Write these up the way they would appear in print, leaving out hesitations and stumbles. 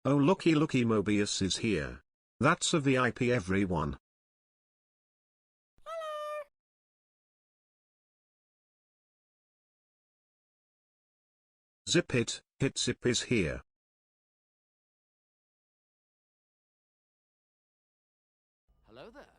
Oh looky looky, Mobius is here. That's a VIP, everyone. Zip it, Hitsip is here. Hello there.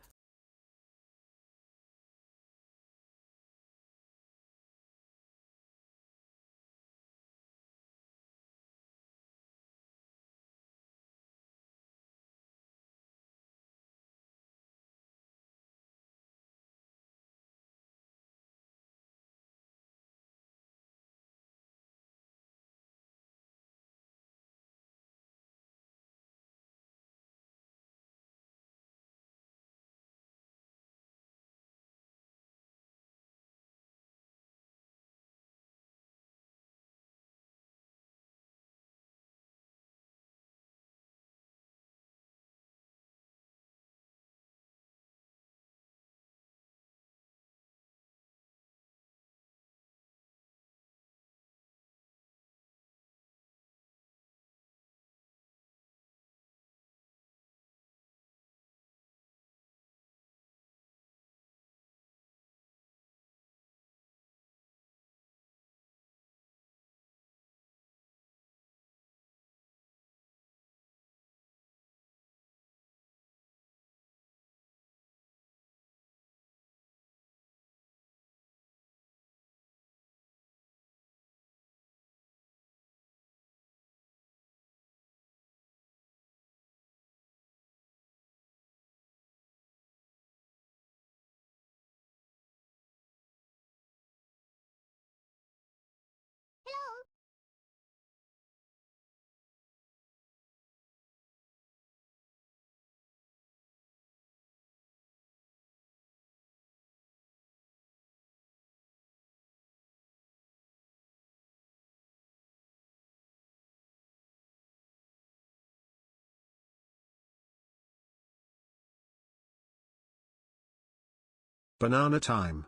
Banana time.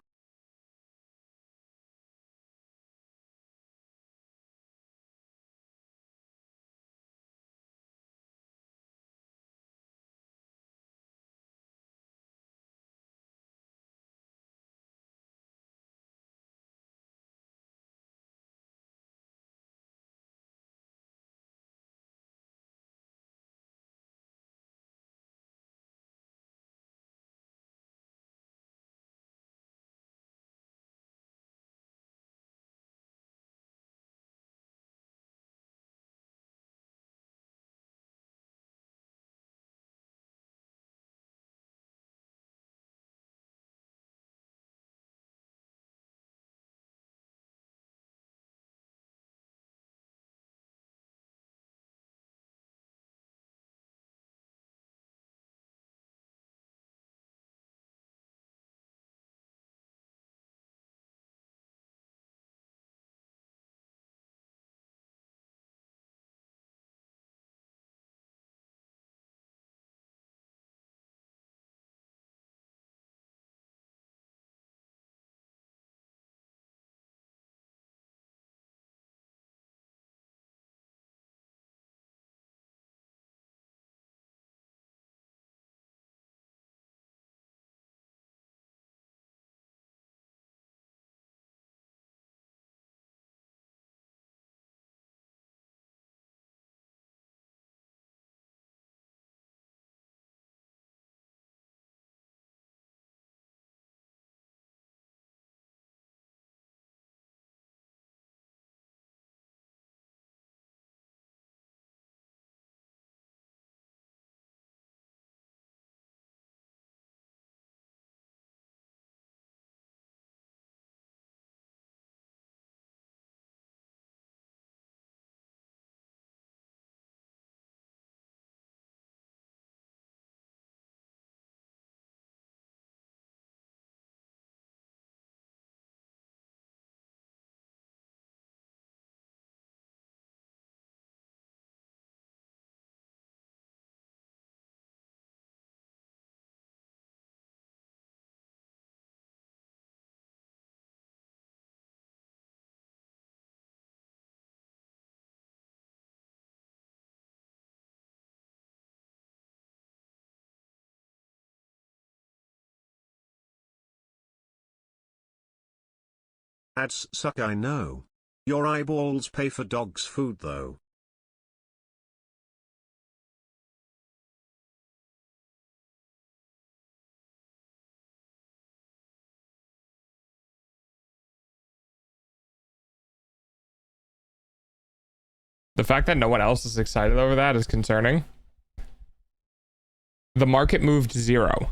Ads suck, I know. Your eyeballs pay for dogs' food though. The fact that no one else is excited over that is concerning. The market moved 0.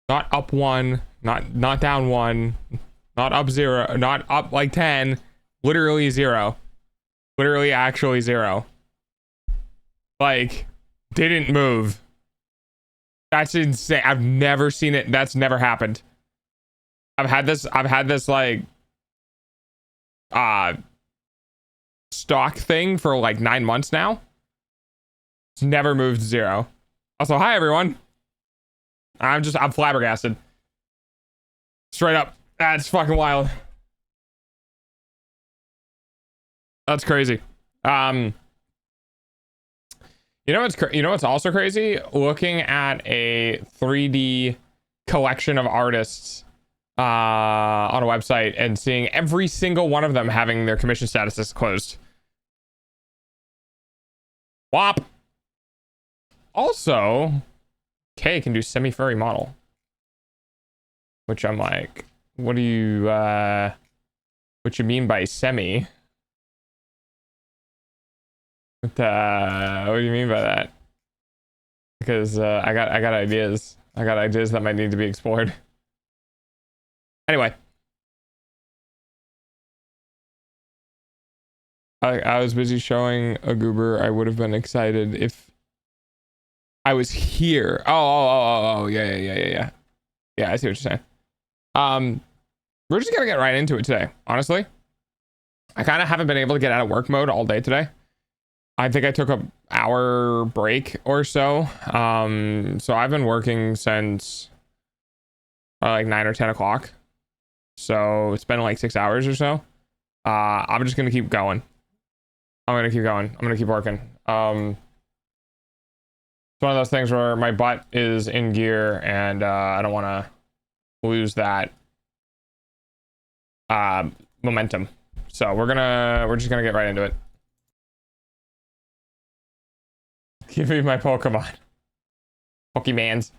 Not up 1, not down 1, not up 0, not up like 10, literally 0. Literally actually 0. Like, didn't move. That's insane. I've never seen it. That's never happened. I've had this like stock thing for like 9 months now. It's never moved 0. Also, hi everyone. I'm flabbergasted. Straight up. That's fucking wild. That's crazy. You know what's also crazy? Looking at a 3D collection of artists on a website and seeing every single one of them having their commission statuses closed. Wop. Also, K can do semi-furry model, which I'm like, what do you mean by semi? What do you mean by that? Because I got ideas. I got ideas that might need to be explored. Anyway, I was busy showing a goober. I would have been excited if I was here. Oh, yeah. Yeah, I see what you're saying. We're just gonna get right into it today. Honestly, I kind of haven't been able to get out of work mode all day today. I think I took an hour break or so. So I've been working since like 9 or 10 o'clock. So it's been like 6 hours or so. I'm just gonna keep going. I'm gonna keep working. It's one of those things where my butt is in gear and I don't want to lose that momentum. So we're just gonna get right into it. Give me my Pokemon. Pokemans.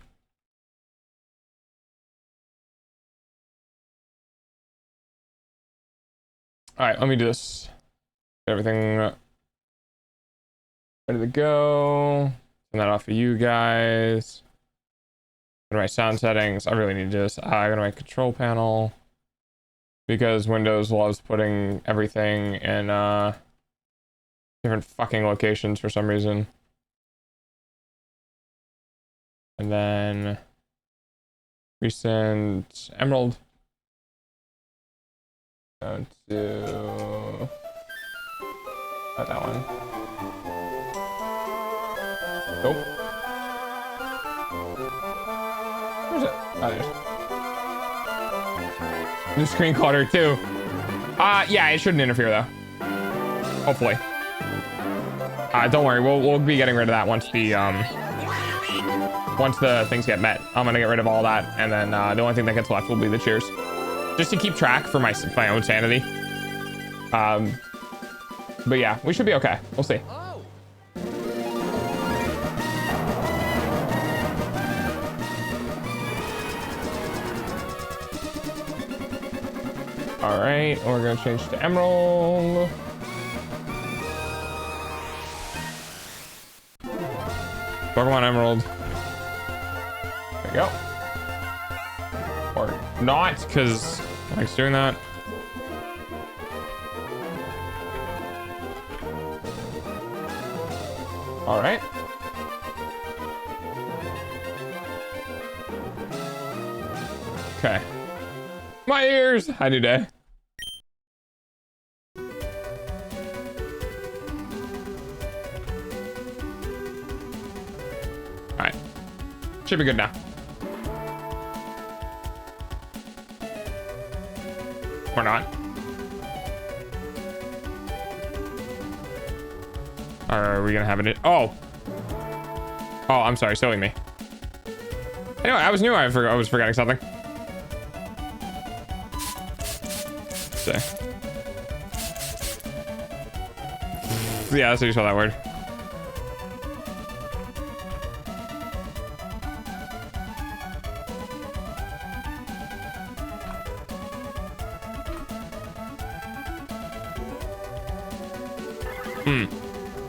All right, let me do this. Everything ready to go. Turn that off for you guys. Go to my sound settings. I really need to do this. I go to my control panel because Windows loves putting everything in different fucking locations for some reason. And then recent Emerald. Go to not that one. Nope. Where's it? Oh, there's new screen clutter too. Yeah, it shouldn't interfere though. Hopefully. Don't worry, we'll be getting rid of that once the things get met. I'm gonna get rid of all that, and then the only thing that gets left will be the cheers, just to keep track for my own sanity. But yeah, we should be okay. We'll see. All right, we're gonna change to Emerald. Pokemon Emerald. There we go. Or not, because Mike's doing that. All right. Okay. My ears. Hi, new day. All right. Should be good now. Or not. Are we gonna have it? Oh, I'm sorry, silly me. Anyway, I was forgetting something. Say. Yeah, that's how you spell that word.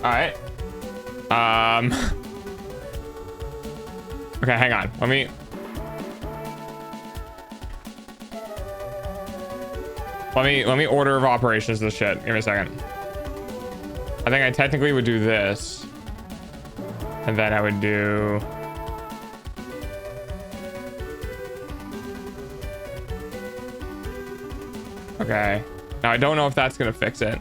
All right. Okay, hang on. Let me order of operations this shit. Give me a second. I think I technically would do this. And then I would do... Okay. Now I don't know if that's gonna fix it.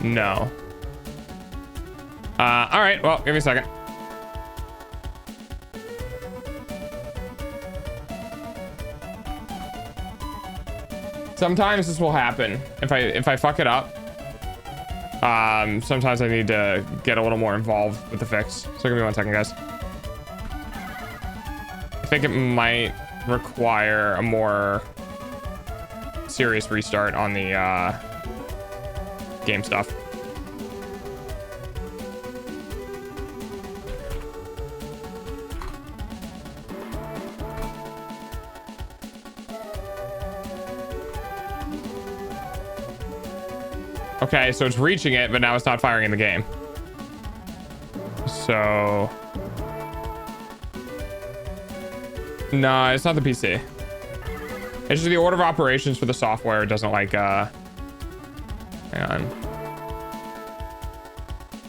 No. All right. Well, give me a second. Sometimes this will happen if I fuck it up. Sometimes I need to get a little more involved with the fix. So give me 1 second, guys. I think it might require a more serious restart on the game stuff. Okay, so it's reaching it, but now it's not firing in the game. So... No, it's not the PC. It's just the order of operations for the software. It doesn't like, hang on.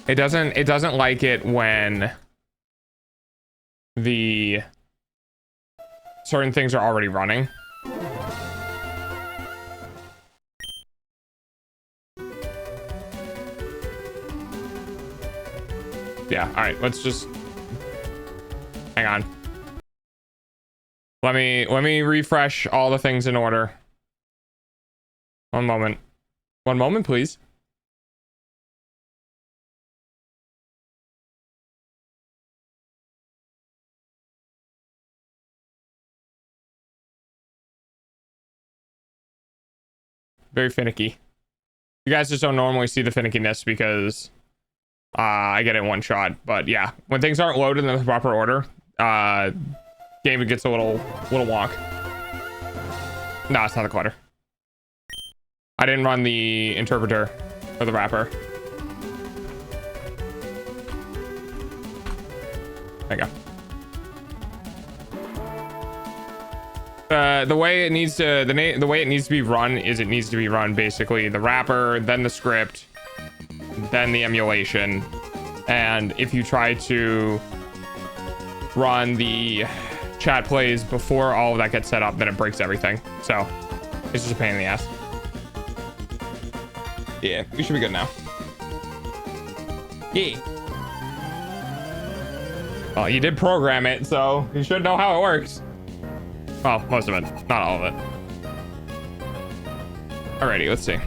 It doesn't like it when the certain things are already running. Yeah, all right, let's just hang on. Let me refresh all the things in order. 1 moment. 1 moment, please. Very finicky. You guys just don't normally see the finickiness because I get it in one shot. But yeah, when things aren't loaded in the proper order, game gets a little wonk. No, it's not the clutter. I didn't run the interpreter or the wrapper. There you go. The way it needs to the way it needs to be run is it needs to be run basically the wrapper, then the script, then the emulation. And if you try to run the chat plays before all of that gets set up, then it breaks everything. So it's just a pain in the ass. Yeah, we should be good now. Yeah. Well, you did program it, so you should know how it works. Well, most of it, not all of it. Alrighty, let's see.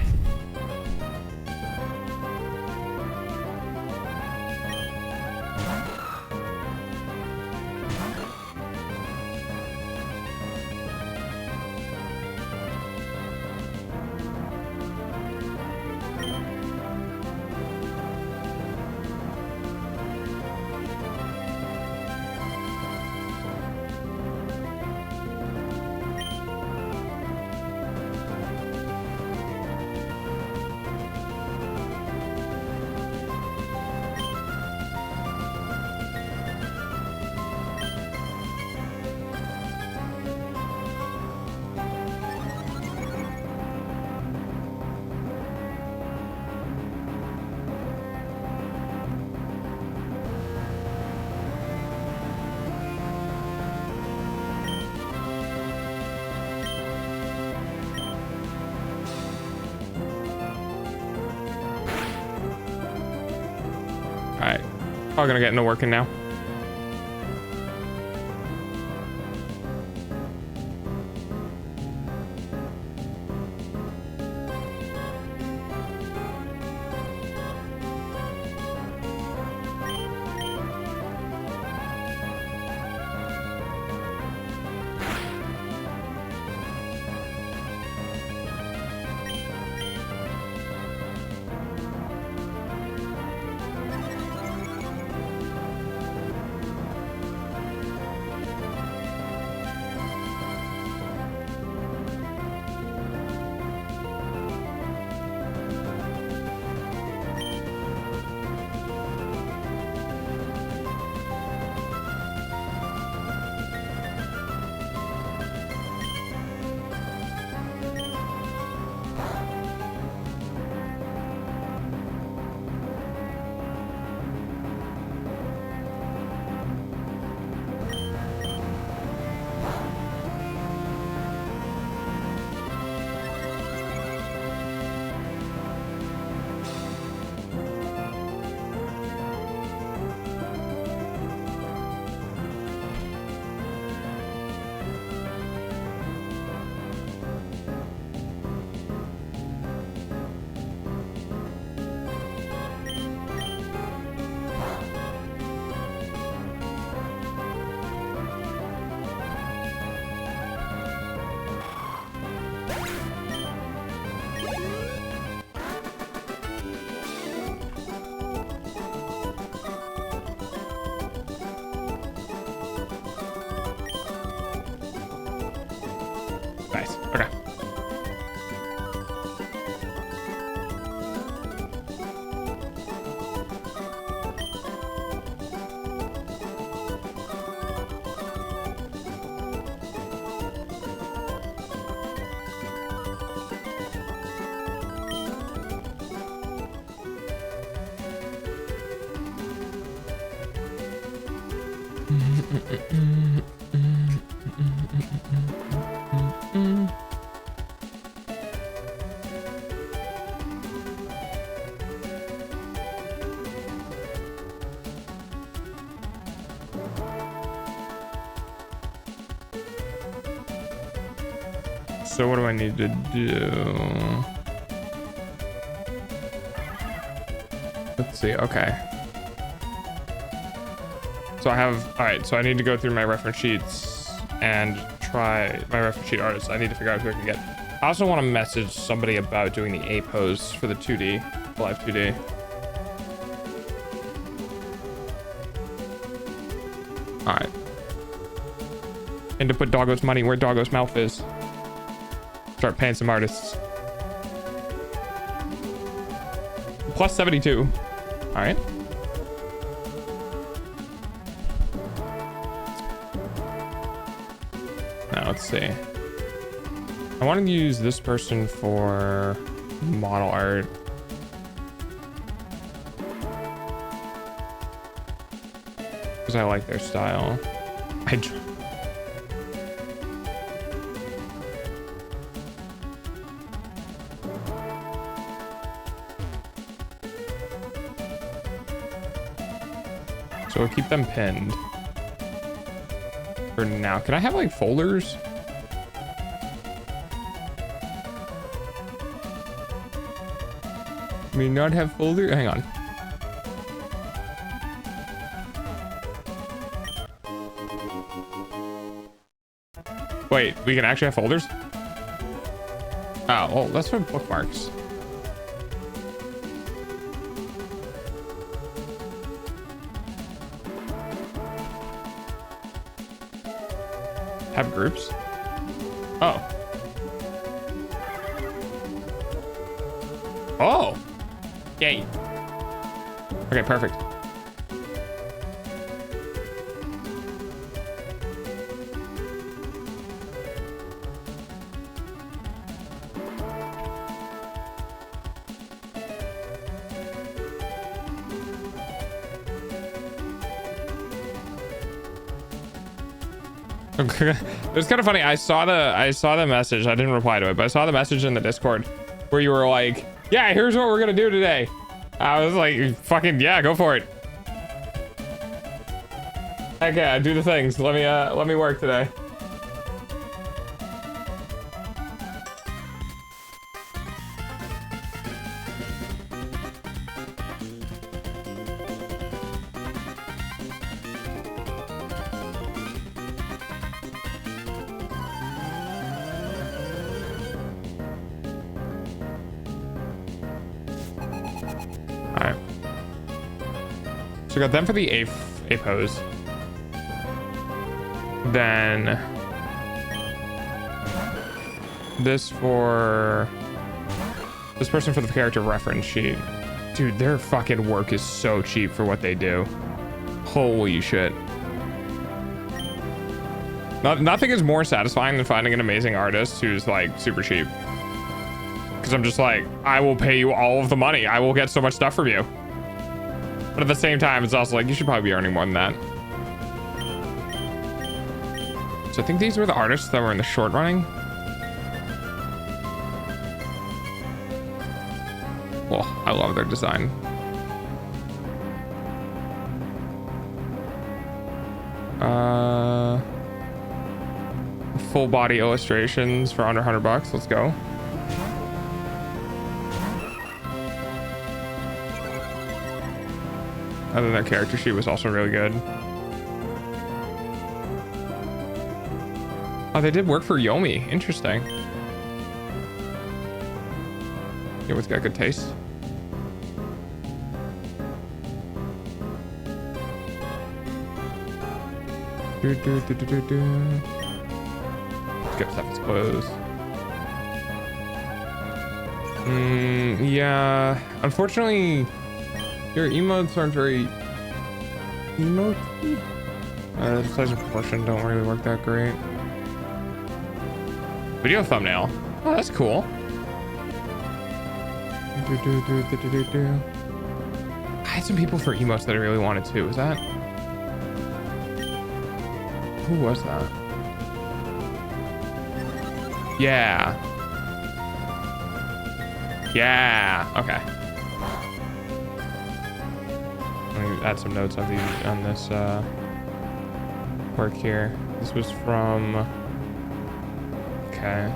All gonna get into working now. So what do I need to do? Let's see. Okay. So I have, all right, so I need to go through my reference sheets and try my reference sheet artists. I need to figure out who I can get. I also want to message somebody about doing the A pose for the 2D, live 2D. All right. And to put Doggo's money where Doggo's mouth is. Start paying some artists. Plus 72. All right. Now let's see. I want to use this person for model art. Because I like their style. So we'll keep them pinned for now. Can I have like folders? Can we not have folder? Hang on. Wait, we can actually have folders? Oh, well, that's for bookmarks. Have groups? Oh. Oh. Yay. Okay, perfect. It's kind of funny. I saw the message. I didn't reply to it, but I saw the message in the Discord where you were like, "Yeah, here's what we're gonna do today." I was like, "Fucking yeah, go for it." Heck yeah, do the things. Let me work today. So we got them for the A pose. Then this for this person for the character reference sheet. Dude, their fucking work is so cheap for what they do. Holy shit. Nothing is more satisfying than finding an amazing artist who's like super cheap. Because I'm just like, I will pay you all of the money. I will get so much stuff from you. But at the same time, it's also like, you should probably be earning more than that. So I think these were the artists that were in the short running. Well, I love their design. Full body illustrations for under $100. Let's go. Other than their character sheet was also really good. Oh, they did work for Yomi. Interesting. Yomi's got good taste. Skip stuff is closed. Yeah. Unfortunately, your emotes aren't very emote-y. The size and proportion don't really work that great. Video thumbnail. Oh, that's cool. I had some people for emotes that I really wanted too. Was that? Who was that? Yeah. Yeah. Okay. Let me add some notes on this work here. This was from. Okay.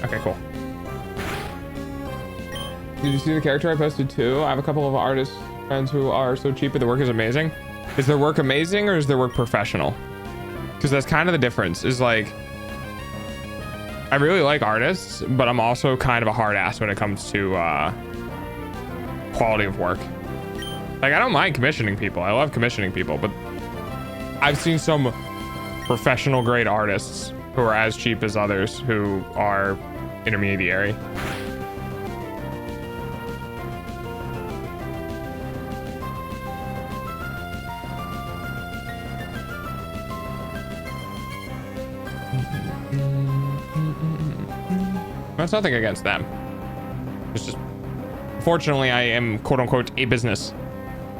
Okay, cool. Did you see the character I posted too? I have a couple of artist friends who are so cheap, but the work is amazing. Is their work amazing or is their work professional? Because that's kind of the difference. Is like, I really like artists, but I'm also kind of a hard ass when it comes to quality of work. Like, I don't mind commissioning people. I love commissioning people, but I've seen some professional grade artists who are as cheap as others who are intermediary. That's nothing against them. It's just, fortunately, I am quote unquote a business,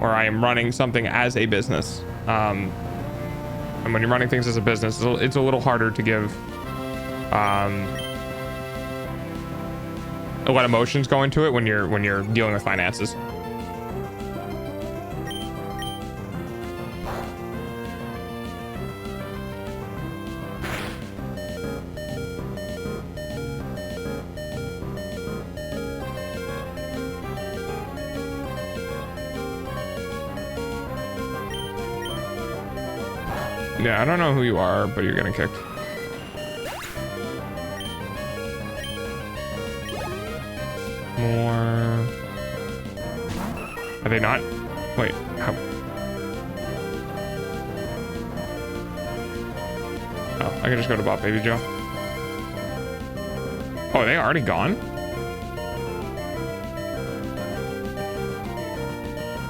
or I am running something as a business. And when you're running things as a business, it's a little harder to give let emotions go into it when you're dealing with finances. Yeah, I don't know who you are, but you're getting kicked. More. Are they not? Wait, how? Oh, I can just go to Bot Baby Joe. Oh, are they already gone?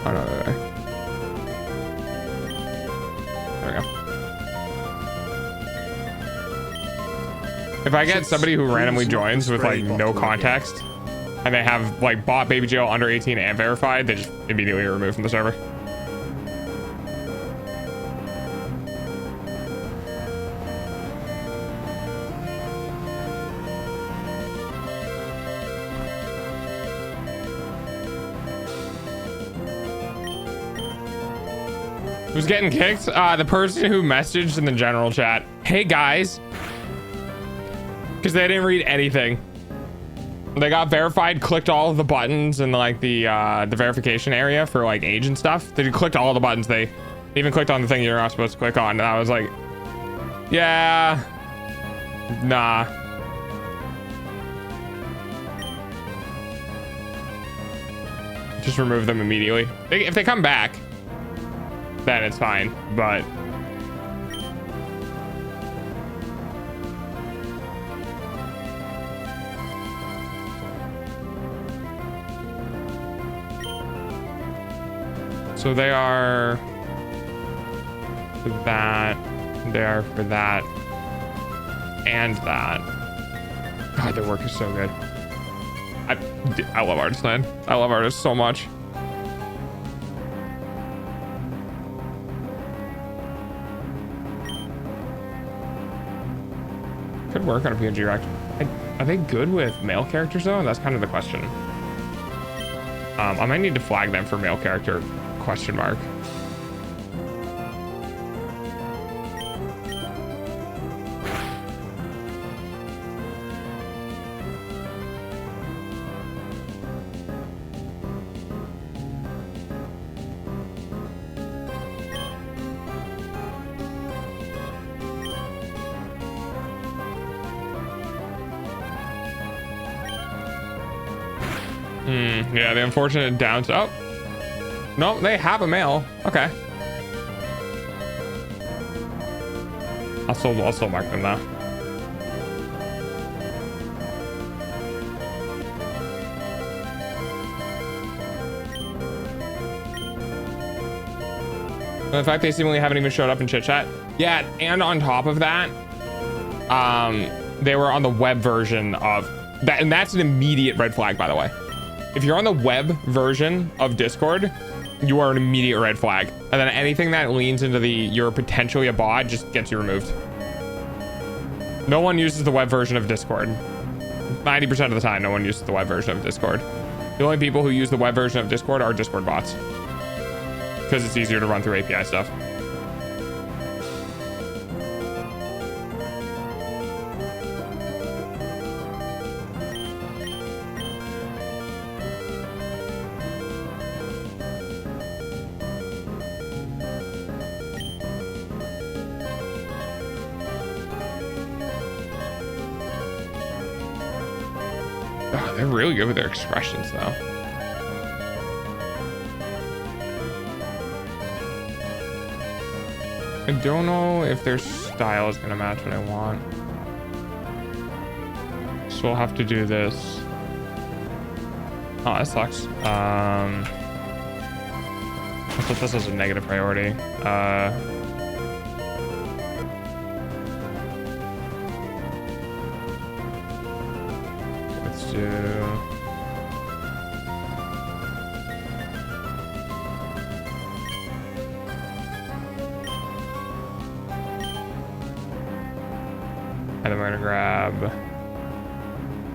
Oh, no, they're there. There we go. If I get somebody who randomly joins with like no context and they have like bot Baby Jail under 18 and verified, they just immediately removed from the server. Who's getting kicked? The person who messaged in the general chat, hey guys, because they didn't read anything. They got verified, clicked all of the buttons in like the verification area for like age and stuff. They clicked all the buttons. They even clicked on the thing you're not supposed to click on. And I was like, yeah, nah. Just remove them immediately. If they come back, then it's fine, but so they are for that, they are for that, and that. God, their work is so good. I love artists, man. I love artists so much. Could work on a PNG React. Are they good with male characters though? That's kind of the question. I might need to flag them for male character question mark. Yeah, the unfortunate downside. Oh, no, they have a male. Okay. I'll still mark them now. And the fact they seemingly haven't even showed up in chit chat. Yeah, and on top of that, they were on the web version of that, and that's an immediate red flag, by the way. If you're on the web version of Discord, you are an immediate red flag. And then anything that leans into the you're potentially a bot just gets you removed. No one uses the web version of Discord. 90% of the time, no one uses the web version of Discord. The only people who use the web version of Discord are Discord bots. Because it's easier to run through API stuff. Oh, they're really good with their expressions, though. I don't know if their style is gonna match what I want. So we'll have to do this. Oh, that sucks. I'll put this as a negative priority. Let's do... And then we're gonna grab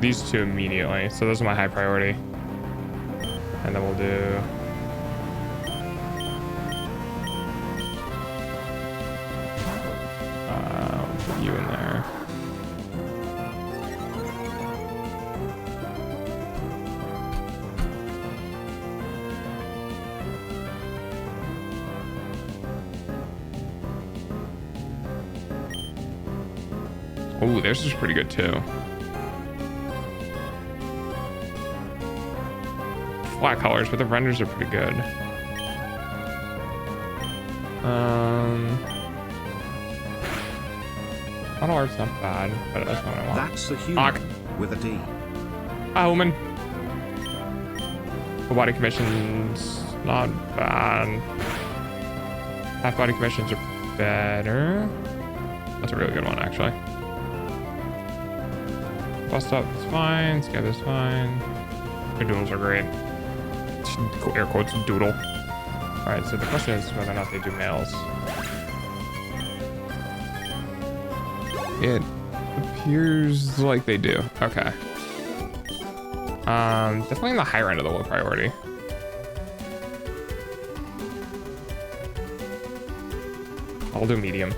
these two immediately. So those are my high priority. And then we'll do... put you in there. Oh, theirs is pretty good too. Flat colors, but the renders are pretty good. Auto art's not bad, but that's not what I want. That's the human with a D. Hi, woman. Full body commissions, not bad. Half body commissions are better. That's a really good one, actually. Bust up is fine. Scab is fine. The doodles are great. Air quotes doodle. All right, so the question is whether or not they do males. It appears like they do. Okay. Definitely in the higher end of the low priority. I'll do medium.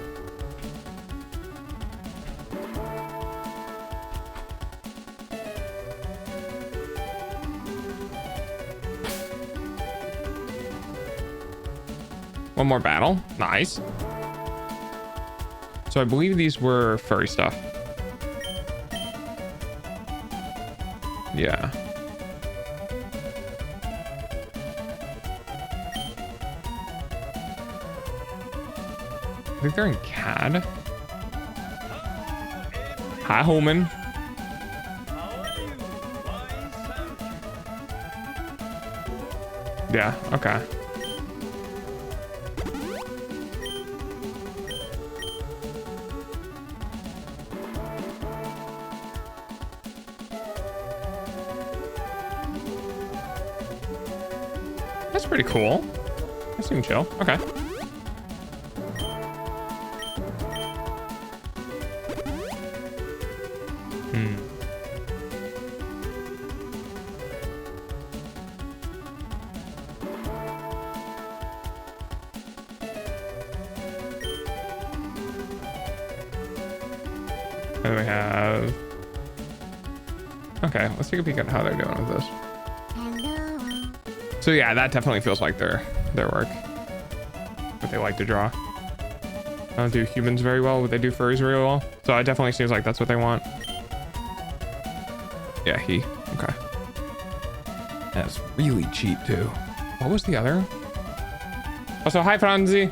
One more battle. Nice. So I believe these were furry stuff. Yeah. I think they're in CAD. Hi, Holman. Yeah, okay. That's pretty cool. That seems chill. Okay. And we have... Okay, let's take a peek at how they're doing with this. So yeah, that definitely feels like their work. What they like to draw. I don't do humans very well, but they do furries very well. So it definitely seems like that's what they want. Yeah, he. Okay. That's really cheap too. What was the other? Also, hi Franzi.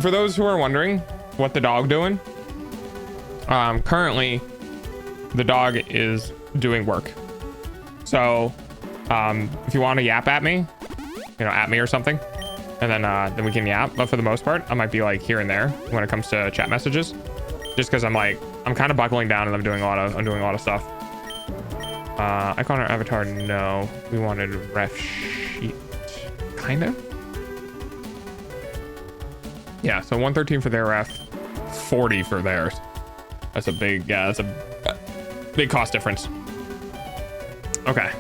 For those who are wondering what the dog doing, currently the dog is doing work. So if you want to yap at me, you know, at me or something, and then we can yap. But for the most part, I might be like here and there when it comes to chat messages, just because I'm kind of buckling down and I'm doing a lot of stuff. Icon or avatar? No, we wanted ref sheet, kind of. Yeah, so 113 for their ref, 40 for theirs. That's a big, that's a big cost difference. Okay.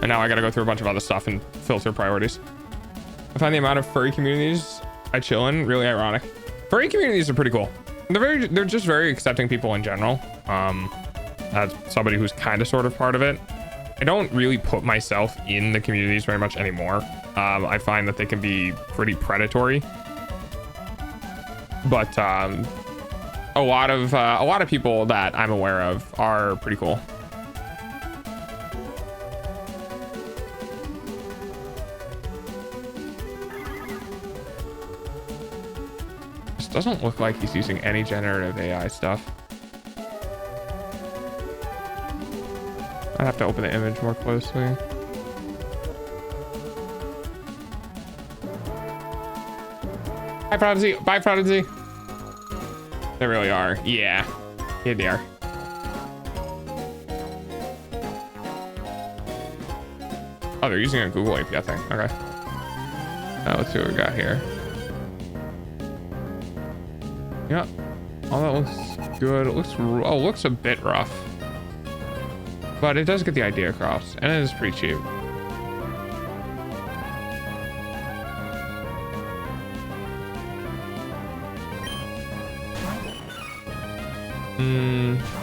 And now I gotta go through a bunch of other stuff and filter priorities. I find the amount of furry communities I chill in really ironic. Furry communities are pretty cool. They're just very accepting people in general. As somebody who's kind of sort of part of it, I don't really put myself in the communities very much anymore. I find that they can be pretty predatory. But a lot of people that I'm aware of are pretty cool. This doesn't look like he's using any generative AI stuff. I'd have to open the image more closely. Bye, Prodigy. Bye, Prodigy. They really are. Yeah. Here they are. Oh, they're using a Google API thing. Okay. Now let's see what we got here. Yeah. Oh, that looks good. It looks a bit rough. But it does get the idea across, and it is pretty cheap.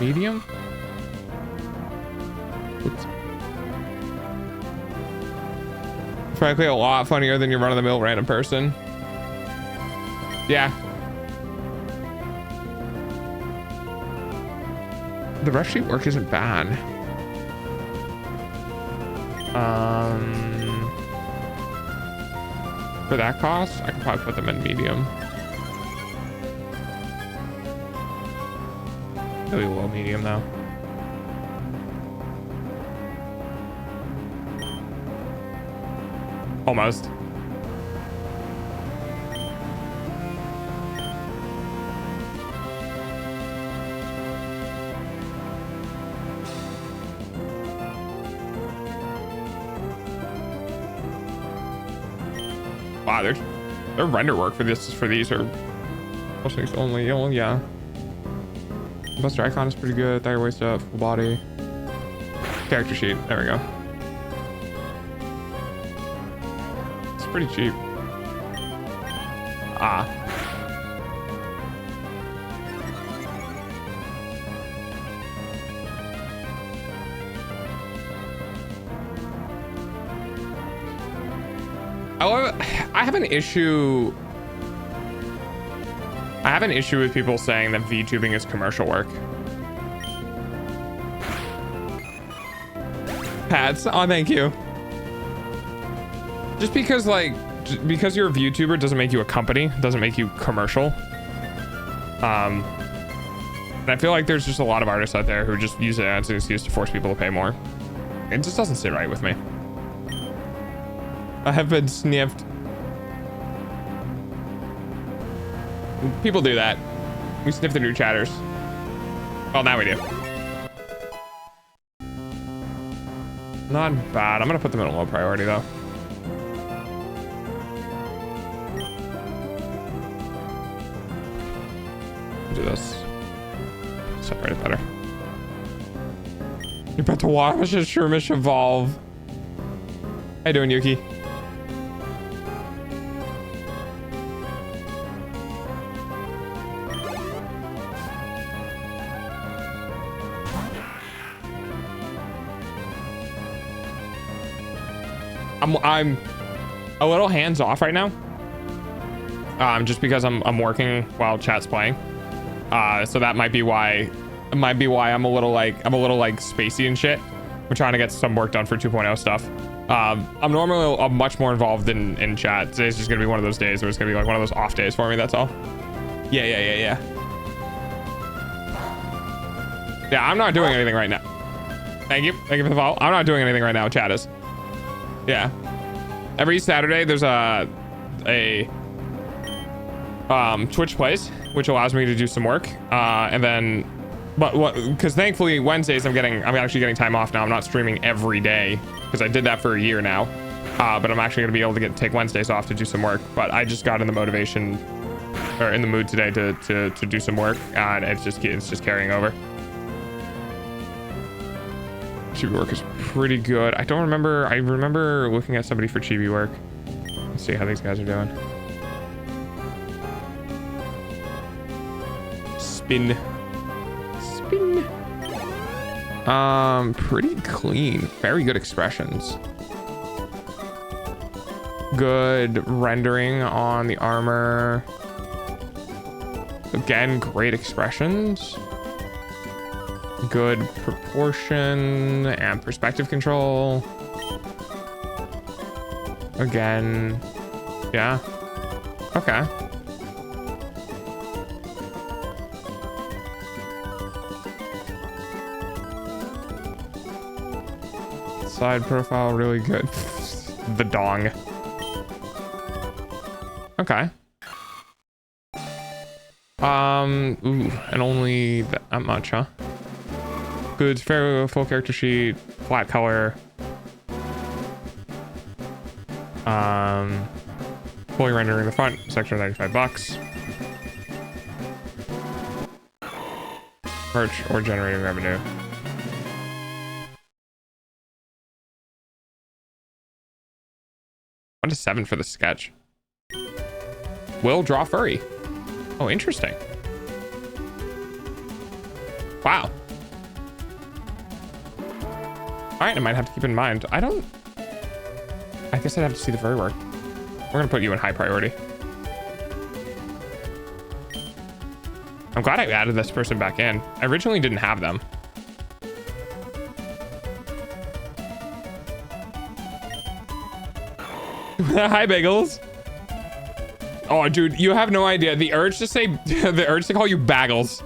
Medium? Oops. Frankly, a lot funnier than your run-of-the-mill random person. Yeah. The ref sheet work isn't bad. For that cost, I could probably put them in medium. Really low medium though. Almost. Wow, their render work for these are most things only. Oh yeah. Buster icon is pretty good. Tire waist up, full body. Character sheet. There we go. It's pretty cheap. Ah. I have an issue. I have an issue with people saying that VTubing is commercial work. Pats, oh, thank you. Just because because you're a VTuber doesn't make you a company, doesn't make you commercial. And I feel like there's just a lot of artists out there who just use it as an excuse to force people to pay more. It just doesn't sit right with me. I have been sniffed. People do that. We sniff the new chatters. Well, now we do. Not bad. I'm gonna put them in a low priority though. Do this. Separate it better. You're about to watch a Shermish evolve. How you doing, Yuki? I'm a little hands off right now. Just because I'm working while chat's playing. So that might be why I'm a little like spacey and shit. We're trying to get some work done for 2.0 stuff. I'm normally much more involved in chat. Today's just gonna be one of those days where it's gonna be like one of those off days for me. That's all. Yeah. Yeah, I'm not doing anything right now. Thank you for the follow. I'm not doing anything right now. Chat is. Yeah. Every Saturday there's a Twitch plays, which allows me to do some work. And then, because thankfully Wednesdays I'm actually getting time off now. I'm not streaming every day because I did that for a year now. But I'm actually gonna be able to take Wednesdays off to do some work. But I just got in the motivation or in the mood today to do some work, and it's just carrying over. Chibi work is pretty good. I remember looking at somebody for chibi work. Let's see how these guys are doing. Spin. Pretty clean. Very good expressions. Good rendering on the armor. Again, great expressions. Good proportion and perspective control. Again, yeah. Okay. Side profile really good. The dong. Okay. Ooh, and only that much, huh? Good, fair, full character sheet, flat color. Fully rendering the front, section $95. Merch or generating revenue. One to 7 for the sketch. Will draw furry. Oh, interesting. Wow. All right, I might have to keep in mind. I guess I'd have to see the furry work. We're gonna put you in high priority. I'm glad I added this person back in. I originally didn't have them. Hi, Bagels. Oh, dude, you have no idea. The urge to say, the urge to call you Bagels.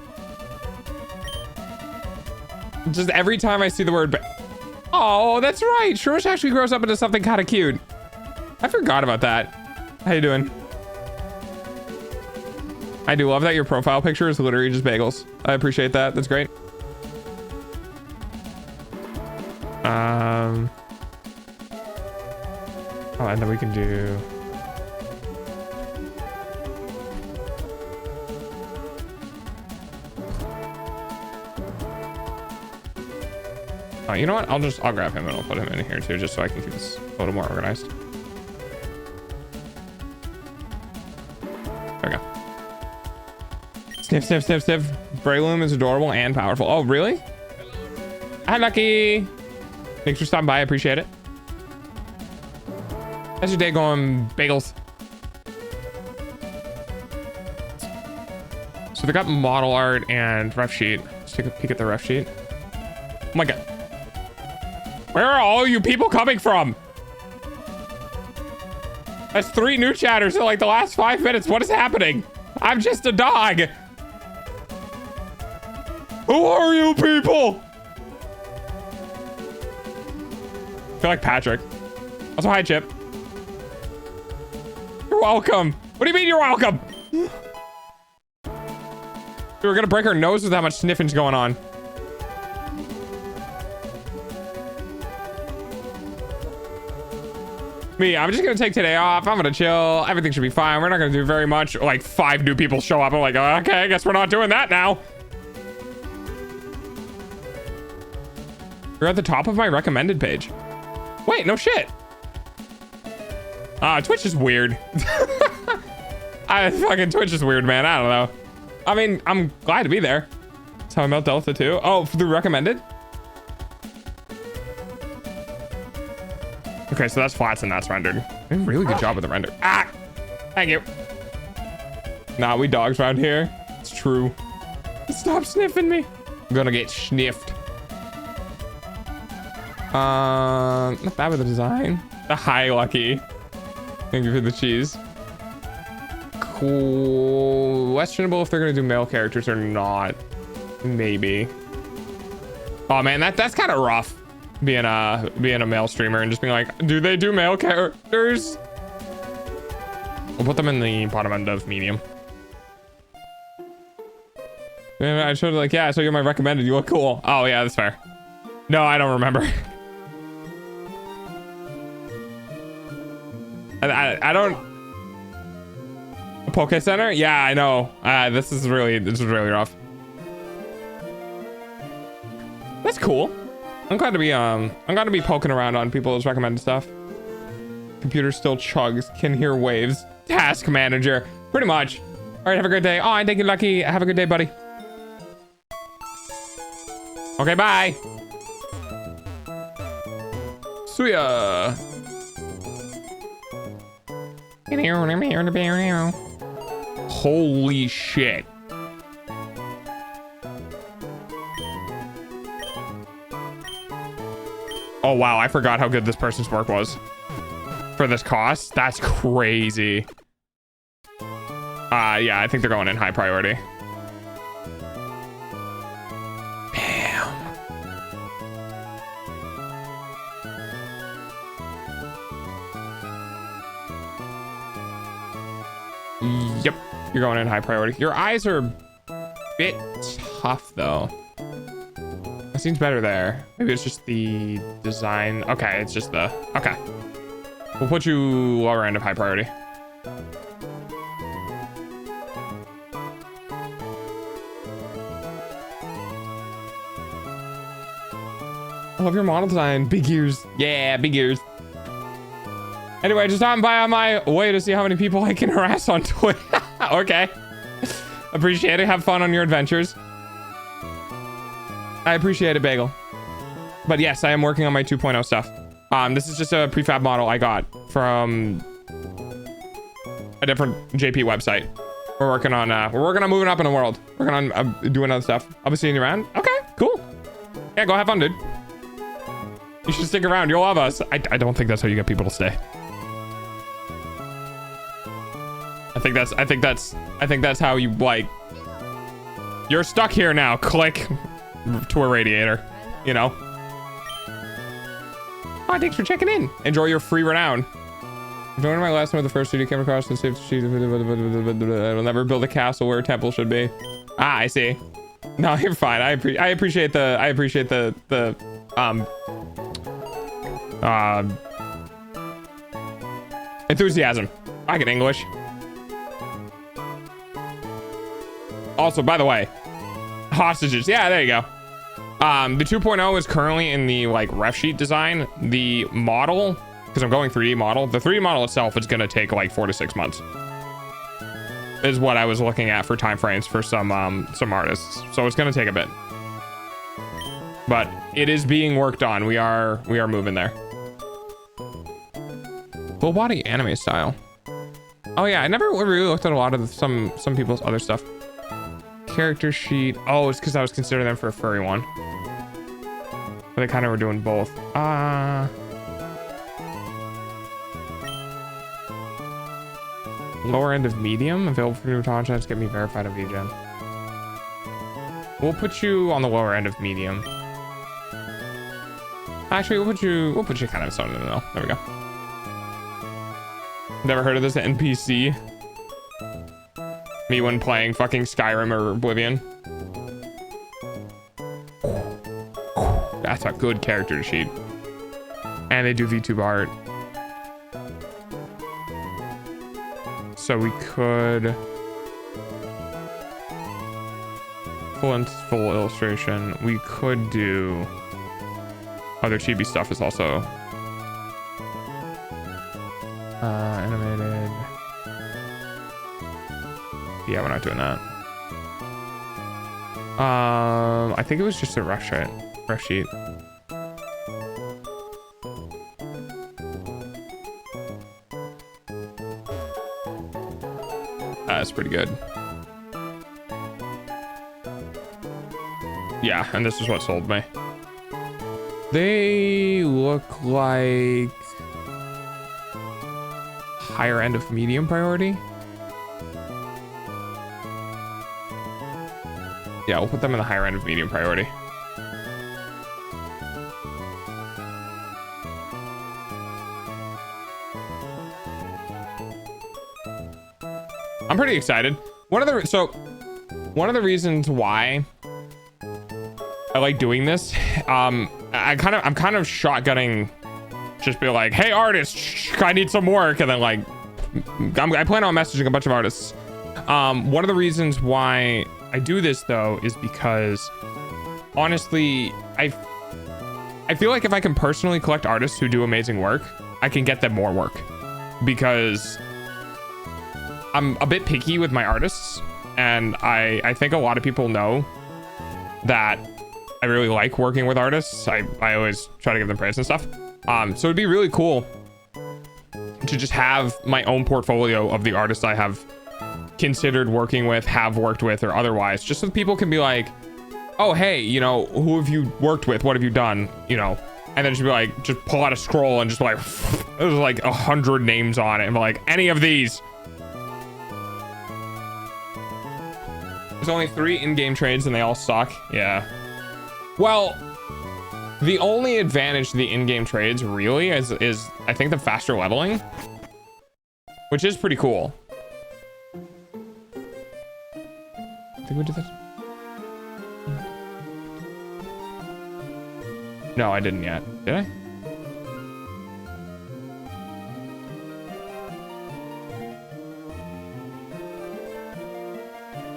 Just every time I see the word oh, that's right. Shurish actually grows up into something kind of cute. I forgot about that. How you doing? I do love that your profile picture is literally just bagels. I appreciate that. That's great. Oh, and then we can do... Oh, you know what? I'll grab him and I'll put him in here too, just so I can keep this a little more organized. There we go. Sniff, sniff, sniff, sniff. Breloom is adorable and powerful. Oh, really? Hi, Lucky. Thanks for stopping by. I appreciate it. How's your day going, Bagels? So they got model art and ref sheet. Let's take a peek at the ref sheet. Oh my god. Where are all you people coming from? That's 3 new chatters in like the last 5 minutes. What is happening? I'm just a dog. Who are you people? I feel like Patrick. Also, hi, Chip. You're welcome. What do you mean you're welcome? We're gonna break our nose with how much sniffing's going on. Me, I'm just gonna take today off. I'm gonna chill. Everything should be fine. We're not gonna do very much. Like 5 new people show up. I'm like, okay, I guess we're not doing that now. You're at the top of my recommended page. Wait, no shit. Twitch is weird. Fucking Twitch is weird, man. I don't know. I mean, I'm glad to be there. That's how I melt Delta too. Oh, for the recommended? Okay, so that's flats and that's rendered. They did a really good job with the render. Ah! Thank you. Nah, we dogs around here. It's true. Stop sniffing me. I'm gonna get sniffed. Not bad with the design. The hi, Lucky. Thank you for the cheese. Questionable if they're gonna do male characters or not. Maybe. Oh man, that's kind of rough. being a male streamer and just being like, do they do male characters? We'll put them in the bottom end of medium. And I showed like, yeah, so you're my recommended. You look cool. Oh yeah, that's fair. No, I don't remember. I don't. Poke Center? Yeah, I know. This is really rough. That's cool. I'm glad to be poking around on people's recommended stuff. Computer still chugs. Can hear waves. Task manager. Pretty much. All right, have a great day. Oh, I think you're lucky. Have a good day, buddy. Okay, bye. Suya. Holy shit. Oh wow, I forgot how good this person's work was for this cost. That's crazy. Yeah, I think they're going in high priority. Damn. Yep, you're going in high priority. Your eyes are a bit tough though. It seems better there. Maybe it's just the design. Okay, it's just the, okay. We'll put you lower end of high priority. I love your model design. Big ears. Yeah, big ears. Anyway, just stopping by on my way to see how many people I can harass on Twitter. Okay. Appreciate it. Have fun on your adventures. I appreciate it, Bagel. But yes, I am working on my 2.0 stuff. This is just a prefab model I got from a different JP website. We're working on moving up in the world. Working on doing other stuff. I'll be seeing you around. Okay, cool. Yeah, go have fun, dude. You should stick around. You'll love us. I don't think that's how you get people to stay. I think that's how you, like, you're stuck here now. Click to a radiator, you know. Oh, thanks for checking in. Enjoy your free renown. Joining my last one with the first studio came across and saved sheet. I will never build a castle where a temple should be. Ah, I see. No, you're fine. I appreciate the enthusiasm. I get English. Also, by the way, hostages. Yeah, there you go. The 2.0 is currently in the like ref sheet design. The model, because I'm going 3D model, the 3D model itself is going to take like 4 to 6 months. Is what I was looking at for time frames for some artists. So it's going to take a bit. But it is being worked on. We are moving there. Full body anime style. Oh yeah, I never really looked at a lot of some people's other stuff. Character sheet. Oh, it's because I was considering them for a furry one. But they kind of were doing both. Lower end of medium. Available for new contracts. Get me verified on VGen. We'll put you on the lower end of medium. Actually, we'll put you kind of somewhere in the middle. There we go. Never heard of this NPC. Me when playing fucking Skyrim or Oblivion. That's a good character sheet. And they do VTuber art. So we could... full illustration. We could do... Other chibi stuff is also... animated... Yeah, we're not doing that. I think it was just a ref sheet. That's pretty good. Yeah, and this is what sold me. They look like higher end of medium priority. Yeah, we'll put them in the higher end of medium priority. I'm pretty excited. One of the reasons why I like doing this, I'm kind of shotgunning, just be like, hey artists, I need some work, and then like I plan on messaging a bunch of artists. One of the reasons why I do this though is because honestly, I feel like if I can personally collect artists who do amazing work, I can get them more work, because I'm a bit picky with my artists, and I think a lot of people know that I really like working with artists. I always try to give them praise and stuff. So it'd be really cool to just have my own portfolio of the artists I have considered working with, have worked with, or otherwise, just so people can be like, oh, hey, you know, who have you worked with? What have you done? You know, and then just be like, just pull out a scroll and just be like, there's like 100 names on it, and be like, any of these. There's only 3 in-game trades and they all suck. Yeah. Well, the only advantage to the in-game trades really is I think the faster leveling, which is pretty cool. I think we did that. No, I didn't yet. Did I?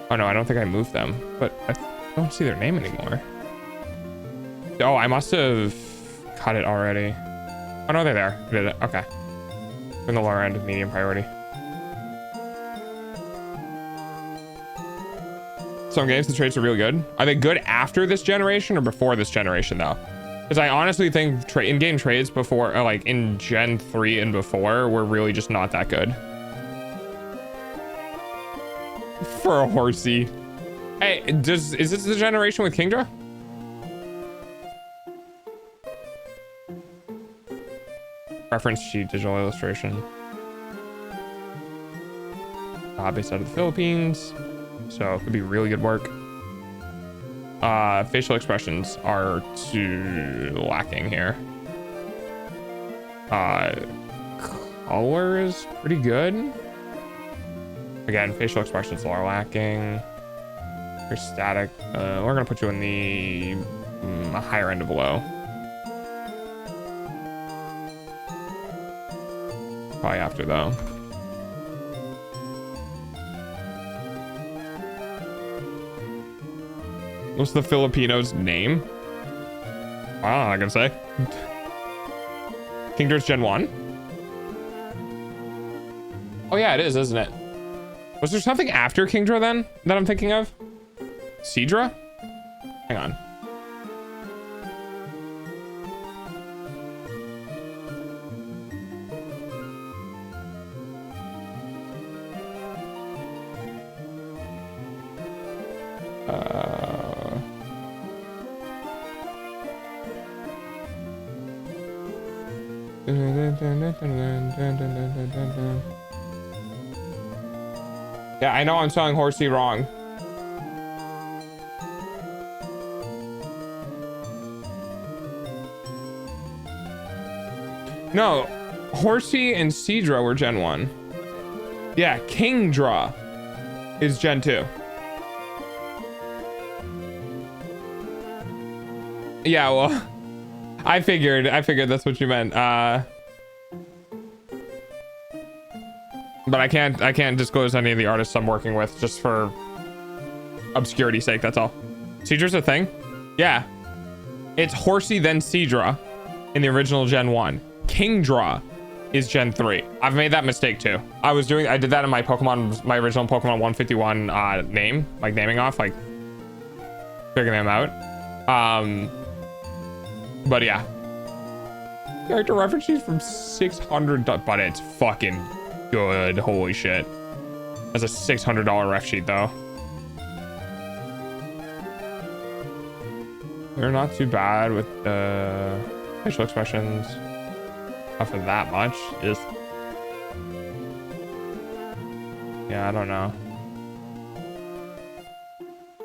Oh no, I don't think I moved them, but I don't see their name anymore. Oh, I must have cut it already. Oh no, they're there. Did it? Okay. In the lower end of medium priority. Some games, the trades are really good. Are they good after this generation or before this generation though? Because I honestly think in-game trades before, like in Gen 3 and before, were really just not that good. For a horsey. Hey, is this the generation with Kingdra? Reference sheet, digital illustration. Based out of the Philippines. So it could be really good work. Facial expressions are too lacking here. Color is pretty good. Again, facial expressions are lacking. You're static. We're gonna put you in the higher end of low. Probably after though. What's the Filipino's name? I'm not gonna say. Kingdra's Gen 1? Oh yeah, it is, isn't it? Was there something after Kingdra then that I'm thinking of? Seadra? Hang on. Yeah, I know I'm spelling horsey wrong. No, Horsey and Seadra were Gen 1. Yeah, Kingdra is Gen 2. Yeah, well, I figured that's what you meant. But I can't disclose any of the artists I'm working with just for obscurity's sake, that's all. Seadra's a thing? Yeah. It's Horsey then Seadra in the original Gen 1. Kingdra is Gen 3. I've made that mistake too. I did that in my original Pokemon 151 name, like naming off, like figuring them out. But yeah. Character reference sheet from 600, but it's fucking good. Holy shit. That's a $600 ref sheet though. They're not too bad with the facial expressions. Not for that much. Just yeah, I don't know.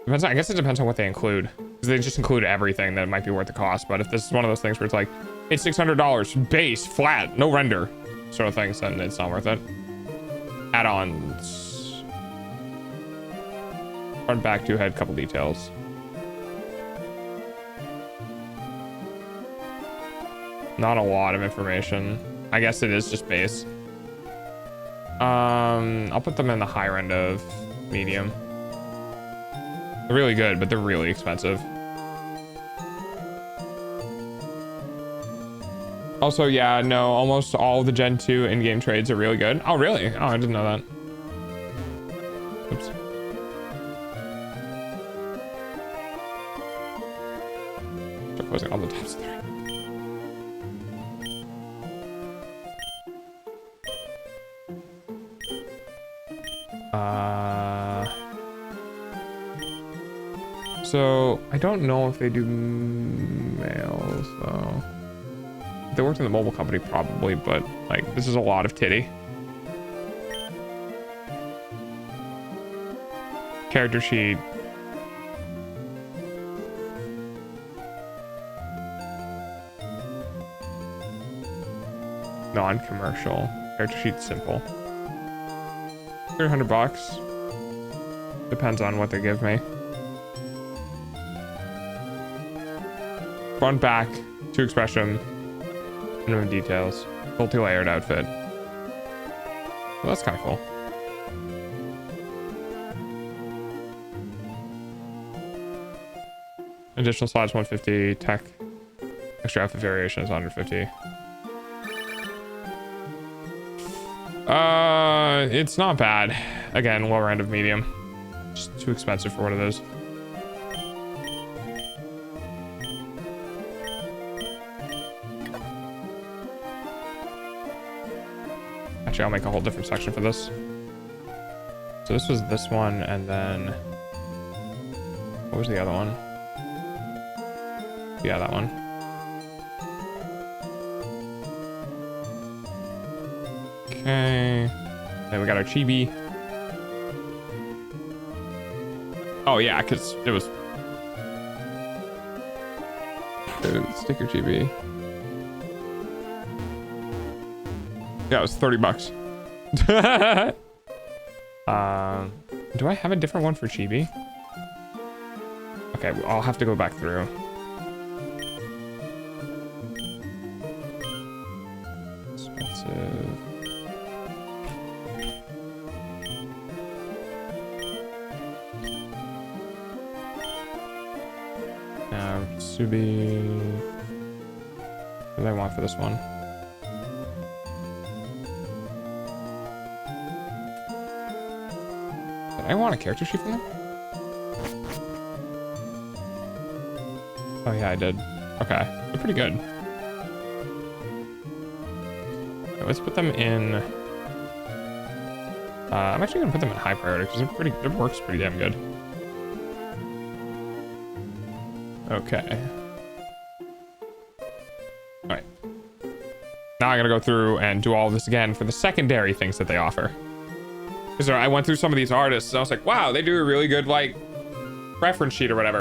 Depends on, I guess it depends on what they include. Because they just include everything that might be worth the cost. But if this is one of those things where it's like, it's $600 base, flat, no render. sort of things, then it's not worth it. Add-ons. Front, back, 2 head, couple details. Not a lot of information. I guess it is just base. I'll put them in the higher end of medium. They're really good, but they're really expensive. Also, yeah, no, almost all the Gen 2 in-game trades are really good. Oh, really? Oh, I didn't know that. Oops. Start closing all the tabs there. So I don't know if they do mails though. If they worked in the mobile company probably, but like this is a lot of titty. Character sheet. Non-commercial. Character sheet simple. $300. Depends on what they give me. Front, back, 2 expression, minimum details, multi-layered outfit. Well, that's kind of cool. Additional slots 150, tech, extra outfit variation is 150. It's not bad. Again, lower end of medium. Just too expensive for what it is. Actually, I'll make a whole different section for this. So this was this one, and then what was the other one? Yeah, that one. Okay. Then we got our chibi. Oh yeah, because it was sticker chibi. Yeah, it was $30. Do I have a different one for chibi? Okay, I'll have to go back through. Expensive. Subi. What do I want for this one? I want a character sheet from them? Oh yeah, I did. Okay, they're pretty good. Okay, let's put them in. I'm actually gonna put them in high priority because their work's pretty damn good. Okay. All right. Now I gotta go through and do all this again for the secondary things that they offer. Because I went through some of these artists and I was like, wow, they do a really good like reference sheet or whatever.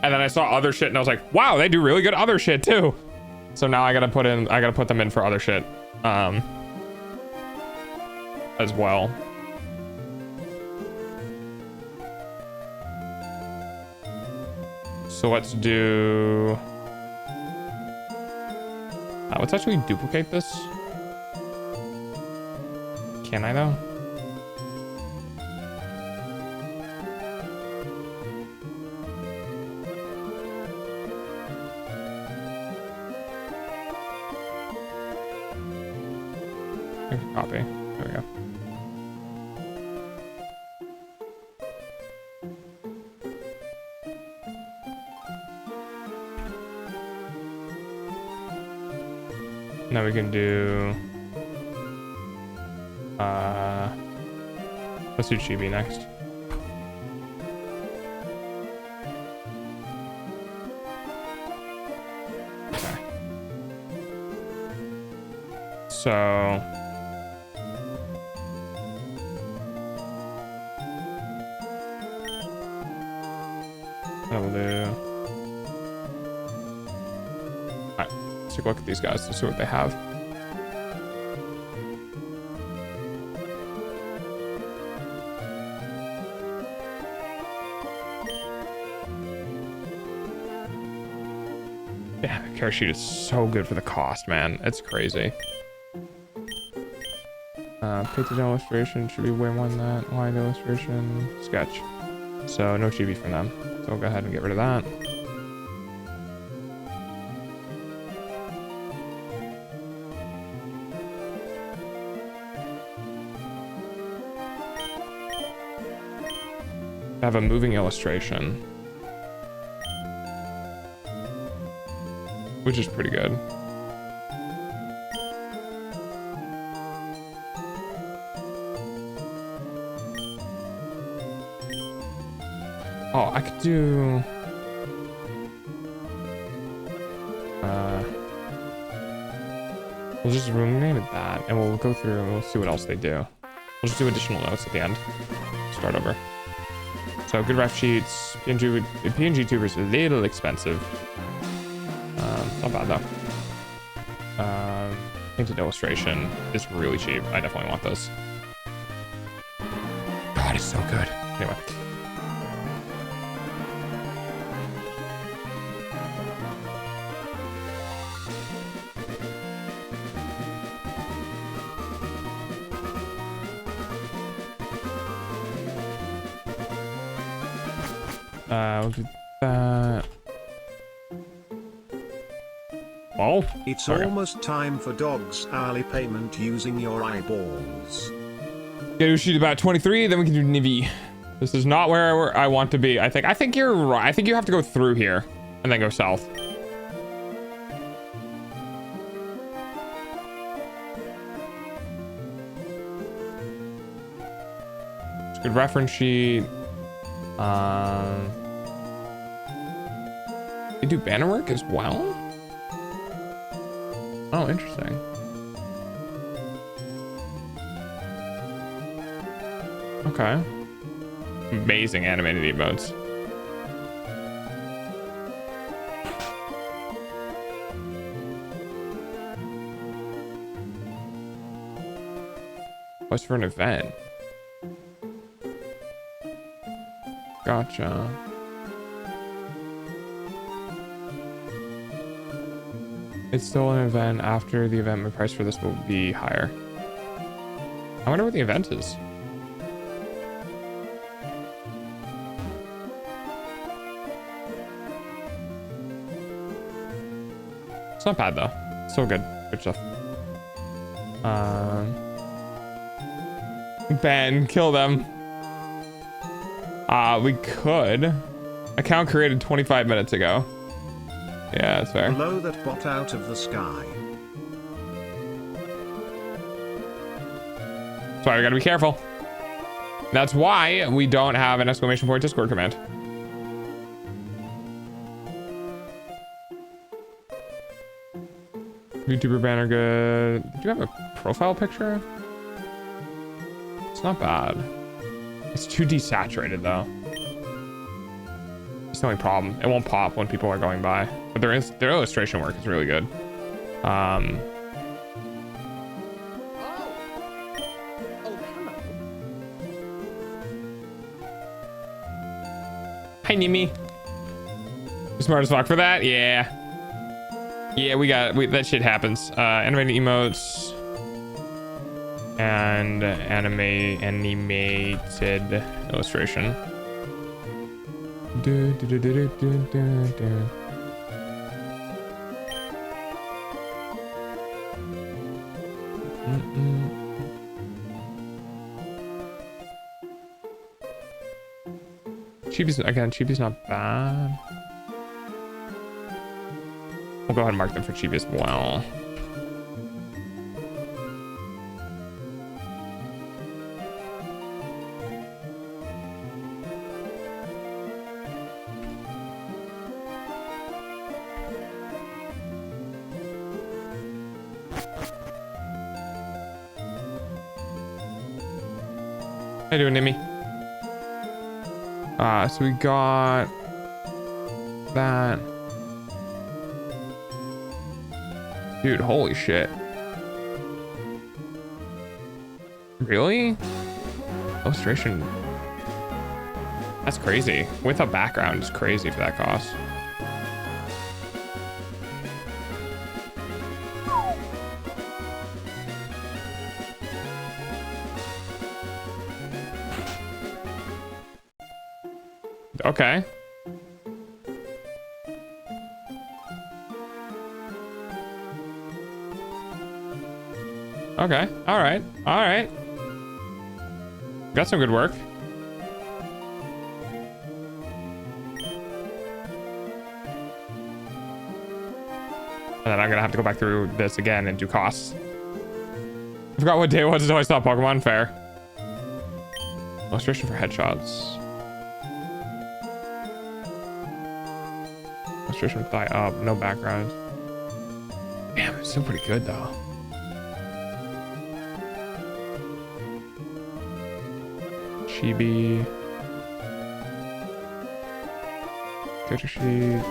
And then I saw other shit and I was like, wow, they do really good other shit too. So now I gotta put them in for other shit as well. So let's do let's actually duplicate this. Can I though? Copy. There we go. Now we can do let's do chibi next. Okay. So that'll do. Alright, let's take a look at these guys to see what they have. Yeah, the character sheet is so good for the cost, man. It's crazy. Painted illustration should be way more than that. Line illustration, sketch. So no chibi from them. So we'll go ahead and get rid of that. I have a moving illustration, which is pretty good. Oh, I could do we'll just rename it that, and we'll go through and we'll see what else they do. We'll just do additional notes at the end. Start over. So good ref sheets. PNG tuber is a little expensive. Not bad though. Painted illustration is really cheap. I definitely want this. God, it's so good. Anyway. We'll do that. Oh, it's sorry. Almost time for dogs hourly payment using your eyeballs. Get to shoot about 23, then we can do Nivi. This is not where I want to be. I think you're right. I think you have to go through here and then go south. It's a good reference sheet. They do banner work as well? Oh, interesting. Okay. Amazing animated emotes. What's for an event? Gotcha. It's still an event. After the event, my price for this will be higher. I wonder what the event is. It's not bad though. Still good. Good stuff. Ben, kill them. We could. Account created 25 minutes ago. Yeah, that's fair. Blow that bot out of the sky. That's why we gotta be careful. That's why we don't have an exclamation point Discord command. YouTuber banner good. Do you have a profile picture? It's not bad. It's too desaturated though. It's the only problem. It won't pop when people are going by. But their illustration work is really good. Hello. Hi Nimi. Smart as fuck for that? Yeah. Yeah, that shit happens. Animated emotes and animated illustration. Chibi's not bad. We'll go ahead and mark them for Chibi as well. How you doing, Nimi? So we got that. Dude, holy shit. Really? Illustration. That's crazy. With a background is crazy for that cost. Okay. Okay. All right. All right. Got some good work. And then I'm gonna have to go back through this again and do costs. I forgot what day it was until I saw Pokemon. Fair. Illustration for headshots. Illustration with thigh up, no background. Damn, it's still pretty good though. Chibi. Character sheet.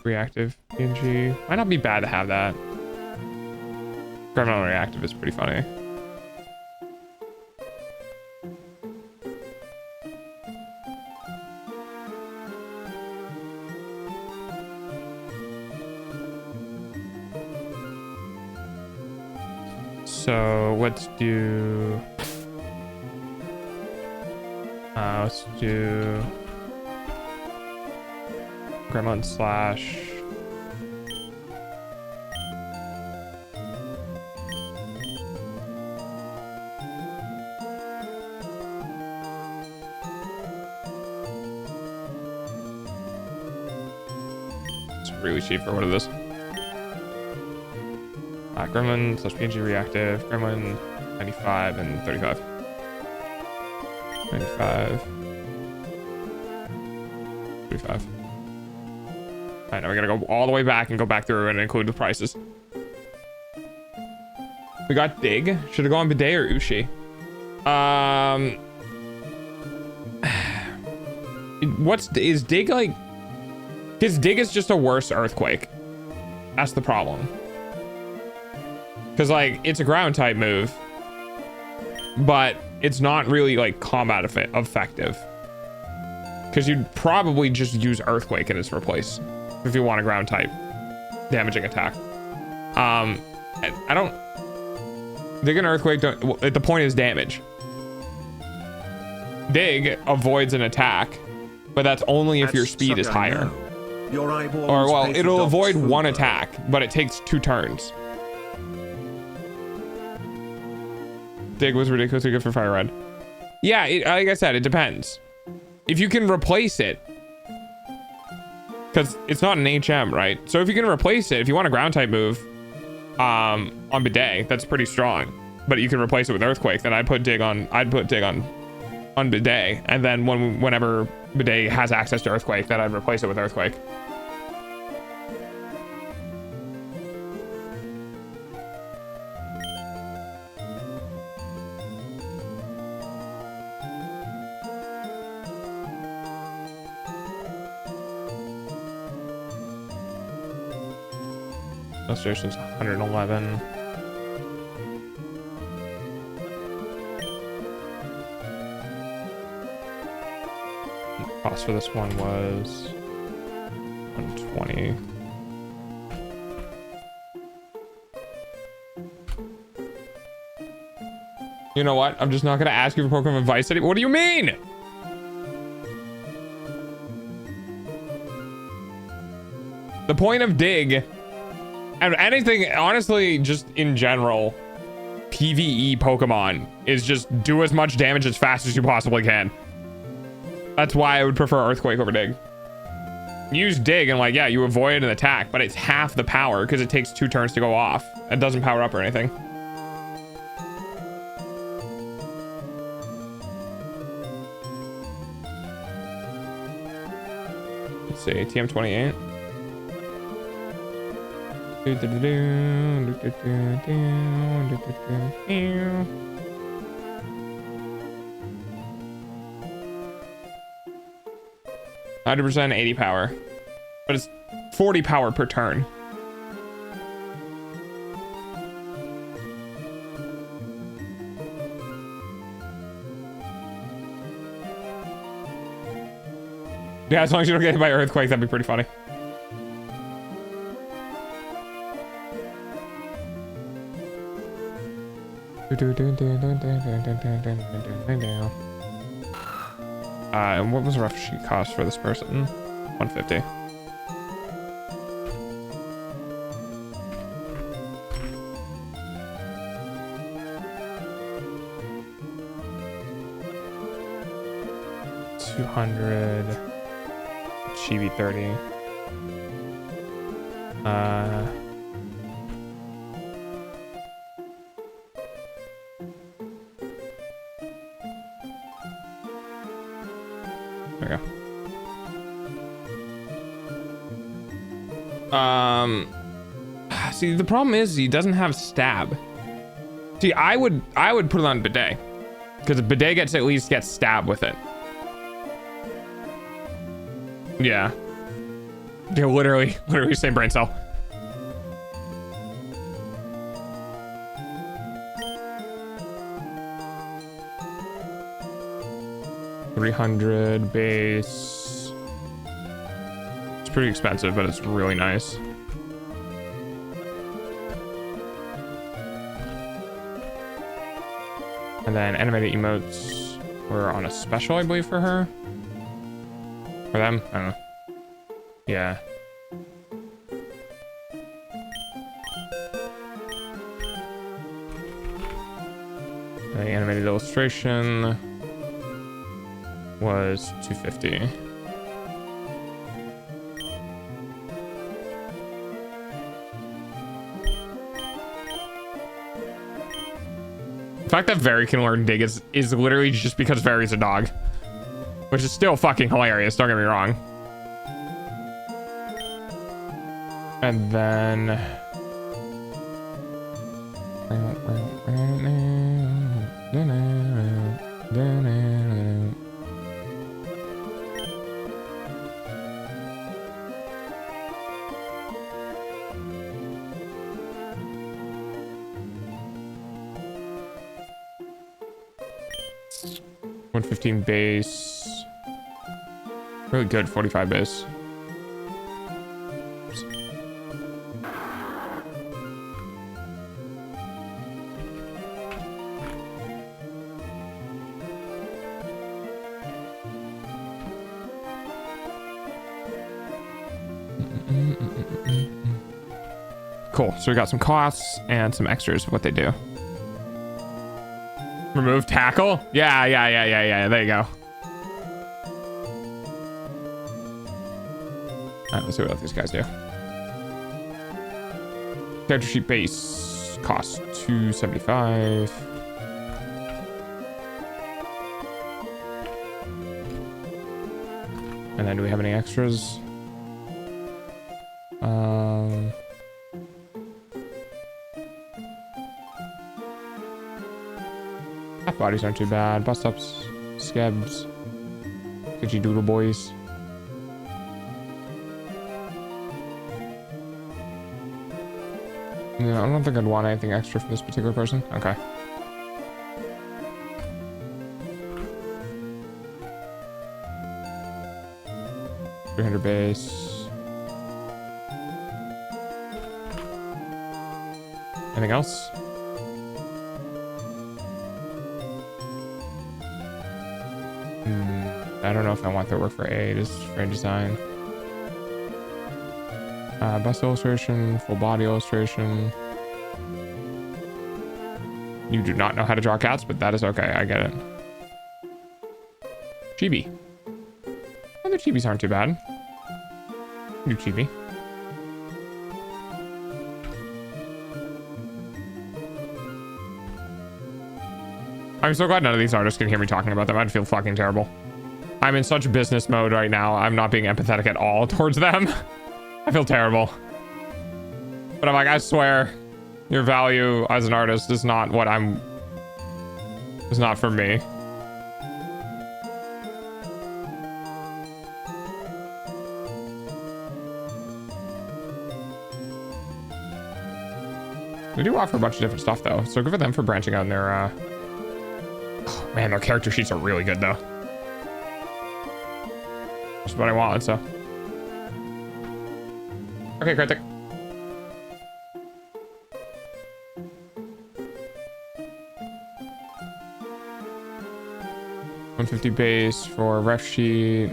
Reactive PNG. Might not be bad to have that. Criminal reactive is pretty funny. So let's do Gremlin slash it's really cheap for what it is. Gremlin slash PNG reactive, Gremlin 95 and 35. 95. 35. Alright, now we gotta go all the way back and go back through and include the prices. We got Dig. Should have gone Bidet or Ushi. Is Dig like... Because Dig is just a worse Earthquake. That's the problem. Because, like, it's a ground type move, but it's not really, like, combat effective. Because you'd probably just use Earthquake in its replace if you want a ground type damaging attack. I don't... Dig and Earthquake don't... Well, the point is damage. Dig avoids an attack, but that's only if your speed is higher. Or, well, it'll avoid one attack, but it takes 2 turns. Dig was ridiculously good for Fire Red. Yeah, like I said, it depends. If you can replace it, because it's not an HM, right? So if you can replace it, if you want a ground type move on Bidet, that's pretty strong. But you can replace it with Earthquake. Then I'd put Dig on Bidet, and then whenever Bidet has access to Earthquake, then I'd replace it with Earthquake. Illustration's 111. Cost for this one was 120. You know what? I'm just not gonna ask you for Pokemon advice anymore. What do you mean? The point of Dig, and anything, honestly, just in general, PvE Pokemon is just do as much damage as fast as you possibly can. That's why I would prefer Earthquake over Dig. Use Dig and, like, yeah, you avoid an attack, but it's half the power because it takes 2 turns to go off. It doesn't power up or anything. Let's see, TM28. 100% 80 power, but it's 40 power per turn. Yeah, as long as you don't get hit by Earthquake, that'd be pretty funny. And what was the rough sheet cost for this person? 150. $200. Chibi 30. There we go. See, the problem is he doesn't have stab. See, I would put it on bidet, because bidet gets at least gets stab with it. Yeah. Yeah, literally same brain cell. $300 base. It's pretty expensive, but it's really nice. And then animated emotes were on a special, I believe, for her. For them? I don't know. Yeah. The animated illustration was $250. The fact that Very can learn dig is literally just because Very's a dog. Which is still fucking hilarious, don't get me wrong. And then... $115 base. Really good 45 base. Cool. So we got some costs and some extras of what they do. Remove tackle? Yeah. There you go. Alright, let's see what else these guys do. Character sheet base cost $275. And then do we have any extras? Half bodies aren't too bad. Bust ups, scabs, Kiji Doodle boys. Yeah, I don't think I'd want anything extra from this particular person. Okay. $300 base. Anything else? I don't know if I want their work for A. This is frame design. Bust illustration, full body illustration. You do not know how to draw cats, but that is okay. I get it. Chibi. Other chibis aren't too bad. New chibi. I'm so glad none of these artists can hear me talking about them. I'd feel fucking terrible. I'm in such business mode right now. I'm not being empathetic at all towards them. I feel terrible. But I'm like, I swear, your value as an artist is not what I'm... It's not for me. They do offer a bunch of different stuff, though. So good for them for branching out in their, Oh, man, their character sheets are really good, though. That's what I wanted, so. Okay, Kritik. 150 base for ref sheet.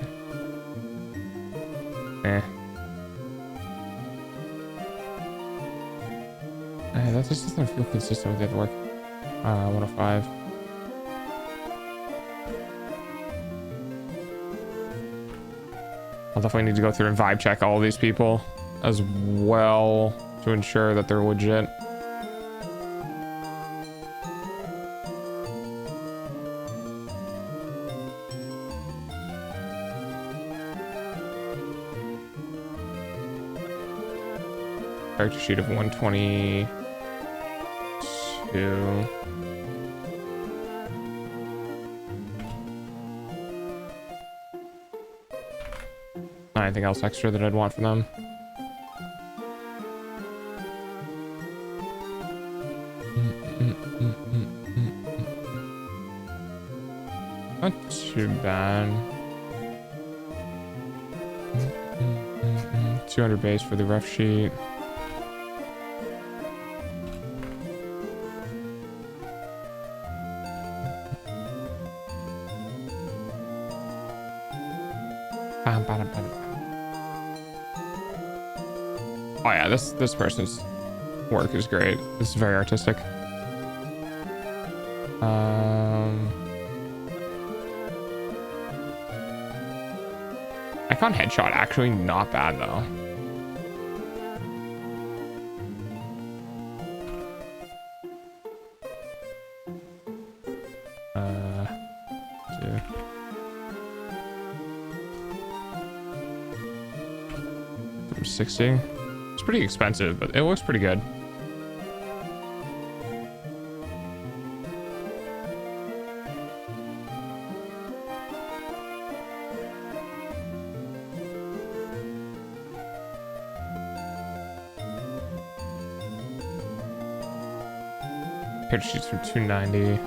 That just doesn't feel consistent with the other work. 105. I'll definitely need to go through and vibe check all of these people as well to ensure that they're legit. Character sheet of 122. Anything else extra that I'd want from them? Not too bad. 200 base for the ref sheet. Oh yeah, this person's work is great. This is very artistic. Icon headshot actually not bad though. Yeah. 60. It's pretty expensive, but it looks pretty good. Pitch sheets for 290.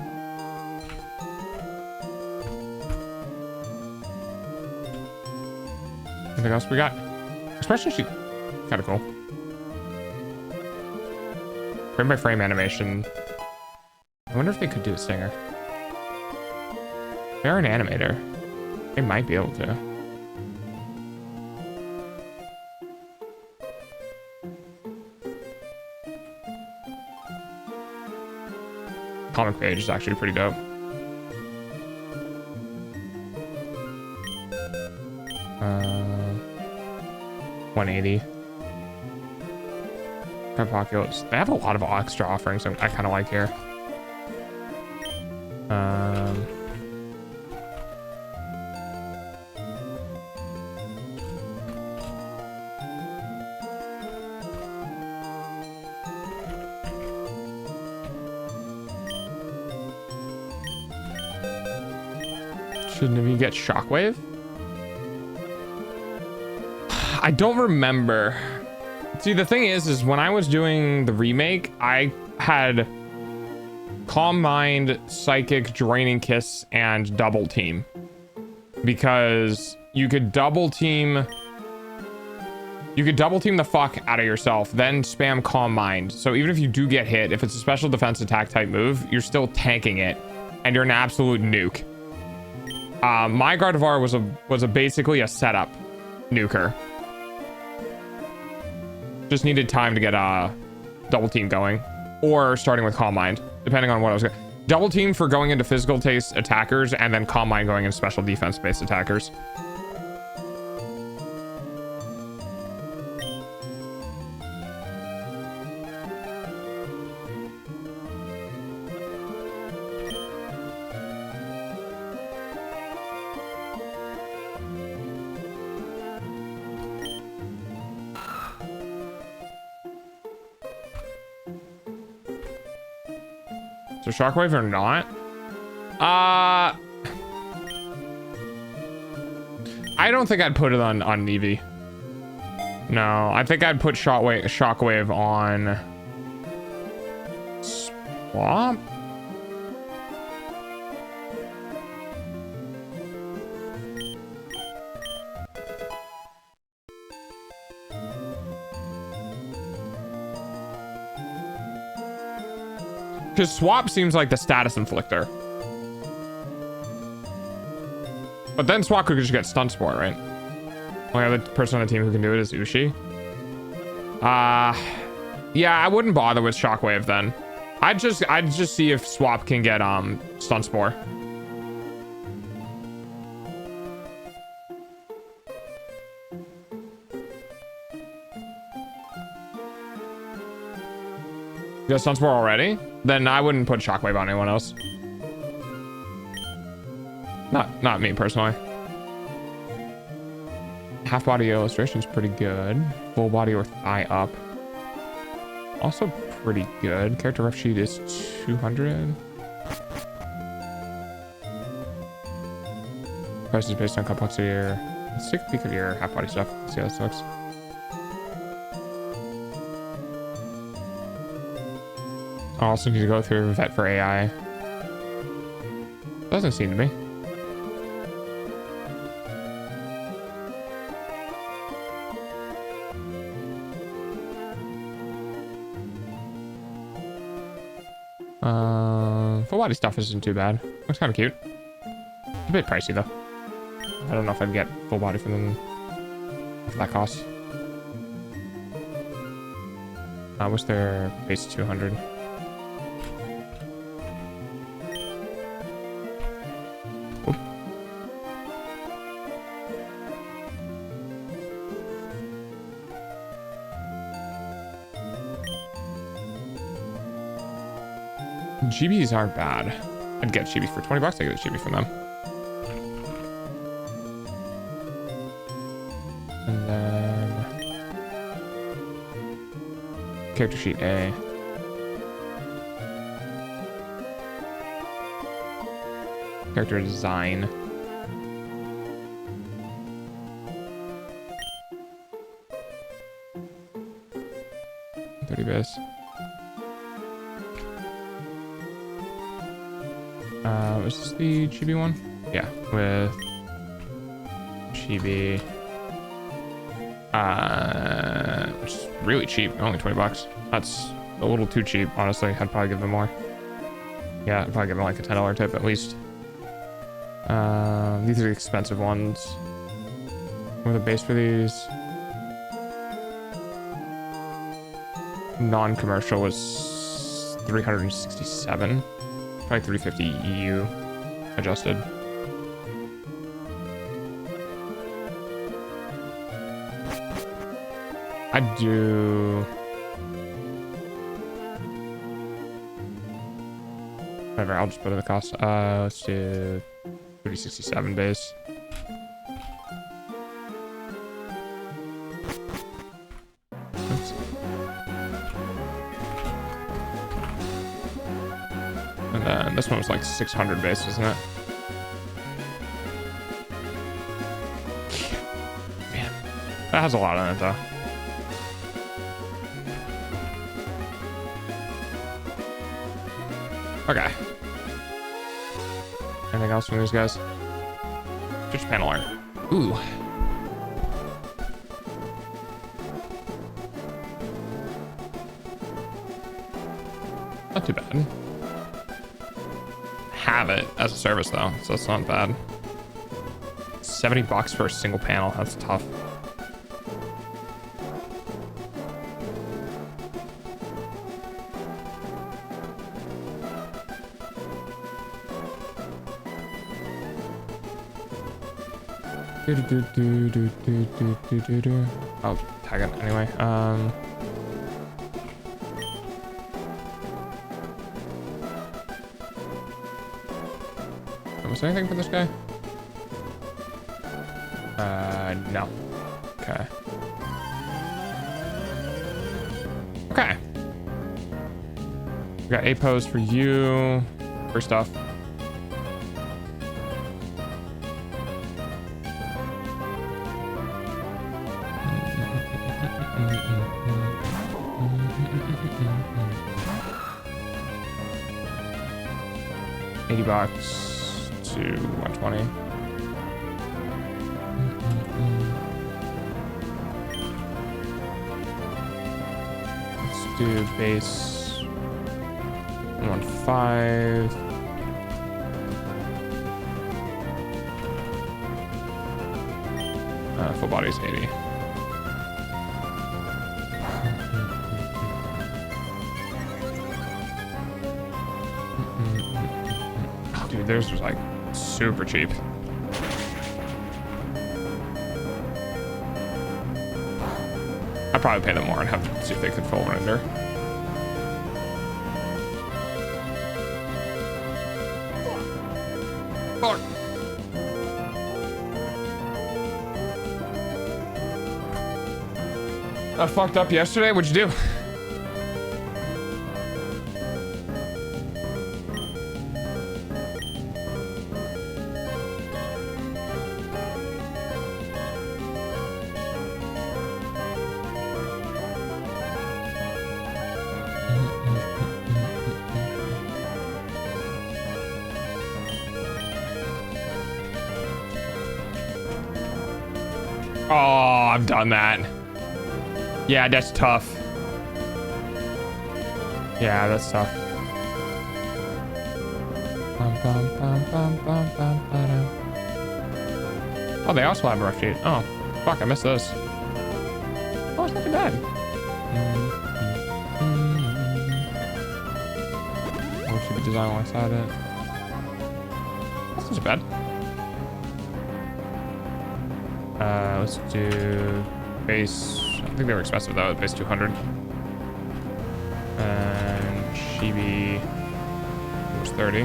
Anything else we got? Expression sheet, kind of cool. Frame by frame animation. I wonder if they could do a singer. They're an animator. They might be able to. Comic page is actually pretty dope. Uh, 180. Apocalypse. They have a lot of extra offerings I kind of like here. Shouldn't we get Shockwave? I don't remember. See, the thing is when I was doing the remake, I had Calm Mind, Psychic, Draining Kiss, and Double Team. Because you could double team the fuck out of yourself, then spam Calm Mind. So even if you do get hit, if it's a special defense attack type move, you're still tanking it, and you're an absolute nuke. My Gardevoir was basically a setup nuker. Just needed time to get double team going, or starting with Calm Mind, depending on what I was going. Double team for going into physical taste attackers, and then Calm Mind going into special defense based attackers. So Shockwave or not? I don't think I'd put it on Eevee. No, I think I'd put Shockwave on Swamp. Because Swap seems like the status inflictor. But then Swat could just get Stun Spore, right? Only other person on the team who can do it is Ushi. Yeah, I wouldn't bother with Shockwave then. I'd just see if Swap can get Stun Spore. You got Stun Spore already? Then I wouldn't put Shockwave on anyone else. Not me personally. Half body illustration is pretty good. Full body or thigh up. Also pretty good. Character rough sheet is 200. Price is based on complexity or... Let's take a peek at your half body stuff. See how this looks. I also need to go through vet for AI. Doesn't seem to be. Full body stuff isn't too bad. Looks kind of cute. A bit pricey though. I don't know if I'd get full body for them for that cost. What's their base 200? Oop. GBs aren't bad. I'd get chibi for 20 bucks. I get a chibi from them. And then character sheet A. Character design. $30 base. Was this the chibi one? Yeah, with chibi. Which is really cheap, only 20 bucks. That's a little too cheap, honestly. I'd probably give them more. Yeah, I'd probably give them like a $10 tip at least. These are the expensive ones. What are the base for these? Non-commercial was 367. Probably 350 EU adjusted. I do. Whatever, I'll just put in the cost. Let's do 367 base. Oops. And then this one was like 600 base, isn't it? Man, that has a lot on it though. Okay. Anything else from these guys? Just panel art. Ooh. Not too bad. Have it as a service though, so it's not bad. 70 bucks for a single panel. That's tough. I'll tag it anyway. Was there anything for this guy? No. Okay. Okay. We got a pose for you. First off. $80 to 120. Let's do base 115. Full body's 80. Oh, dude, theirs was like super cheap. I'd probably pay them more and have to see if they could full render. Fuck. I fucked up yesterday. What'd you do? Oh, I've done that. Yeah, that's tough. Yeah, that's tough. Oh, they also have a rough sheet. Oh, fuck, I missed this. Oh, it's not too bad. Oh, should be designed alongside it. That's not too bad. Let's do base. I think they were expensive though. Base 200. And Chibi was 30.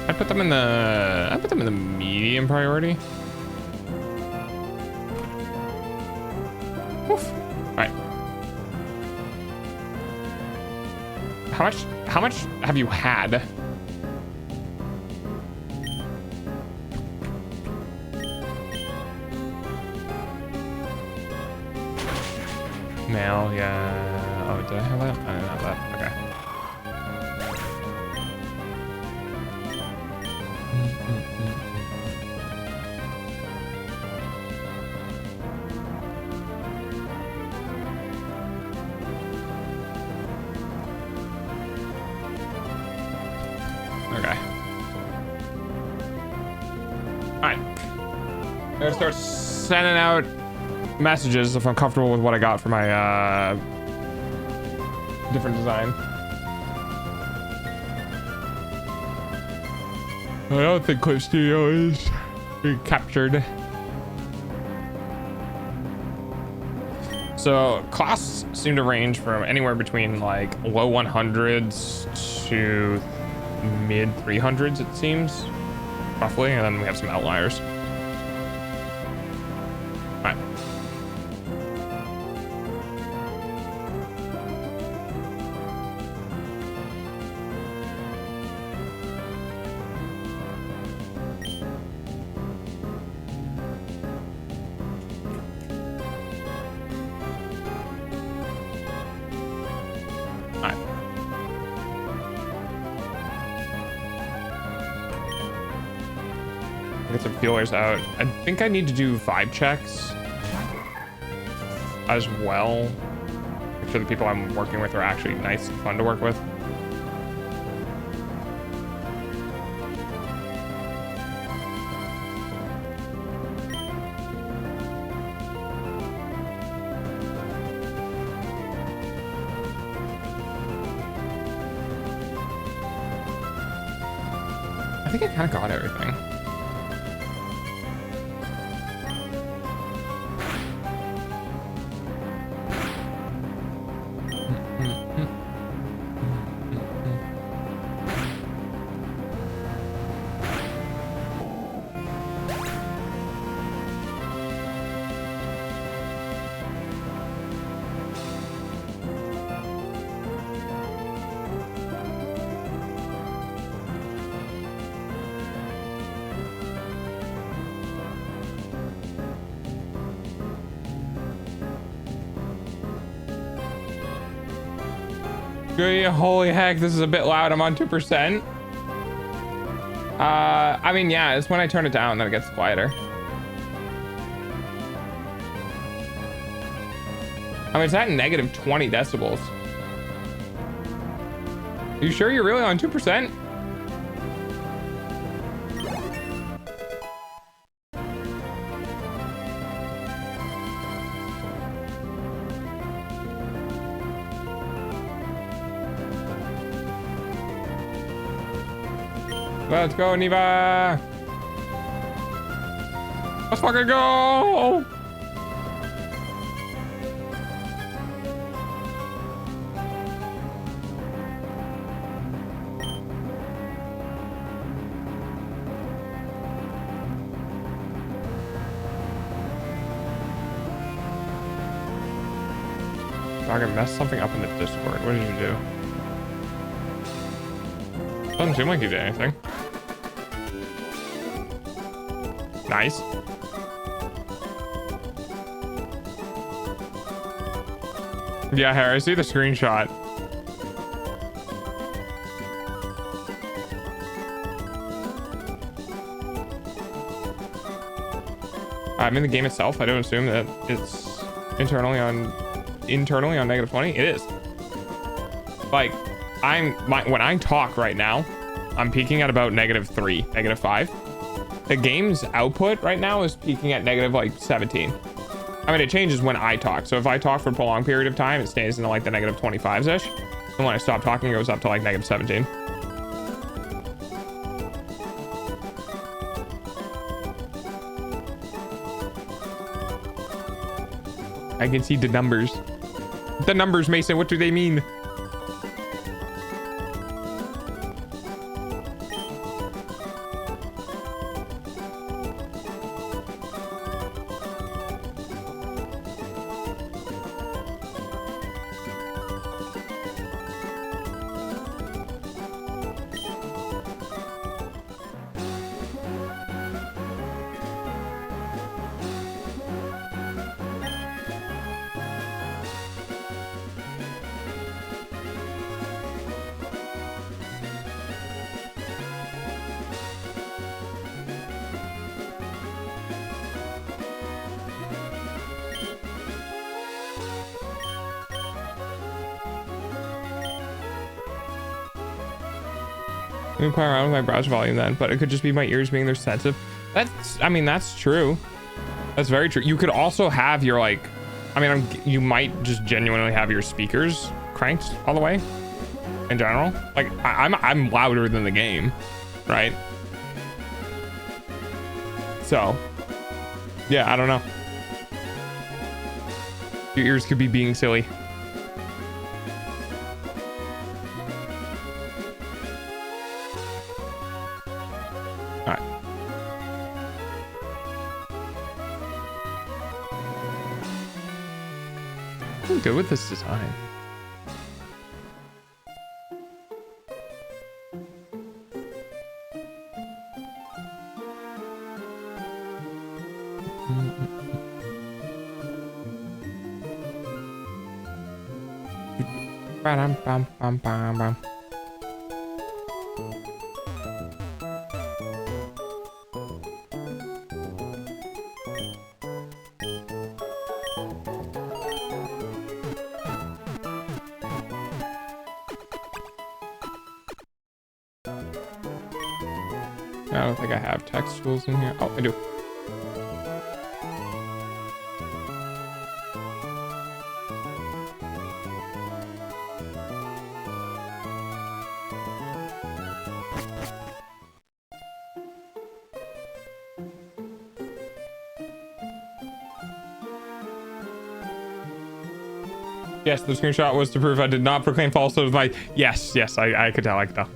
I'd put them in the medium priority. Oof. All right. How much have you had? Mail, yeah. Oh, did I have that? I didn't have that. Okay. Okay. All right. I'm gonna start sending out messages if I'm comfortable with what I got for my different design. I don't think Clip Studio is being captured. So costs seem to range from anywhere between like low 100s to mid 300s, it seems, roughly, and then we have some outliers. Get some feelers out. I think I need to do vibe checks as well. Make sure the people I'm working with are actually nice and fun to work with. I think I kind of got everything. Holy heck, this is a bit loud. I'm on 2%. I mean, yeah, it's when I turn it down that it gets quieter. I mean, it's at negative 20 decibels. Are you sure you're really on 2%? Let's go, Neva. Let's fucking go. Dog, I messed something up in the Discord. What did you do? Doesn't seem like you did anything. Nice. Yeah, Harry, I see the screenshot. I'm in the game itself. I don't assume that it's internally on -20. It is. Like, when I talk right now, I'm peaking at about -3, -5. The game's output right now is peaking at -17. I mean, it changes when I talk. So if I talk for a prolonged period of time, it stays in like the -25s ish. And when I stop talking, it goes up to like -17. I can see the numbers. The numbers, Mason, what do they mean? Let me play around with my browser volume then, but it could just be my ears being they're sensitive. I mean, that's true. That's very true. You could also have your like, I mean, you might just genuinely have your speakers cranked all the way in general. Like I'm louder than the game, right? So yeah, I don't know. Your ears could be being silly. Good with this design. Ba-dum-bum-bum-bum-bum. I don't think I have text tools in here. Oh, I do. Yes, the screenshot was to prove I did not proclaim falsehood of my... Yes, I could tell, I could tell.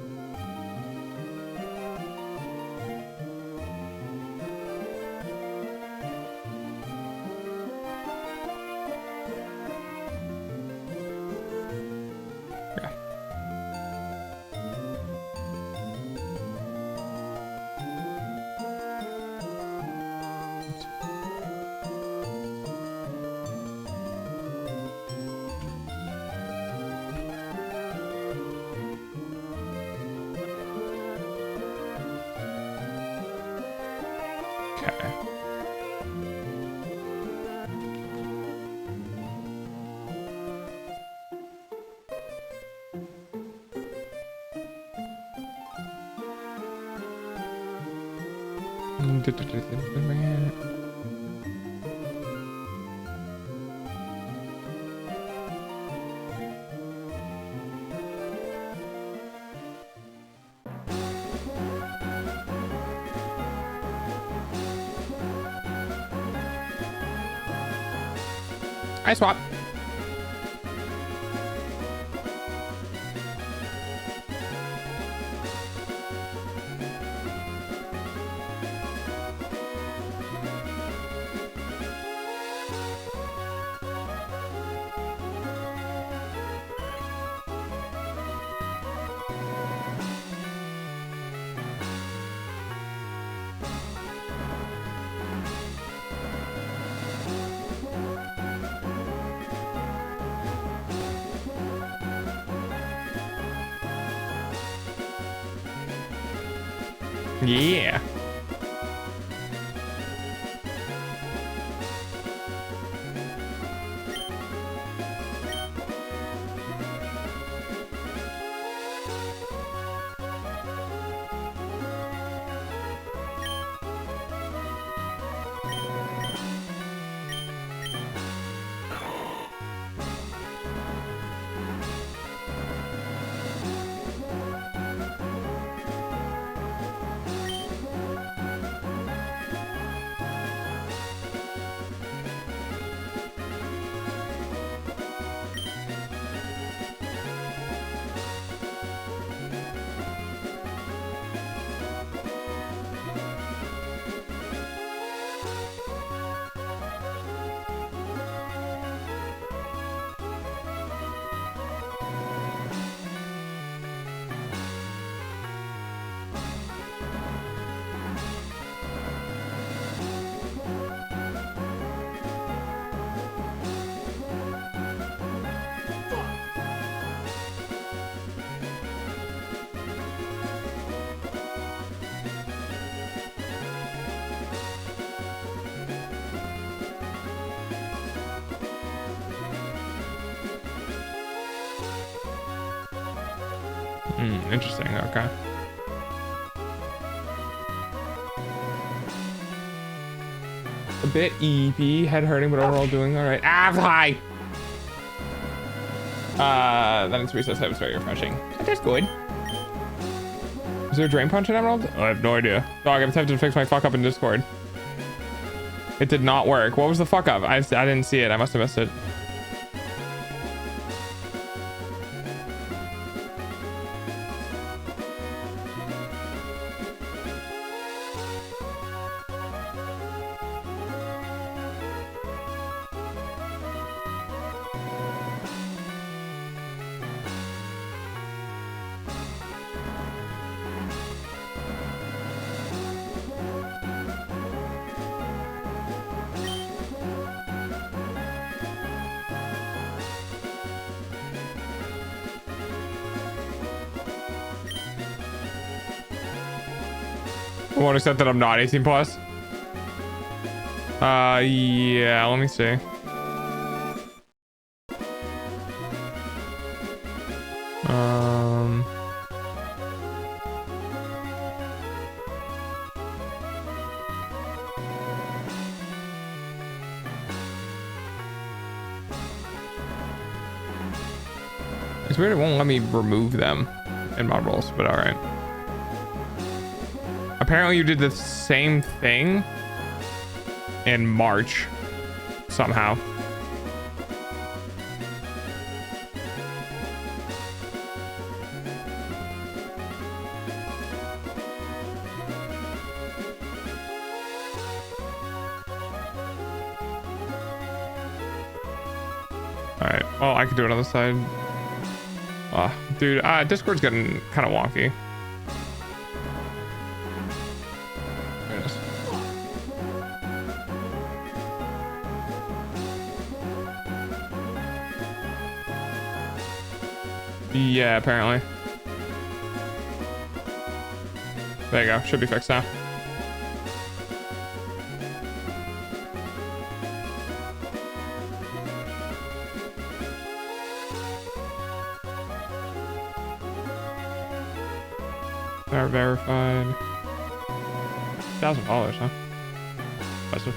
I swap. Yeah. Interesting. Okay. A bit EP, head hurting, but overall doing all right. Ah, hi. Then it's recess. That was very refreshing. That's good. Is there a drain punch in Emerald? Oh, I have no idea. Dog, I'm tempted to fix my fuck up in Discord. It did not work. What was the fuck up? I didn't see it. I must have missed it. I won't accept that I'm not 18 plus. Yeah, let me see. It's weird it won't let me remove them in mod roles, but all right. Apparently you did the same thing in March somehow. All right, well, I could do it on the side. Dude, Discord's getting kind of wonky. There it is. Yeah, apparently. There you go. Should be fixed now. They're verified. $1,000, huh? Impressive.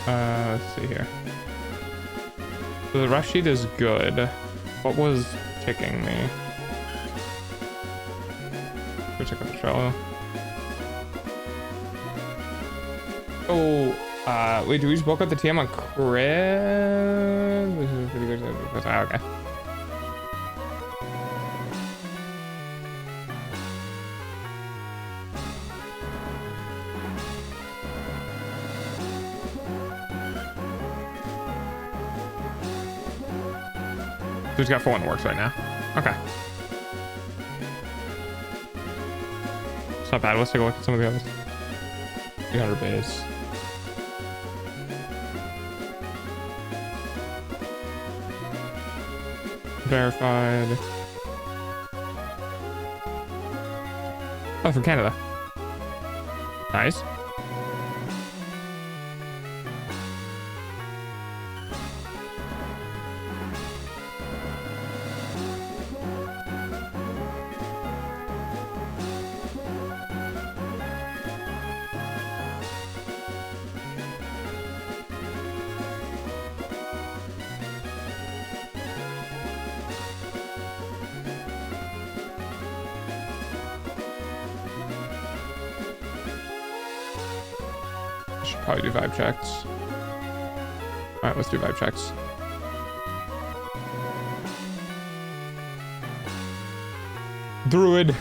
Let's see here. So the rush sheet is good. What was ticking me? Go check out the Trello. Oh, wait, do we just book out the TM on Chris? Okay. So he's got 4 in the works right now. Okay. It's not bad. Let's take a look at some of the others. 300 base. Verified. Oh, from Canada. Nice. Probably do vibe checks. All right, let's do vibe checks. Druid.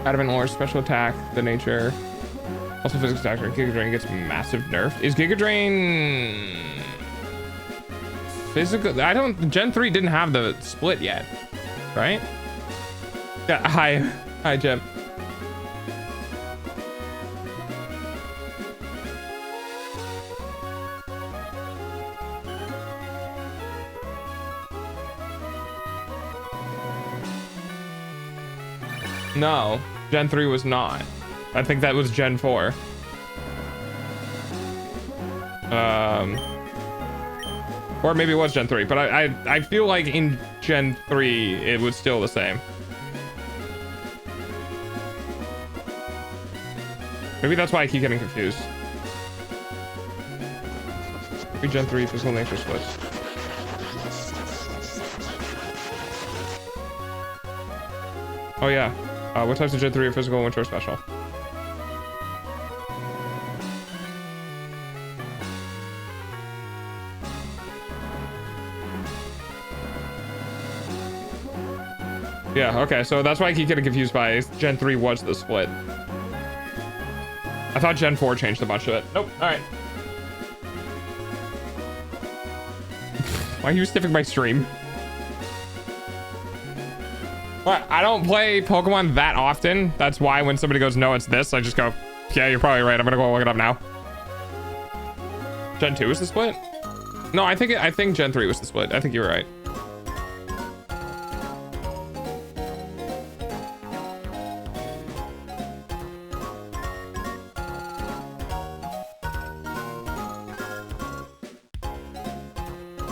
Adamant Lore, special attack, the nature. Also physical attack. Giga Drain gets massive nerfed. Is Giga Drain physical? I don't. Gen 3 didn't have the split yet, right? Yeah. Hi, Jim. No, Gen 3 was not. I think that was Gen 4. Or maybe it was Gen 3, but I feel like in Gen 3 it was still the same. Maybe that's why I keep getting confused. Maybe Gen 3 physical nature splits. Oh yeah. What types of Gen 3 are physical, which are special? Yeah, okay, so that's why I keep getting confused by Gen 3 was the split. I thought Gen 4 changed a bunch of it. Nope, alright. Why are you sniffing my stream? I don't play Pokemon that often. That's why when somebody goes, no, it's this, I just go, yeah, you're probably right. I'm gonna go look it up now. Gen 2 is the split? No, I think Gen 3 was the split. I think you were right.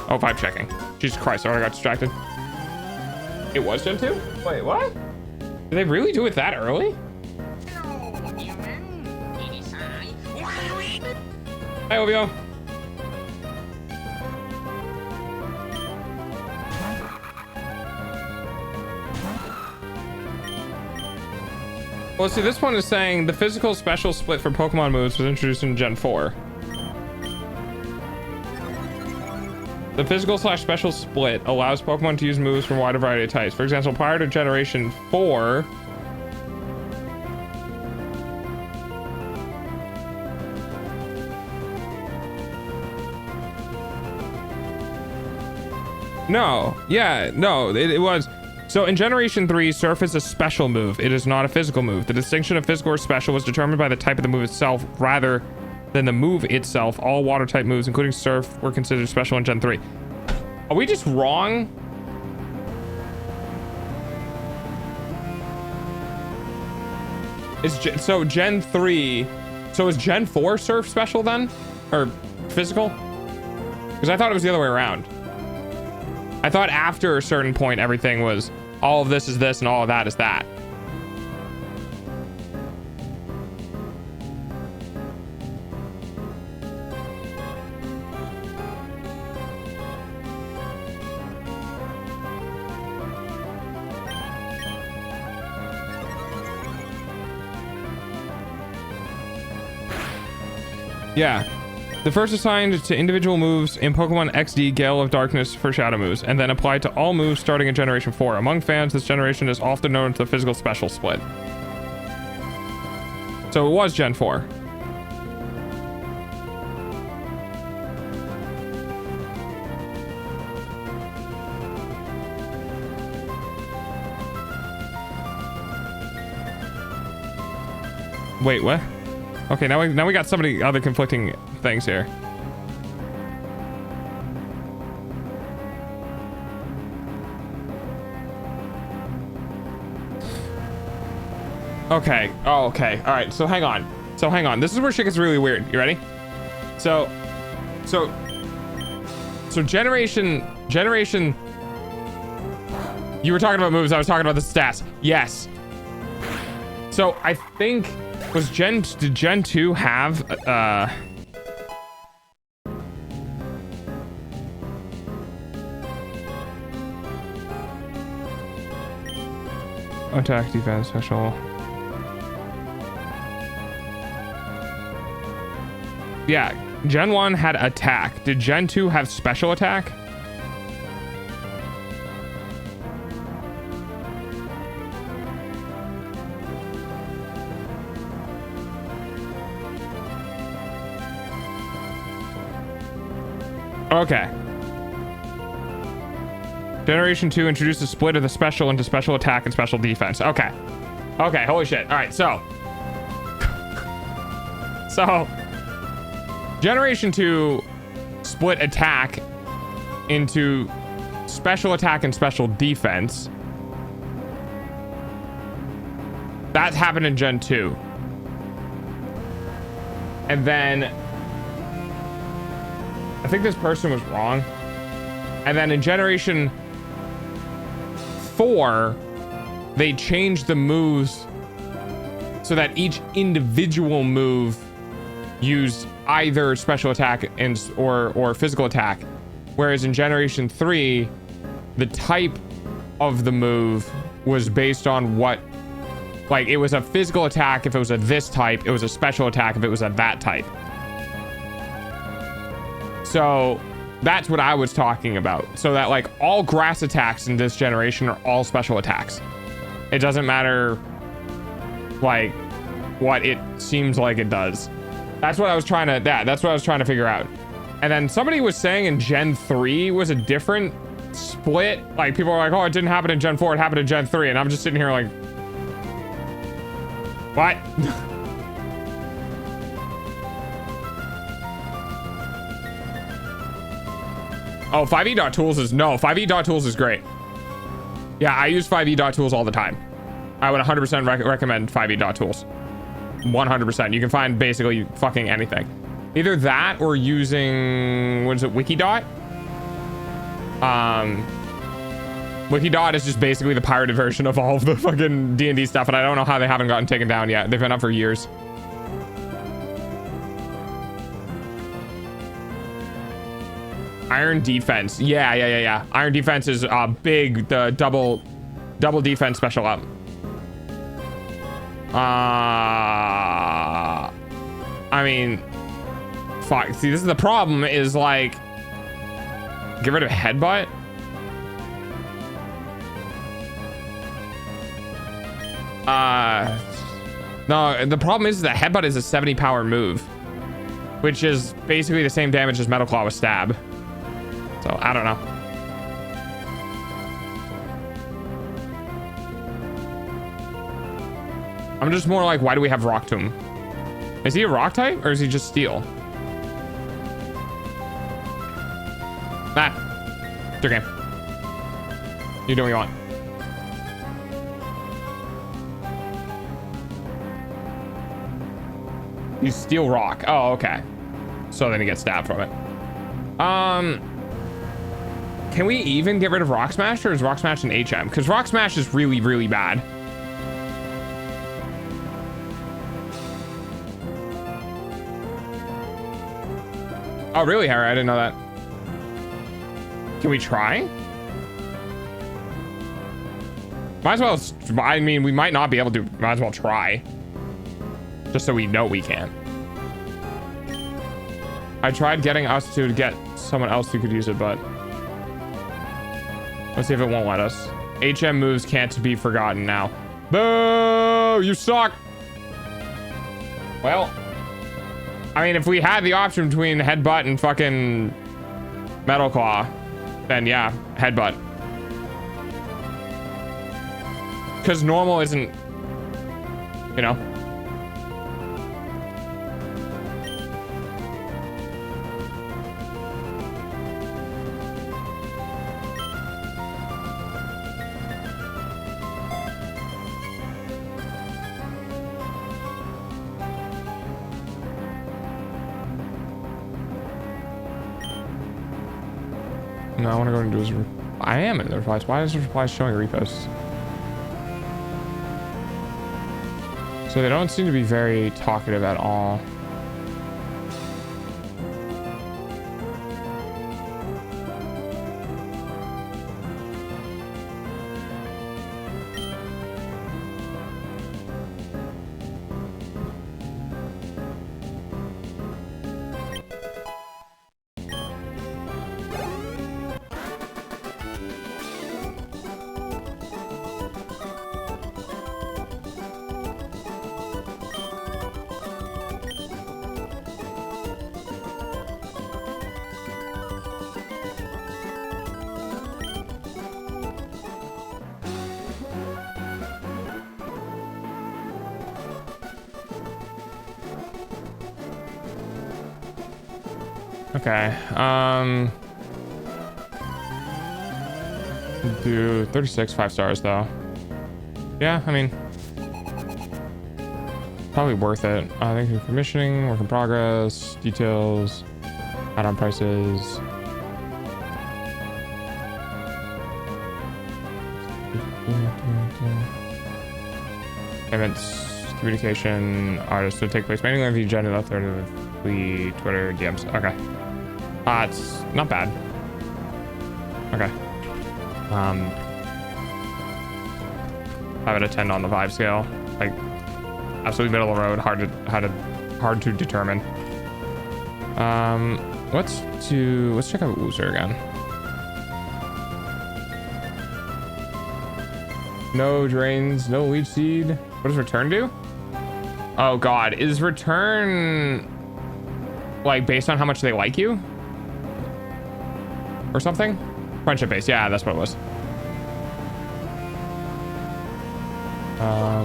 Oh, vibe checking. Jesus Christ, I already got distracted. It was Gen 2? Wait, what? Did they really do it that early? Hi, Ovio. Well, see, this one is saying the physical special split for Pokemon moves was introduced in Gen 4. The physical / special split allows Pokemon to use moves from a wider variety of types. For example, prior to Generation 4, it was. So in Generation 3, Surf is a special move. It is not a physical move. The distinction of physical or special was determined by the type of the move itself rather than the move itself. All water type moves, including Surf, were considered special in Gen 3. Are we just wrong? So Gen 3, so is Gen 4 Surf special then? Or physical? Because I thought it was the other way around. I thought after a certain point, everything was, all of this is this and all of that is that. Yeah. The first assigned to individual moves in Pokemon XD Gale of Darkness for Shadow moves, and then applied to all moves starting in Generation 4. Among fans, this generation is often known as the Physical Special Split. So it was Gen 4. Wait, what? Okay, now we got so many other conflicting things here. Okay. Oh, okay. All right. So hang on. This is where shit gets really weird. You ready? So generation. You were talking about moves. I was talking about the stats. Yes. So I think did Gen 2 have attack, defense, special. Yeah, Gen 1 had attack. Did Gen 2 have special attack? Okay. Generation 2 introduced a split of the special into special attack and special defense. Okay. Okay, holy shit. All right, so Generation 2 split attack into special attack and special defense. That happened in Gen 2. And then I think this person was wrong. And then in Generation 4, they changed the moves so that each individual move used either special attack or physical attack. Whereas in Generation 3, the type of the move was based on what, like, it was a physical attack if it was a this type, it was a special attack if it was a that type. So that's what I was talking about. So that, like, all grass attacks in this generation are all special attacks. It doesn't matter, like, what it seems like it does. That's what I was trying to, that's what I was trying to figure out. And then somebody was saying in Gen 3 was a different split. Like, people were like, oh, it didn't happen in Gen 4, it happened in Gen 3. And I'm just sitting here like, what? Oh, 5e.tools is, no, 5e.tools is great. Yeah, I use 5e.tools all the time. I would 100% recommend 5e.tools. 100%. You can find basically fucking anything. Either that or using, what is it, Wikidot? Wikidot is just basically the pirated version of all of the fucking D&D stuff, and I don't know how they haven't gotten taken down yet. They've been up for years. Iron defense. Yeah. Iron defense is big. The double defense special up. I mean, fuck. See, this is the problem. Is like, get rid of headbutt. No. The problem is that headbutt is a 70 power move, which is basically the same damage as Metal Claw with stab. So, I don't know. I'm just more like, why do we have Rock Tomb? Is he a rock type or is he just steel? Nah. It's your game. You do what you want. He's steel rock. Oh, okay. So then he gets stabbed from it. Can we even get rid of Rock Smash, or is Rock Smash an HM? Because Rock Smash is really, really bad. Oh, really, Harry? I didn't know that. Can we try? Might as well. I mean, we might not be able to. Might as well try. Just so we know we can. I tried getting us to get someone else who could use it, but let's see if it won't let us. HM moves can't be forgotten now. Boo! You suck! Well, I mean, if we had the option between headbutt and fucking metal claw, then yeah, headbutt. Because normal isn't, you know. No, I want to go into his. I am in the replies. Why is the replies showing reposts? So they don't seem to be very talkative at all. Okay, do 36 5 stars though. Yeah, I mean, probably worth it. Thank you for commissioning, work in progress, details, add-on prices. Payments, communication, artists to take place manually on the agenda left there to the Twitter DMs. Okay. It's not bad. Okay. 5 out of 10 on the vibe scale. Like, absolutely middle of the road. Hard to determine. Let's check out Oozer again. No drains, no leech seed. What does return do? Oh god, is return like based on how much they like you? Or something? Friendship based, yeah, that's what it was.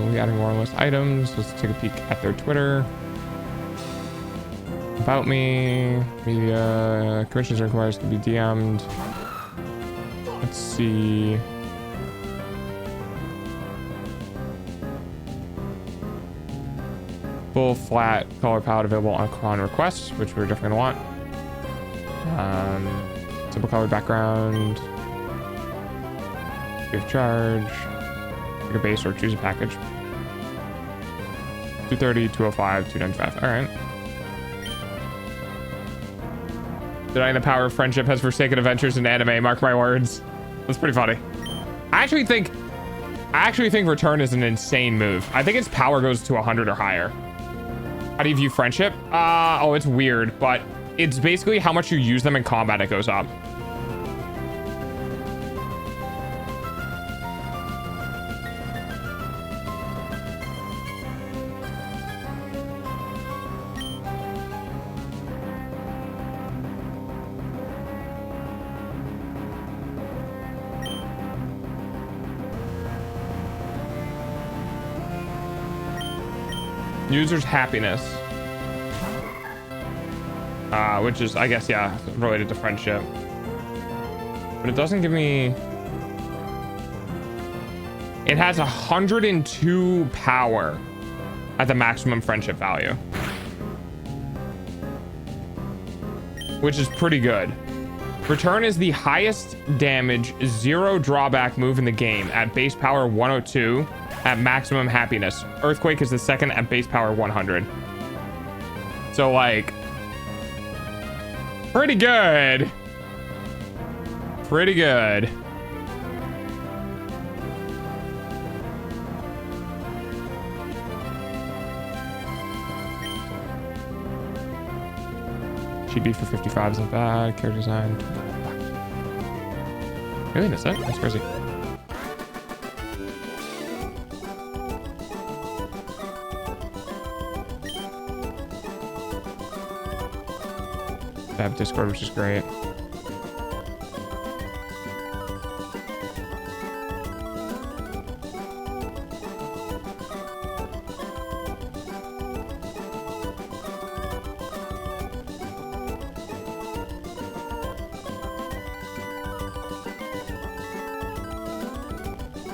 We adding more list items. Let's take a peek at their Twitter. About me, media, commissions and inquiries can be DM'd. Let's see. Full flat color palette available on request, which we're definitely gonna want. Simple color background. Free of charge. Pick a base or choose a package. 230, 205, 295. All right. Denying the power of friendship has forsaken adventures in anime. Mark my words. That's pretty funny. I actually think return is an insane move. I think its power goes to 100 or higher. How do you view friendship? Oh, it's weird, but it's basically how much you use them in combat, it goes up. User's happiness. Which is, I guess, yeah, related to friendship. But it doesn't give me... It has 102 power at the maximum friendship value. Which is pretty good. Return is the highest damage, 0 drawback move in the game at base power 102 at maximum happiness. Earthquake is the second at base power 100. So like, pretty good. Pretty good. She'd be for 55 isn't bad. Character design. Really? That's it? That's crazy. They have Discord, which is great.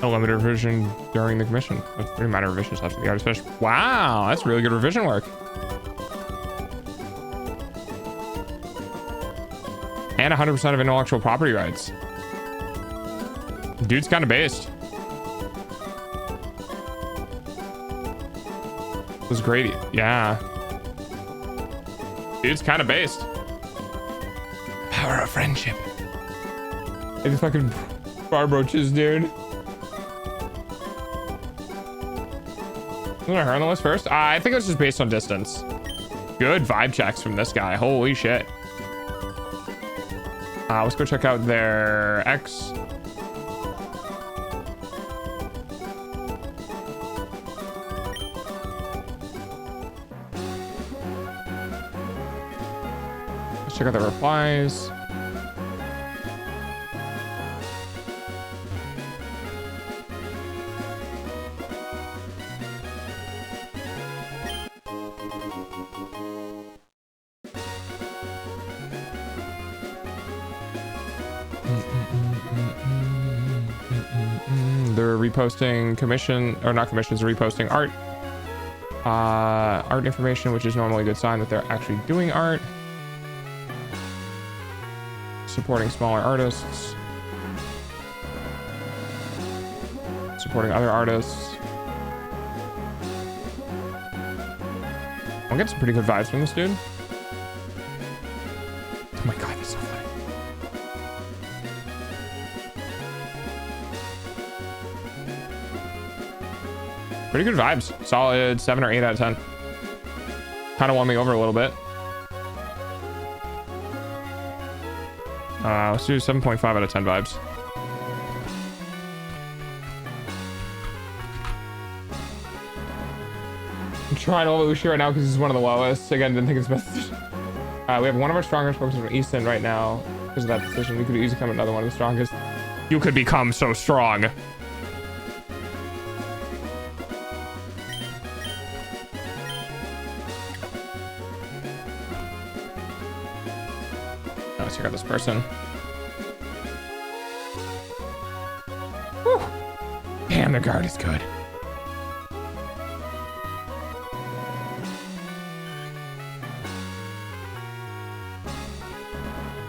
A limited revision during the commission with 3 minor revisions after the artist finish. Wow, that's really good revision work. And 100% of intellectual property rights. Dude's kind of based. This is great. Yeah. Dude's kind of based. Power of friendship. Like the fucking bar brooches, dude. Wasn't her on the list first? I think it was just based on distance. Good vibe checks from this guy. Holy shit. Let's go check out their X. Let's check out the replies. They're reposting commission, or not commissions, they're reposting art. Art information, which is normally a good sign that they're actually doing art. Supporting smaller artists. Supporting other artists. I'm getting some pretty good vibes from this dude. Oh my god, that's so funny. Pretty good vibes. Solid 7 or 8 out of 10. Kind of won me over a little bit. Let's do 7.5 out of 10 vibes. I'm trying to level Ushi right now because he's one of the lowest. Again, didn't think it's best decision. We have one of our strongest focus from Easton right now because of that decision. We could easily become another one of the strongest. You could become so strong. Let's check out this person. Whew. Damn, the guard is good.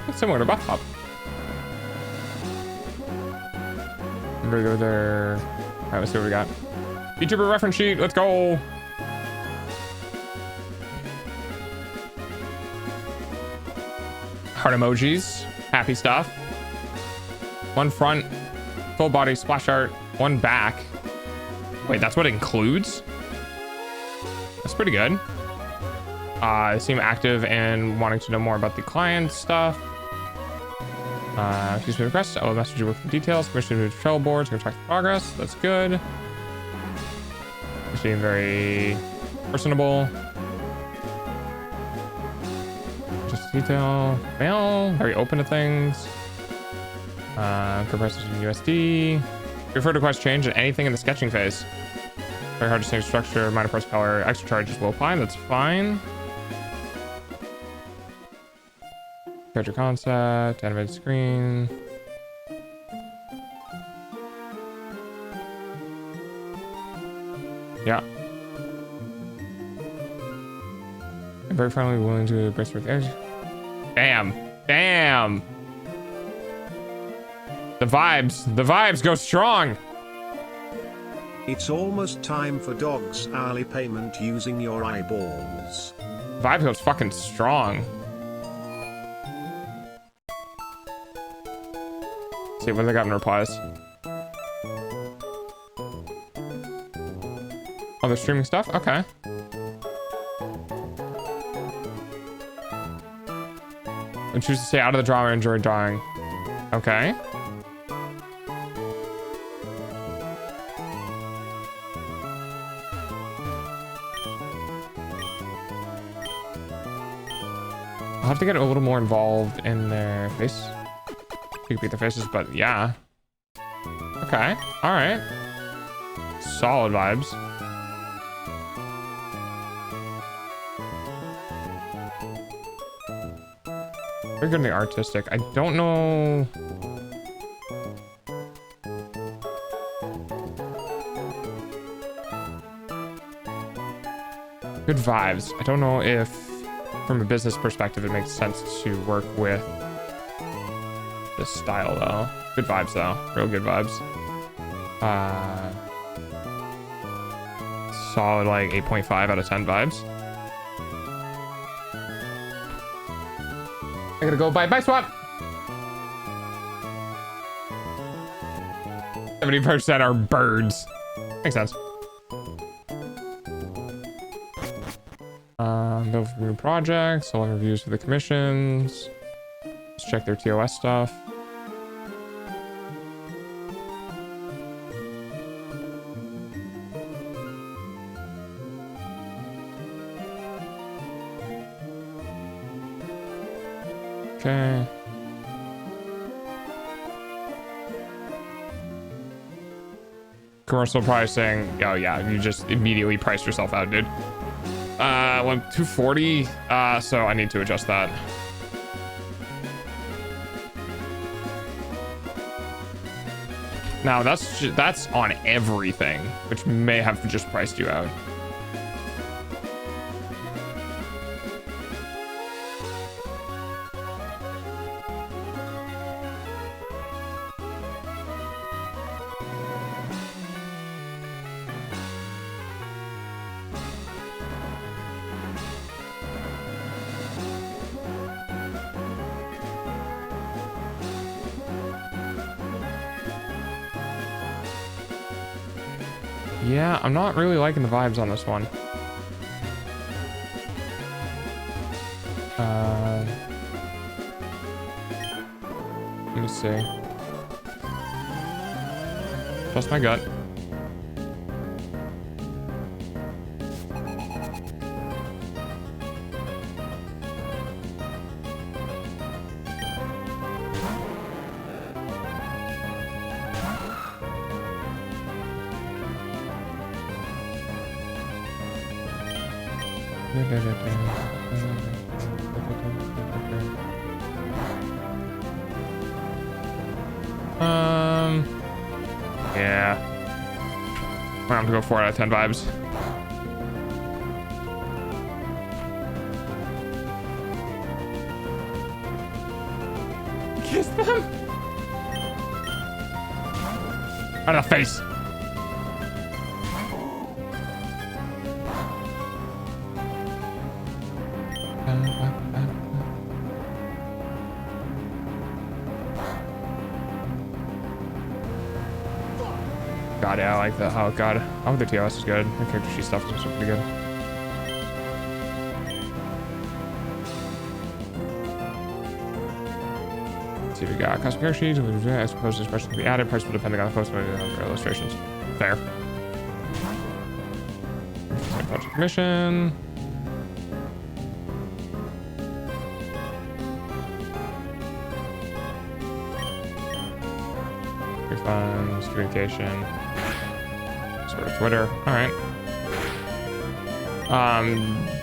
It's similar to Buff Hop. I'm gonna go there. All right, let's see what we got. YouTuber reference sheet. Let's go. Heart emojis, happy stuff. One front, full body splash art, one back. Wait, that's what it includes? That's pretty good. They seem active and wanting to know more about the client stuff. Excuse me, request. I will message you with the details. Permission to travel boards, gonna track the progress. That's good. They seem very personable. Detail, mail, very open to things. Compressors in USD. Refer to quest change and anything in the sketching phase. Very hard to change structure, minor parts color, extra charges will apply. That's fine. Character concept, animated screen. Yeah. I'm very friendly, willing to brace with edge. Damn. Damn. The vibes go strong. It's almost time for dog's hourly payment using your eyeballs. Vibes goes fucking strong. Let's see what they got in replies. Oh, they're streaming stuff? Okay. And choose to stay out of the drama and enjoy drawing. Okay. I'll have to get a little more involved in their face. You can beat their faces, but yeah. Okay. All right. Solid vibes. Very good in the artistic. I don't know. Good vibes. I don't know if, from a business perspective, it makes sense to work with this style, though. Good vibes, though. Real good vibes. Solid, like, 8.5 out of 10 vibes. I gotta go buy swap. 70% are birds. Makes sense. Build for new projects, selling reviews for the commissions. Let's check their TOS stuff. Okay. Commercial pricing. Oh yeah, you just immediately priced yourself out, dude. 240. So I need to adjust that. Now that's on everything, which may have just priced you out. Yeah, I'm not really liking the vibes on this one. Let me see. Trust my gut. Yeah. I'm gonna have to go 4 out of 10 vibes. Kiss them? Out of the face. God, yeah, I like that. Oh, God. Oh, the TOS is good. The character sheet stuff is also pretty good. Let's see what we got. Custom character sheets. I suppose this expression can be added. Price will depend on the post and other illustrations. Fair. Project commission. Refunds, communication. Sort of Twitter. All right.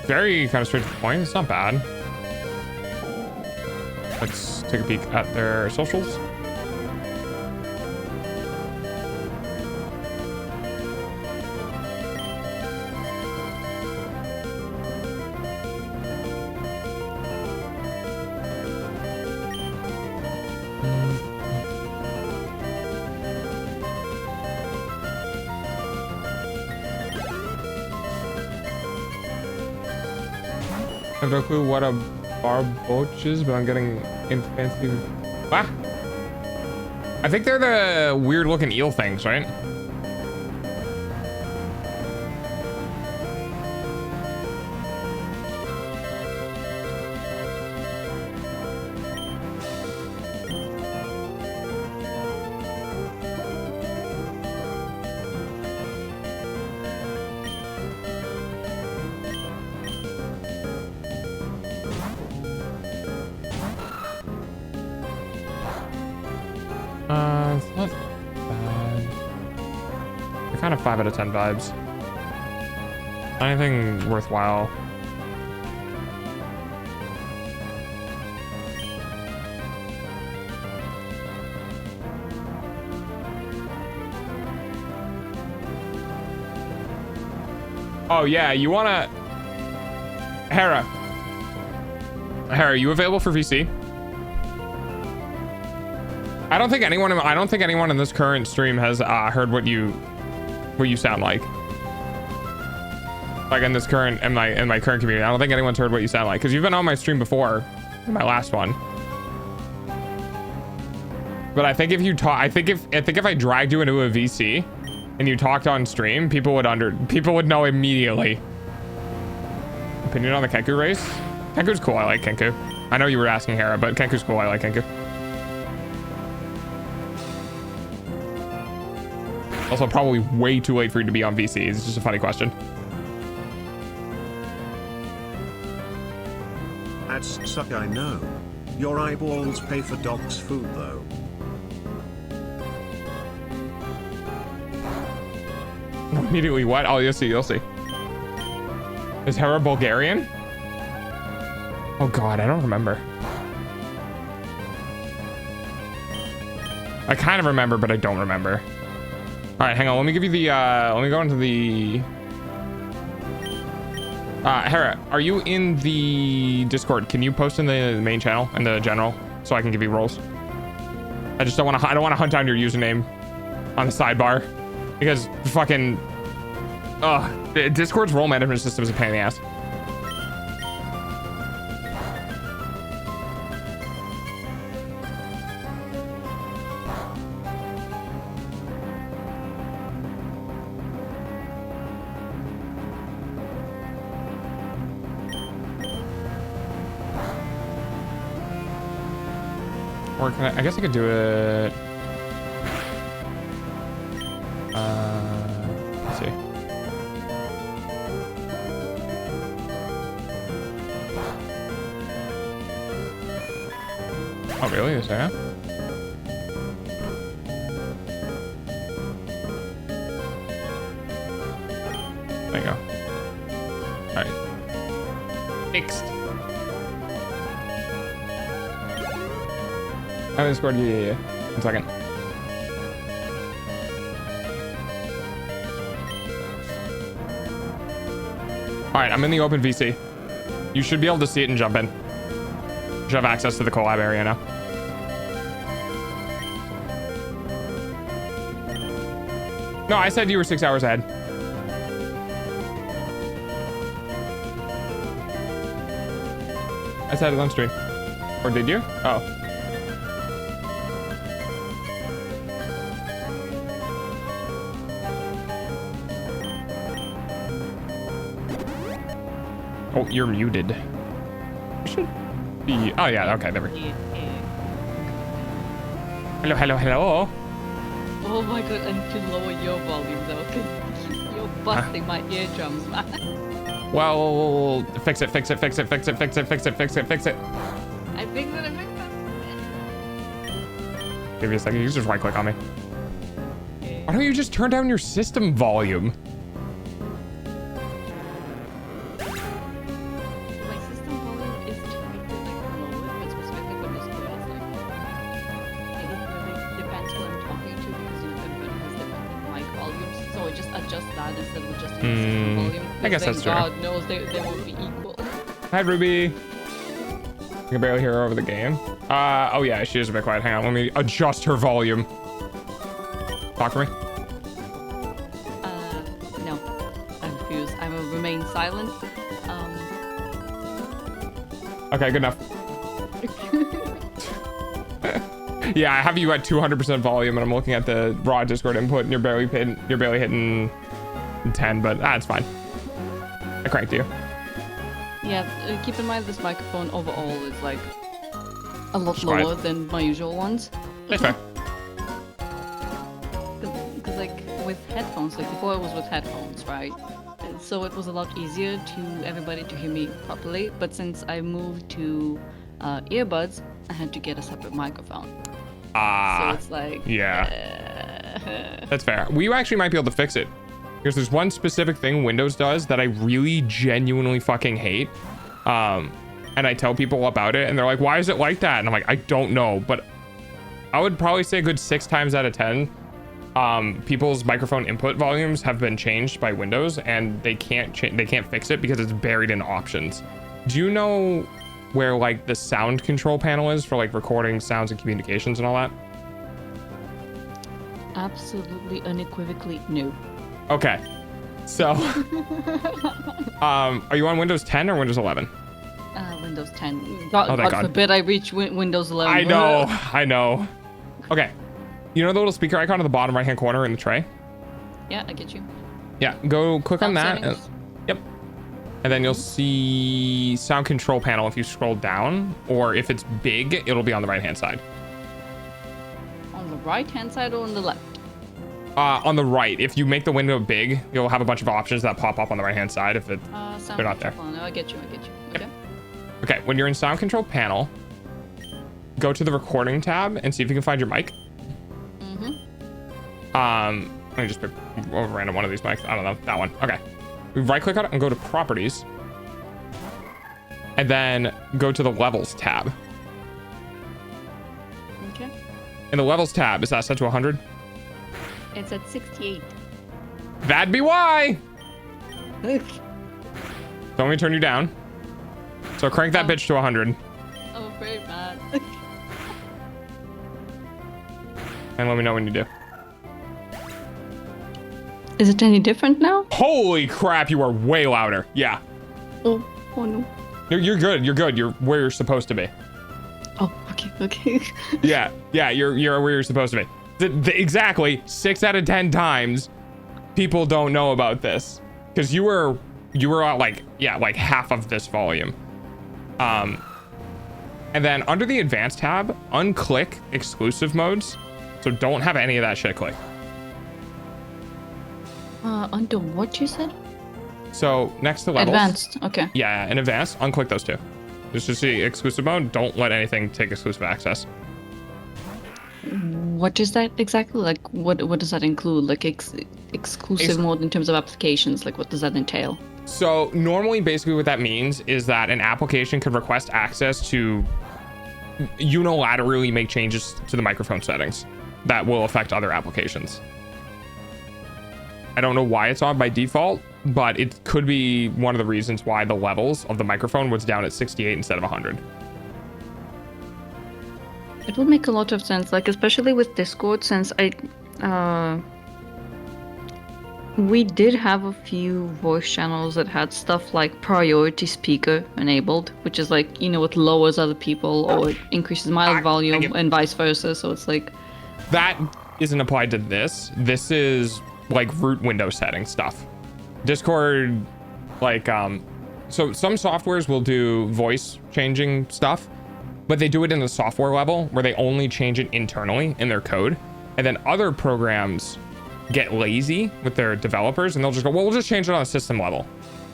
Very kind of straight to the point. It's not bad. Let's take a peek at their socials. I have no clue what a barboach is, but I'm getting into fancy. Ah! I think they're the weird looking eel things, right? It's not bad. They're kind of 5 out of 10 vibes. Anything worthwhile. Oh yeah, you wanna... Hera, you available for VC? I don't think anyone in this current stream has heard what you sound like. Like in this current in my current community, I don't think anyone's heard what you sound like because you've been on my stream before, in my last one. But I think if you talk, I think if I dragged you into a VC and you talked on stream, people would know immediately. Opinion on the Kenku race? Kenku's cool. I like Kenku. I know you were asking Hera, but Kenku's cool. I like Kenku. Also, probably way too late for you to be on VC. It's just a funny question. Ads suck, I know. Your eyeballs pay for dogs' food, though. Immediately what? Oh, you'll see. Is Hera Bulgarian? Oh god, I don't remember. I kind of remember, but I don't remember. All right, hang on. Let me give you the, let me go into the... Hera, are you in the Discord? Can you post in the main channel, in the general, so I can give you roles? I just don't want to hunt down your username on the sidebar. Because fucking... Discord's role management system is a pain in the ass. Or can I guess I could do it. Let's see. Oh, really? Is that? There you go. All right. Fixed. I haven't scored. Yeah. 1 second. All right, I'm in the open VC. You should be able to see it and jump in. You should have access to the collab area now. No, I said you were 6 hours ahead. I said it on stream. Or did you? Oh. Oh, you're muted. You should be... Oh, yeah. Okay, there we go. Hello. Oh my god, I need to lower your volume though, because you're busting my eardrums, man. Well, fix it. I fixed it. Give me a second. You just right click on me. Why don't you just turn down your system volume? I guess that's true. God knows they won't be equal. Hi, Ruby. I can barely hear her over the game. Oh yeah, she is a bit quiet. Hang on, let me adjust her volume. Talk to me. No. I'm confused. I will remain silent. Okay, good enough. Yeah, I have you at 200% volume, and I'm looking at the raw Discord input, and you're barely hitting 10, but it's fine. I cranked you. Yeah, keep in mind this microphone overall is like a lot lower than my usual ones. That's fair. Because like with headphones, like before I was with headphones, right? So it was a lot easier to everybody to hear me properly. But since I moved to earbuds, I had to get a separate microphone. Ah, So it's like, yeah. That's fair. We actually might be able to fix it. Because there's one specific thing Windows does that I really genuinely fucking hate. And I tell people about it and they're like, why is it like that? And I'm like, I don't know. But I would probably say a good 6 times out of 10, people's microphone input volumes have been changed by Windows and they can't fix it because it's buried in options. Do you know where like the sound control panel is for like recording sounds and communications and all that? Absolutely unequivocally no. Okay. So, are you on Windows 10 or Windows 11? Windows 10. God thank God. forbid I reach Windows 11. I know. Okay. You know the little speaker icon at the bottom right-hand corner in the tray? Yeah, I get you. Yeah, go click on Sound that. settings? Yep. And then you'll see sound control panel if you scroll down, or if it's big, it'll be on the right-hand side. On the right-hand side or on the left? On the right. If you make the window big, you'll have a bunch of options that pop up on the right-hand side if it, Sound they're not there. control. No, I get you. Okay. Okay, when you're in sound control panel, go to the recording tab and see if you can find your mic. Let me just pick a random one of these mics. I don't know, that one. Okay. Right click on it and go to properties. And then go to the levels tab. Okay. In the levels tab, is that set to 100? It's at 68. That'd be why. Don't let me turn you down. So crank that bitch to 100. I'm afraid not. And let me know when you do. Is it any different now? Holy crap, you are way louder. Yeah. Oh no. You're good. You're where you're supposed to be. Oh, okay. Yeah, you're where you're supposed to be. Exactly 6 out of 10 times people don't know about this because you were at like half of this volume. And then under the advanced tab, unclick exclusive modes. So don't have any of that shit clicked. Under what you said? So next to levels. Advanced. Okay. Yeah, in advanced, unclick those two. Just to see exclusive mode. Don't let anything take exclusive access. What is that exactly? Like, what does that include? Like, exclusive mode in terms of applications? Like, what does that entail? So normally, basically what that means is that an application could request access to unilaterally make changes to the microphone settings that will affect other applications. I don't know why it's on by default, but it could be one of the reasons why the levels of the microphone was down at 68 instead of 100. It would make a lot of sense, like especially with Discord, since we did have a few voice channels that had stuff like priority speaker enabled, which is like, you know, it lowers other people or it increases mild volume and vice versa. So it's like that isn't applied to this. This is like root window setting stuff. Discord, like so some softwares will do voice changing stuff, but they do it in the software level where they only change it internally in their code. And then other programs get lazy with their developers and they'll just go, well, we'll just change it on a system level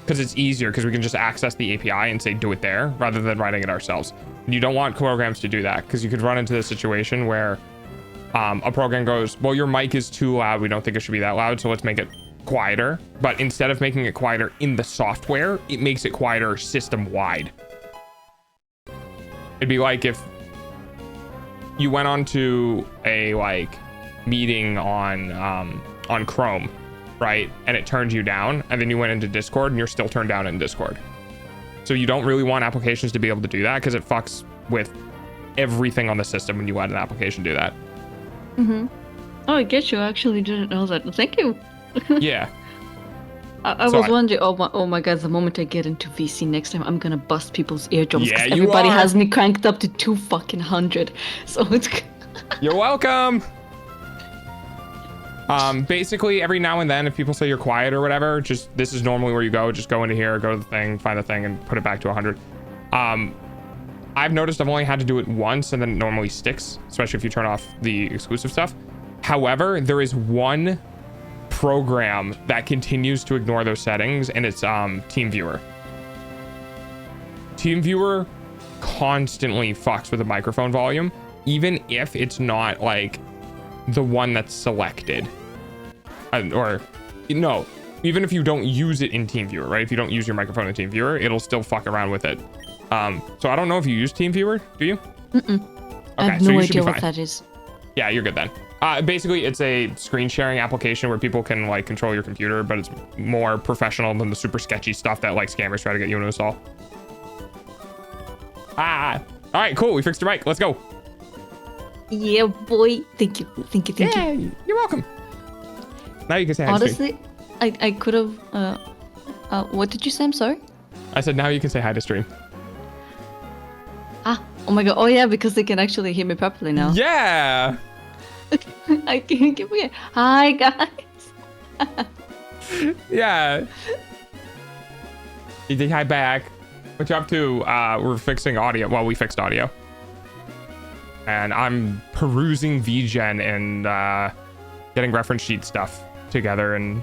because it's easier because we can just access the API and say do it there rather than writing it ourselves. And you don't want programs to do that because you could run into the situation where a program goes, well, your mic is too loud, we don't think it should be that loud, so let's make it quieter. But instead of making it quieter in the software, it makes it quieter system wide. It'd be like if you went onto a like meeting on Chrome, right, and it turned you down, and then you went into Discord and you're still turned down in Discord. So you don't really want applications to be able to do that because it fucks with everything on the system when you let an application do that. Oh, I get you. I actually didn't know that. Thank you. Yeah. I was wondering, oh my god, the moment I get into VC next time, I'm gonna bust people's eardrums Yeah, because you everybody are. has me cranked up to 200. So it's You're welcome. Basically every now and then if people say you're quiet or whatever, just this is normally where you go, just go into here, go to the thing, find the thing and put it back to 100. I've noticed I've only had to do it once and then it normally sticks, especially if you turn off the exclusive stuff. However, there is one program that continues to ignore those settings and it's TeamViewer. TeamViewer constantly fucks with the microphone volume even if it's not like the one that's selected, or no, even if you don't use it in TeamViewer, right? If you don't use your microphone in TeamViewer, it'll still fuck around with it. So I don't know if you use TeamViewer, do you? Mm-mm. Okay, I have so no you should be idea what fine. that is. Yeah, you're good then. Basically, it's a screen sharing application where people can like control your computer, but it's more professional than the super sketchy stuff that like scammers try to get you to install. All right, cool. We fixed your mic. Let's go. Yeah, boy. Thank you. Thank you. Thank you. You're welcome. Now you can say hi to stream. Honestly, I could have. What did you say? I'm sorry. I said now you can say hi to stream. Oh my god. Oh yeah, because they can actually hear me properly now. Yeah. I can't give me. Hi guys. Yeah. You say hi back. What you up to? We're fixing audio. Well, we fixed audio. And I'm perusing VGen and getting reference sheet stuff together and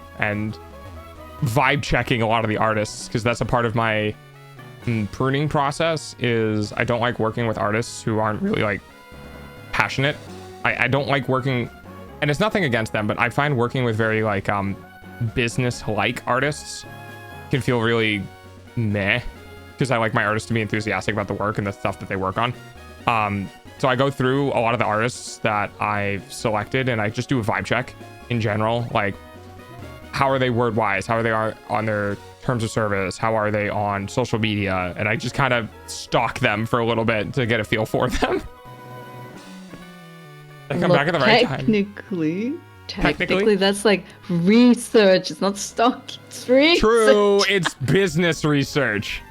vibe checking a lot of the artists, because that's a part of my pruning process. Is I don't like working with artists who aren't really like passionate. I don't like working, and it's nothing against them, but I find working with very like business like artists can feel really meh, because I like my artists to be enthusiastic about the work and the stuff that they work on. So I go through a lot of the artists that I've selected and I just do a vibe check in general. Like, how are they word wise? How are they on their terms of service? How are they on social media? And I just kind of stalk them for a little bit to get a feel for them. I come back at the right time. Technically, that's like research. It's not stock. It's research. True, it's business research.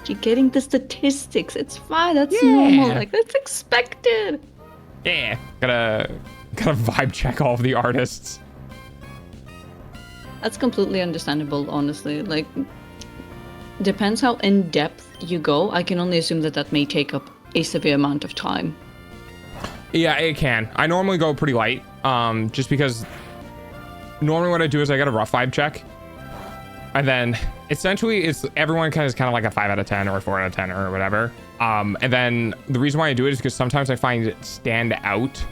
You're getting the statistics. It's fine. That's normal. Like, that's expected. Yeah. Gotta vibe check all of the artists. That's completely understandable, honestly. Like, depends how in depth you go. I can only assume that may take up a severe amount of time. Yeah, it can. I normally go pretty light, just because normally what I do is I get a rough vibe check. And then essentially it's everyone kind of like a 5 out of 10 or a 4 out of 10 or whatever. And then the reason why I do it is because sometimes I find stand out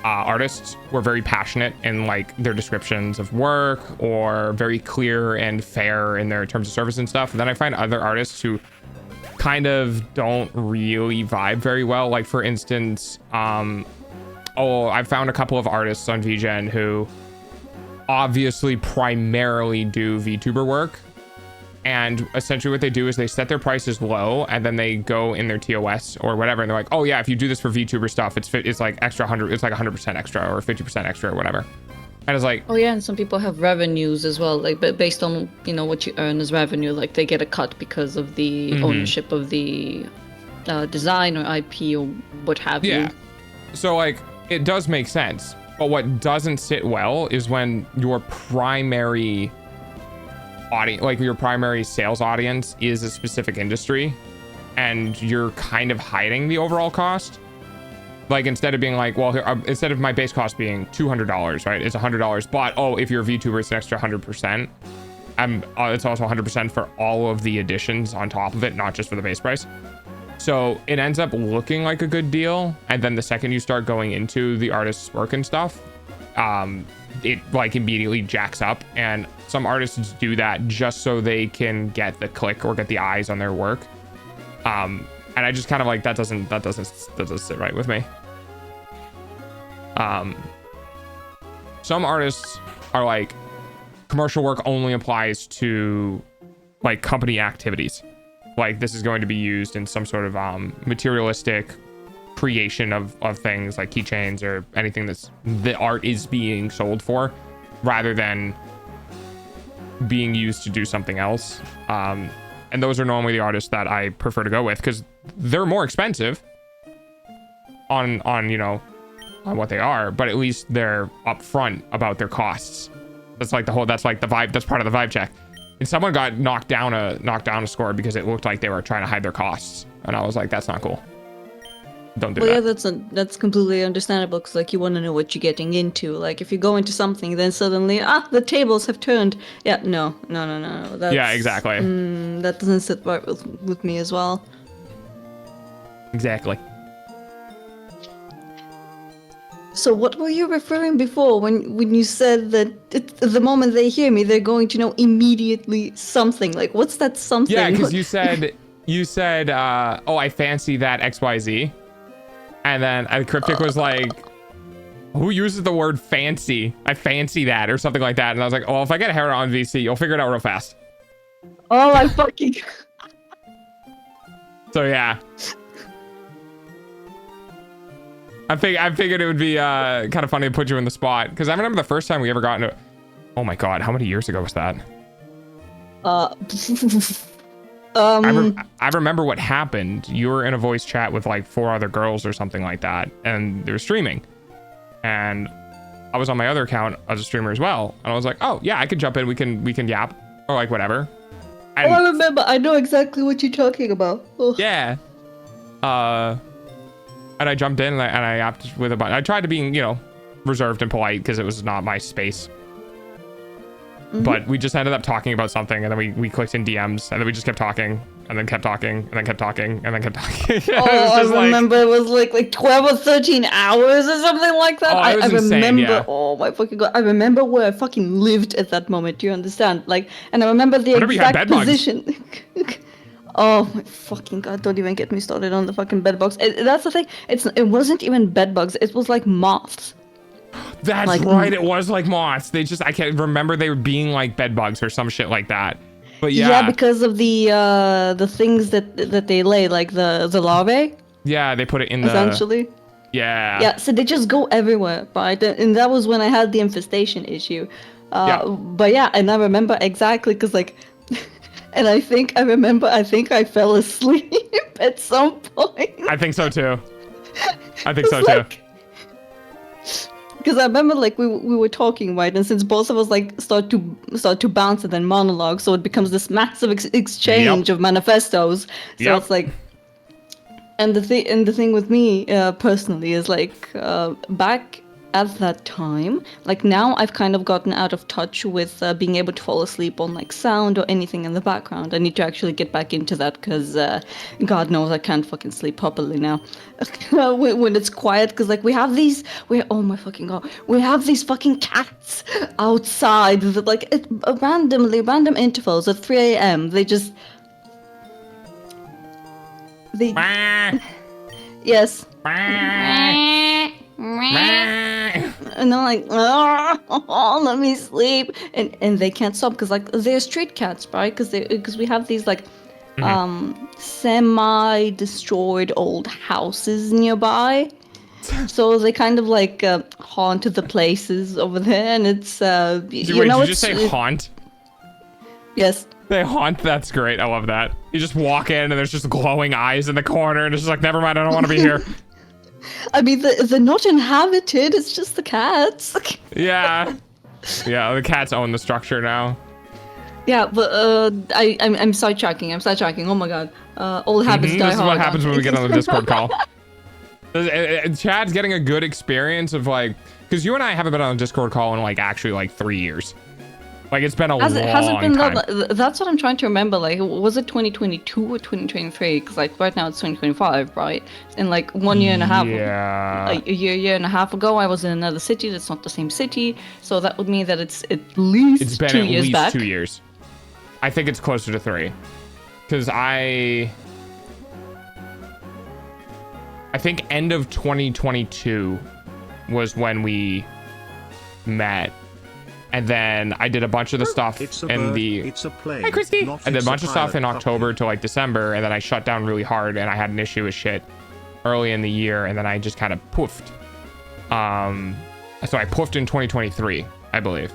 artists who are very passionate in like their descriptions of work, or very clear and fair in their terms of service and stuff. And then I find other artists who kind of don't really vibe very well. Like, for instance, I found a couple of artists on VGen who obviously primarily do VTuber work, and essentially what they do is they set their prices low and then they go in their TOS or whatever and they're like, oh yeah, if you do this for VTuber stuff, it's like extra 100, it's like 100% extra or 50% extra or whatever. And it's like, oh yeah, and some people have revenues as well, like, but based on, you know, what you earn as revenue, like they get a cut because of the ownership of the design or IP or what have you. So like, it does make sense. But what doesn't sit well is when your primary audience, like your primary sales audience, is a specific industry and you're kind of hiding the overall cost. Like, instead of being like, well, instead of my base cost being $200, right? It's $100, but if you're a VTuber, it's an extra 100%. It's also 100% for all of the additions on top of it, not just for the base price. So it ends up looking like a good deal, and then the second you start going into the artist's work and stuff, it like immediately jacks up. And some artists do that just so they can get the click or get the eyes on their work. And I just kind of like, that doesn't sit right with me. Some artists are like, commercial work only applies to like company activities. Like, this is going to be used in some sort of materialistic creation of things like keychains or anything that's the art is being sold for, rather than being used to do something else. And those are normally the artists that I prefer to go with, because they're more expensive on what they are, but at least they're upfront about their costs. That's like the vibe. That's part of the vibe check. And someone got knocked down a score because it looked like they were trying to hide their costs, and I was like, that's not cool. Don't do that. Well, yeah, that's completely understandable, because like, you want to know what you're getting into. Like, if you go into something, then suddenly the tables have turned. Yeah, no. That's, yeah, exactly. That doesn't sit right with me as well. Exactly. So what were you referring before when you said that the moment they hear me, they're going to know immediately something? Like, what's that something? Yeah, because you said, oh, I fancy that XYZ. And then Cryptic was like, who uses the word fancy? I fancy that or something like that. And I was like, oh, if I get a hair on VC, you'll figure it out real fast. Oh, I fucking... So yeah. I figured it would be kind of funny to put you in the spot. Because I remember the first time we ever got into... Oh my god, how many years ago was that? I remember what happened. You were in a voice chat with like 4 other girls or something like that. And they were streaming. And I was on my other account as a streamer as well. And I was like, oh yeah, I could jump in. We can yap. Or like whatever. And, I remember. I know exactly what you're talking about. Oh. Yeah. And I jumped in and I yapped with a bunch. I tried to be, you know, reserved and polite because it was not my space. Mm-hmm. But we just ended up talking about something, and then we clicked in DMs, and then we just kept talking, and then kept talking, and then kept talking, and then kept talking. I remember it was like 12 or 13 hours or something like that. Oh, I insane, remember, yeah. oh my fucking god, I remember where I fucking lived at that moment, do you understand? Like, and I remember the exact position. Oh my fucking god, don't even get me started on the fucking bed bugs. That's the thing, it wasn't even bed bugs, it was like moths. That's like, right, it was like moths. I can't remember they were being like bed bugs or some shit like that. But yeah. Yeah, because of the things that they lay, like the larvae. Yeah, they put it in the... Essentially. Yeah. Yeah, so they just go everywhere, right? And that was when I had the infestation issue. But yeah, and I remember exactly, because like... And I think I fell asleep at some point. I think so too. Too. Because I remember like we were talking, right, and since both of us like start to bounce and then monologue, so it becomes this massive exchange of manifestos. So it's like, and the thing with me personally is like back at that time, like now I've kind of gotten out of touch with being able to fall asleep on like sound or anything in the background. I need to actually get back into that because God knows I can't fucking sleep properly now when it's quiet, because like we have these fucking cats outside that like random intervals at 3 a.m. Yes. And I'm like, oh, let me sleep, and they can't stop because like they're street cats, right? Because we have these like semi-destroyed old houses nearby, so they kind of like haunt the places over there, and it's Did you just say haunt? Yes. They haunt. That's great. I love that. You just walk in and there's just glowing eyes in the corner, and it's just like, never mind, I don't want to be here. I mean, they're not inhabited. It's just the cats. Yeah, the cats own the structure now. Yeah, but I'm sidetracking. Oh my god, old habits die hard. This is what happens when we get on the Discord call. Chad's getting a good experience of like, because you and I haven't been on a Discord call in like actually like 3 years. Like it's been a long time. That's what I'm trying to remember. Like, was it 2022 or 2023? Because like right now it's 2025, right? In like 1 year and a half. Yeah. A year and a half ago, I was in another city that's not the same city. So that would mean that it's at least 2 years back. 2 years. I think it's closer to 3. Because I think end of 2022 was when we met. And then I did a bunch of the stuff Hi, Christy. I did a bunch of stuff in October to like December, and then I shut down really hard, and I had an issue with shit early in the year, and then I just kind of poofed. So I poofed in 2023, I believe.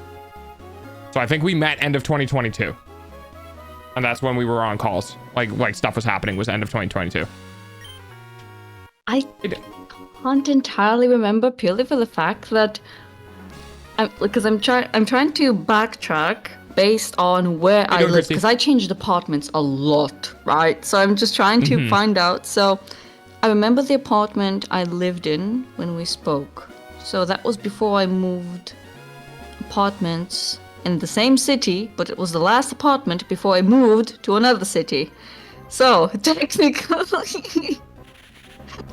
So I think we met end of 2022, and that's when we were on calls. Like stuff was happening was end of 2022. I can't entirely remember, purely for the fact that. Because I'm trying to backtrack based on where I live, because I changed apartments a lot, right? So I'm just trying to find out. So I remember the apartment I lived in when we spoke. So that was before I moved apartments in the same city, but it was the last apartment before I moved to another city. So technically,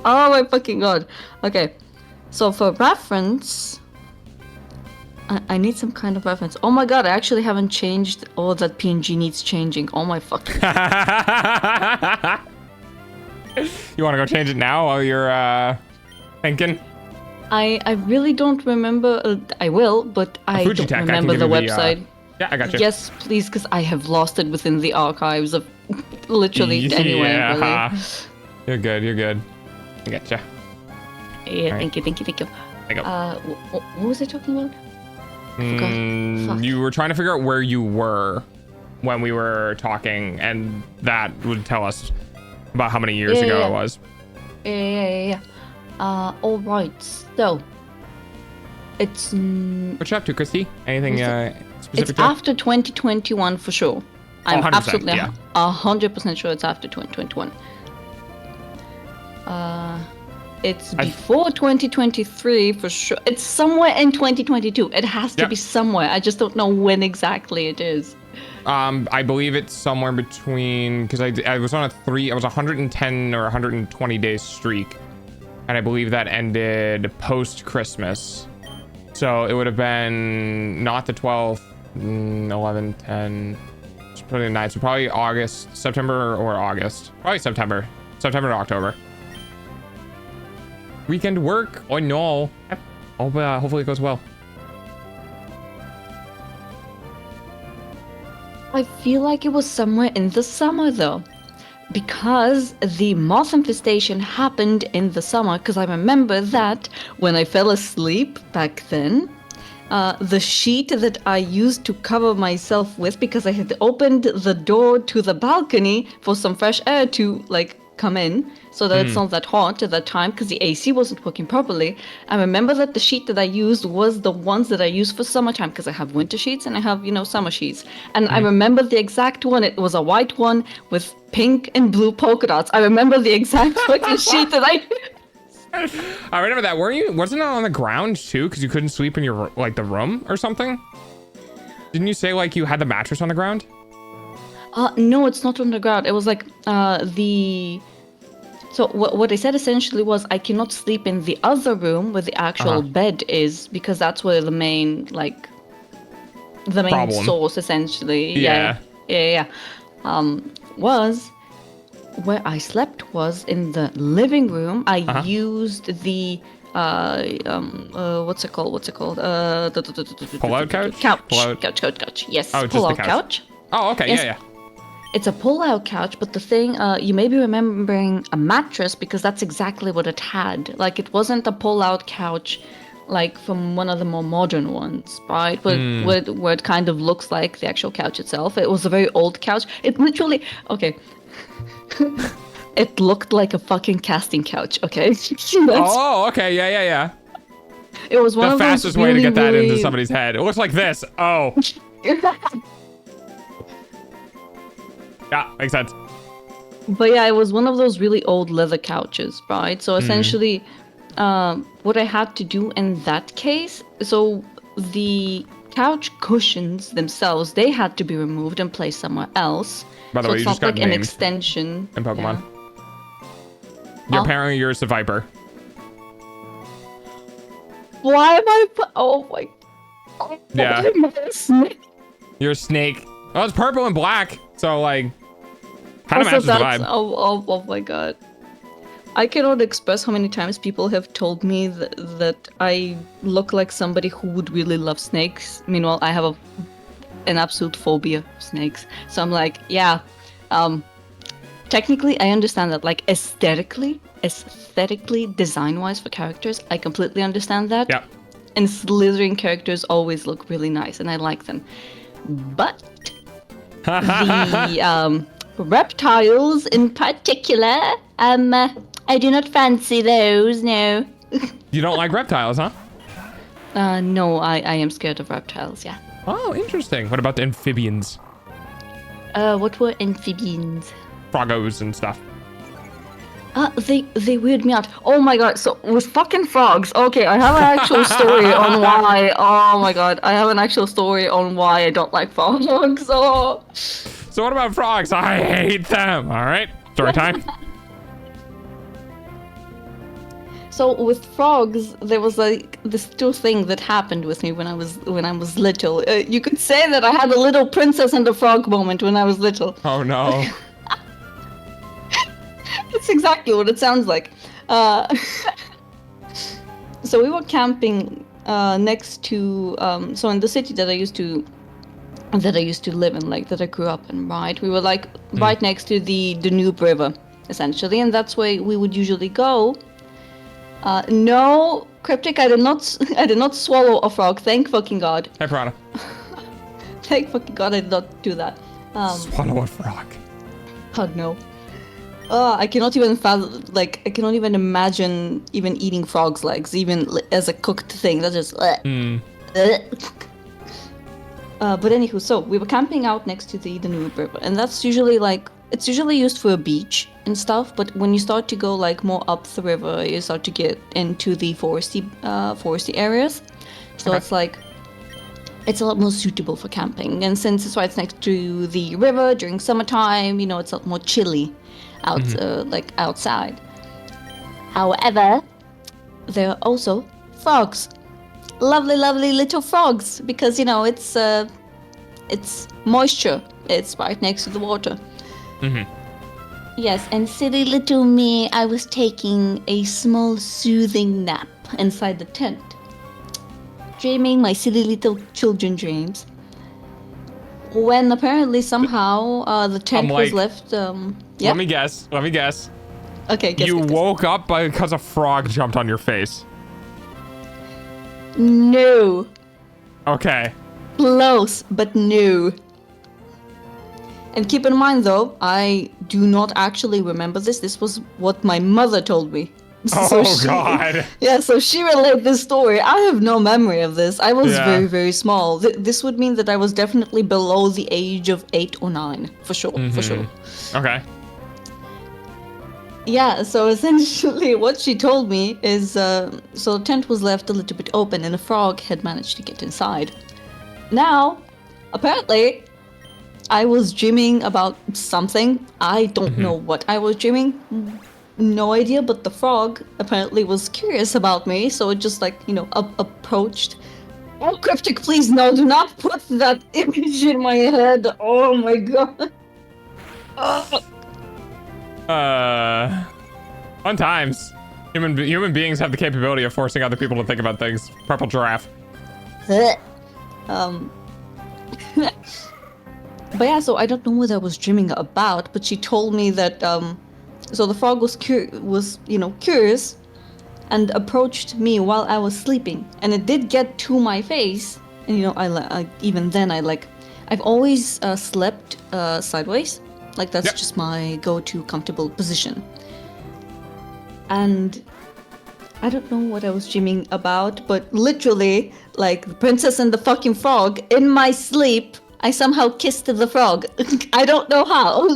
oh my fucking god. Okay. So for reference, I need some kind of reference. Oh my god, I actually haven't changed. Oh, that PNG needs changing. Oh my fucking. You want to go change it now while you're thinking? I really don't remember. I will, but I don't Fujitech, I can remember give the you the, website. Yeah, I got you. Yes, please, because I have lost it within the archives of literally anywhere. Really. You're good. You're good. I gotcha. Yeah, Right. thank you. There you go. What was I talking about? I forgot. Fuck. You were trying to figure out where you were when we were talking, and that would tell us about how many years ago it was. Yeah. All right. So, it's. What you up to, Christy? Anything specific? It's after 2021 for sure. I'm 100%, absolutely yeah. 100% sure it's after 2021. It's before 2023 for sure. It's somewhere in 2022. It has to be somewhere. I just don't know when exactly it is. I believe it's somewhere between, because I was on I was 110 or 120 days streak, and I believe that ended post Christmas. So it would have been not the 12th, 11, 10, just put it in 9. So probably August, September or August. Probably September to October. Weekend work? Oh no. Hopefully it goes well. I feel like it was somewhere in the summer though, because the moth infestation happened in the summer. Because I remember that when I fell asleep back then, the sheet that I used to cover myself with, because I had opened the door to the balcony for some fresh air to like come in, so that it's not that hot at that time, because the AC wasn't working properly. I remember that the sheet that I used was the ones that I use for summertime, because I have winter sheets and I have, summer sheets. And I remember the exact one. It was a white one with pink and blue polka dots. I remember the exact fucking sheet that I I remember that. Wasn't it on the ground too? Because you couldn't sleep in your, like, the room or something? Didn't you say, like, you had the mattress on the ground? No, it's not on the ground. It was like So what I said essentially was I cannot sleep in the other room where the actual bed is, because that's where the main Problem. source essentially. Yeah. Was where I slept was in the living room. I used the what's it called? Pull-out couch? Couch. Yes, Oh, just pull-out the couch. Oh, okay. Yes. Yeah. It's a pull-out couch, but the thing, you may be remembering a mattress, because that's exactly what it had. Like, it wasn't a pull-out couch, like from one of the more modern ones, right? Where it kind of looks like the actual couch itself. It was a very old couch. It literally, okay. It looked like a fucking casting couch, okay? Oh, okay. Yeah. It was one The of fastest those way to really, get that into really- somebody's head. It looks like this. Oh. Yeah, makes sense. But yeah, it was one of those really old leather couches, right? So essentially, what I had to do in that case, so the couch cushions themselves, they had to be removed and placed somewhere else. By the So way, it's you just not got like an named extension. in Pokemon. Yeah. Apparently you're a Viper. Why am I? Oh my. Yeah. Why am I a snake? You're a snake. Oh, it's purple and black. So, like, kind of Also, matches the vibe. Oh my god. I cannot express how many times people have told me that I look like somebody who would really love snakes. Meanwhile, I have an absolute phobia of snakes. So I'm like, yeah, technically I understand that, like, aesthetically, design-wise for characters, I completely understand that. Yeah. And Slytherin characters always look really nice, and I like them. But the reptiles in particular, I do not fancy those, no. You don't like reptiles, huh? No, I am scared of reptiles, yeah. Oh, interesting. What about the amphibians? What were amphibians? Froggos and stuff. They weird me out. Oh my god, so with fucking frogs, okay, I have an actual story on why, oh my god, I have an actual story on why I don't like frogs, oh. So what about frogs? I hate them. All right, story time. So with frogs, there was like this little thing that happened with me when I was little. You could say that I had a little princess and a frog moment when I was little. Oh no. It's exactly what it sounds like. So we were camping next to so in the city that I used to live in, like that I grew up in, right? We were like right next to the Danube River, essentially, and that's where we would usually go. No, Cryptic, I did not swallow a frog. Thank fucking God. Hey, Prana. Thank fucking God I did not do that. Swallow a frog. Oh no. I cannot even fathom, like, I cannot even imagine even eating frog's legs, even as a cooked thing. That's just. But anywho, so we were camping out next to the Danube River, and that's usually like, it's usually used for a beach and stuff, but when you start to go like more up the river, you start to get into the foresty areas. So it's like, it's a lot more suitable for camping. And since it's right next to the river during summertime, you know, it's a lot more chilly out, like outside. However, there are also frogs. Lovely, lovely little frogs, because, you know, it's moisture. It's right next to the water. Yes, and silly little me, I was taking a small soothing nap inside the tent. Dreaming my silly little children dreams. When apparently somehow the tent was left. Let me guess. Okay, guess. You woke up because a frog jumped on your face. No. Okay. Close, but no. And keep in mind though, I do not actually remember this. This was what my mother told me. God. Yeah, so she relayed this story. I have no memory of this. I was very, very small. This would mean that I was definitely below the age of 8 or 9, for sure, for sure. Okay. Yeah, so essentially what she told me is, so the tent was left a little bit open and a frog had managed to get inside. Now, apparently, I was dreaming about something. I don't know what I was dreaming. No idea, but the frog apparently was curious about me, so it just like, you know, approached. Oh, Cryptic, please, no, do not put that image in my head. Oh my God. Fun times. Human beings have the capability of forcing other people to think about things. Purple giraffe. But yeah, so I don't know what I was dreaming about, but she told me that, so the frog was curious and approached me while I was sleeping, and it did get to my face, and you know, I've always slept sideways, like that's just my go-to comfortable position. And I don't know what I was dreaming about, but literally, like the princess and the fucking frog, in my sleep, I somehow kissed the frog. I don't know how.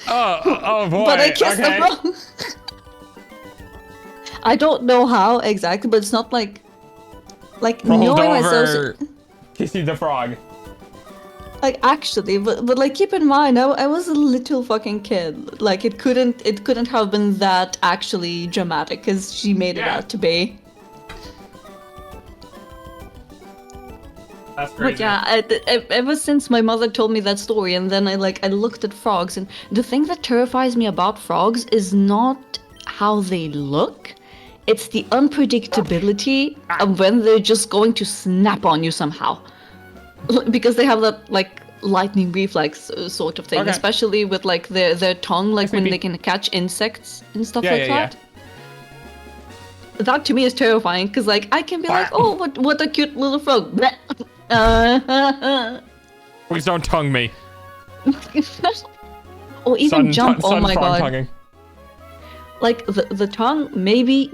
Oh boy. But I kissed the frog. I don't know how exactly, but it's not like knowing myself. Kissing the frog. Like actually, but like keep in mind, I was a little fucking kid. Like it couldn't have been that actually dramatic, because she made it out to be. That's crazy. But yeah, ever since my mother told me that story, and then I looked at frogs, and the thing that terrifies me about frogs is not how they look, it's the unpredictability of when they're just going to snap on you somehow. Because they have that like lightning reflex sort of thing, especially with like their tongue, like when they can catch insects and stuff like that. That to me is terrifying, because like I can be like, oh, what a cute little frog. Please don't tongue me. Or even jump. Oh my God. Tonguing. Like the tongue, maybe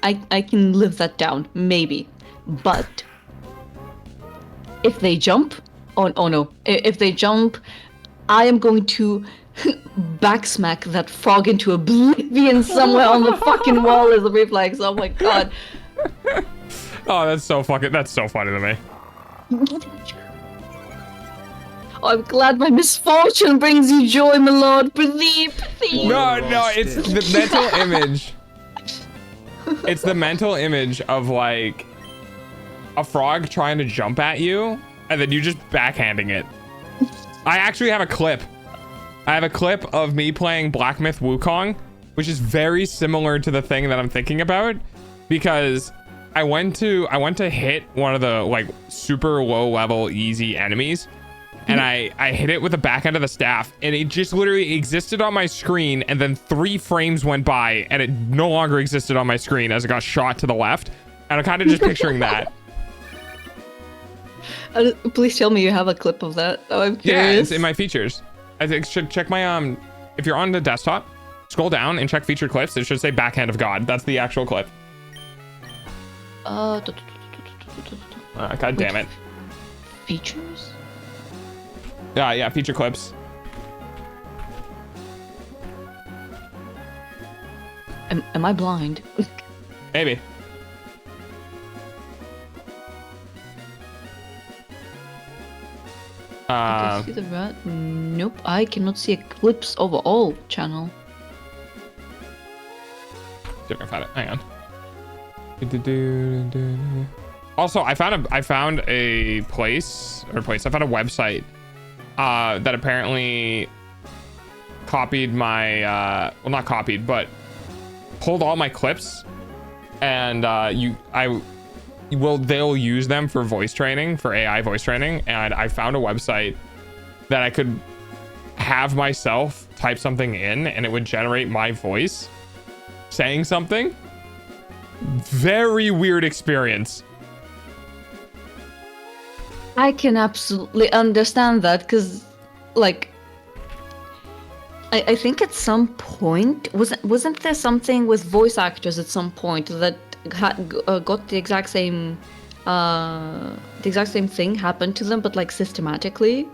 I can live that down, maybe. But if they jump, oh no, if they jump, I am going to backsmack that frog into oblivion somewhere on the fucking wall as a reflex. Oh my God. Oh, that's so funny to me. Oh, I'm glad my misfortune brings you joy, my lord. Please. No, it's the mental image It's the mental image of like a frog trying to jump at you and then you just backhanding it. I actually have a clip. I have a clip of me playing Black Myth Wukong, which is very similar to the thing that I'm thinking about, because I went to hit one of the like super low level easy enemies, and I hit it with the back end of the staff, and it just literally existed on my screen, and then 3 frames went by and it no longer existed on my screen as it got shot to the left, and I'm kind of just picturing that. Please tell me you have a clip of that. Oh, I'm curious. Yeah, it's in my features. I think should check my if you're on the desktop, scroll down and check featured clips. It should say Backhand of God. That's the actual clip. God damn it. Features? Yeah, feature clips. Am I blind? Maybe. I can see the rat. Nope, I cannot see a clips overall channel. See if I can find it. Hang on. Also, I found a place. I found a website that apparently copied my well, not copied, but pulled all my clips, and they'll use them for voice training, for AI voice training. And I found a website that I could have myself type something in and it would generate my voice saying something. Very weird experience. I can absolutely understand that, because like I think at some point wasn't there something with voice actors at some point that got the exact same thing happened to them, but like systematically?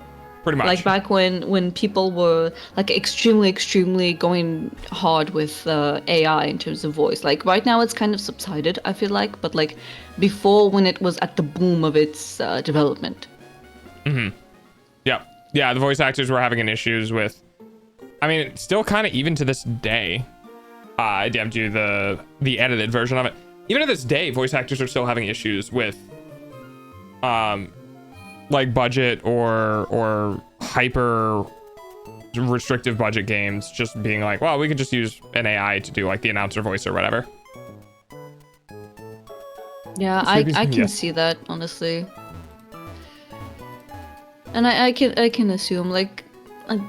Pretty much. Like back when people were like extremely going hard with AI in terms of voice. Like right now it's kind of subsided, I feel like, but like before, when it was at the boom of its development. Yeah, the voice actors were having issues with, I mean, it's still kind of even to this day. I have to do the edited version of it. Even to this day, voice actors are still having issues with like budget or hyper restrictive budget games just being like, well, we could just use an AI to do like the announcer voice or whatever. Yeah, I can see that, honestly. And I can assume, like,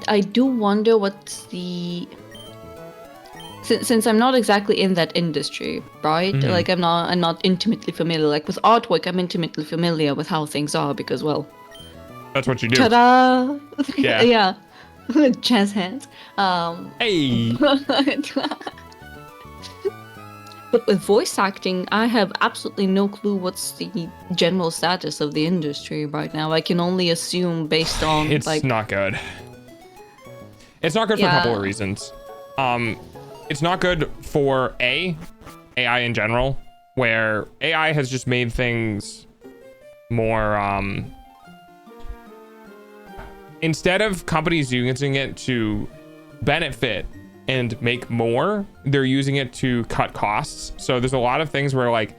I do wonder what's the... Since I'm not exactly in that industry, right? Like I'm not intimately familiar. Like with artwork, I'm intimately familiar with how things are because, well, that's what you do. Ta-da! Yeah. Yeah. Jazz hands. Hey. But with voice acting, I have absolutely no clue what's the general status of the industry right now. I can only assume based on it's like... not good. It's not good for a couple of reasons. It's not good for AI in general, where AI has just made things more instead of companies using it to benefit and make more, they're using it to cut costs. So there's a lot of things where, like,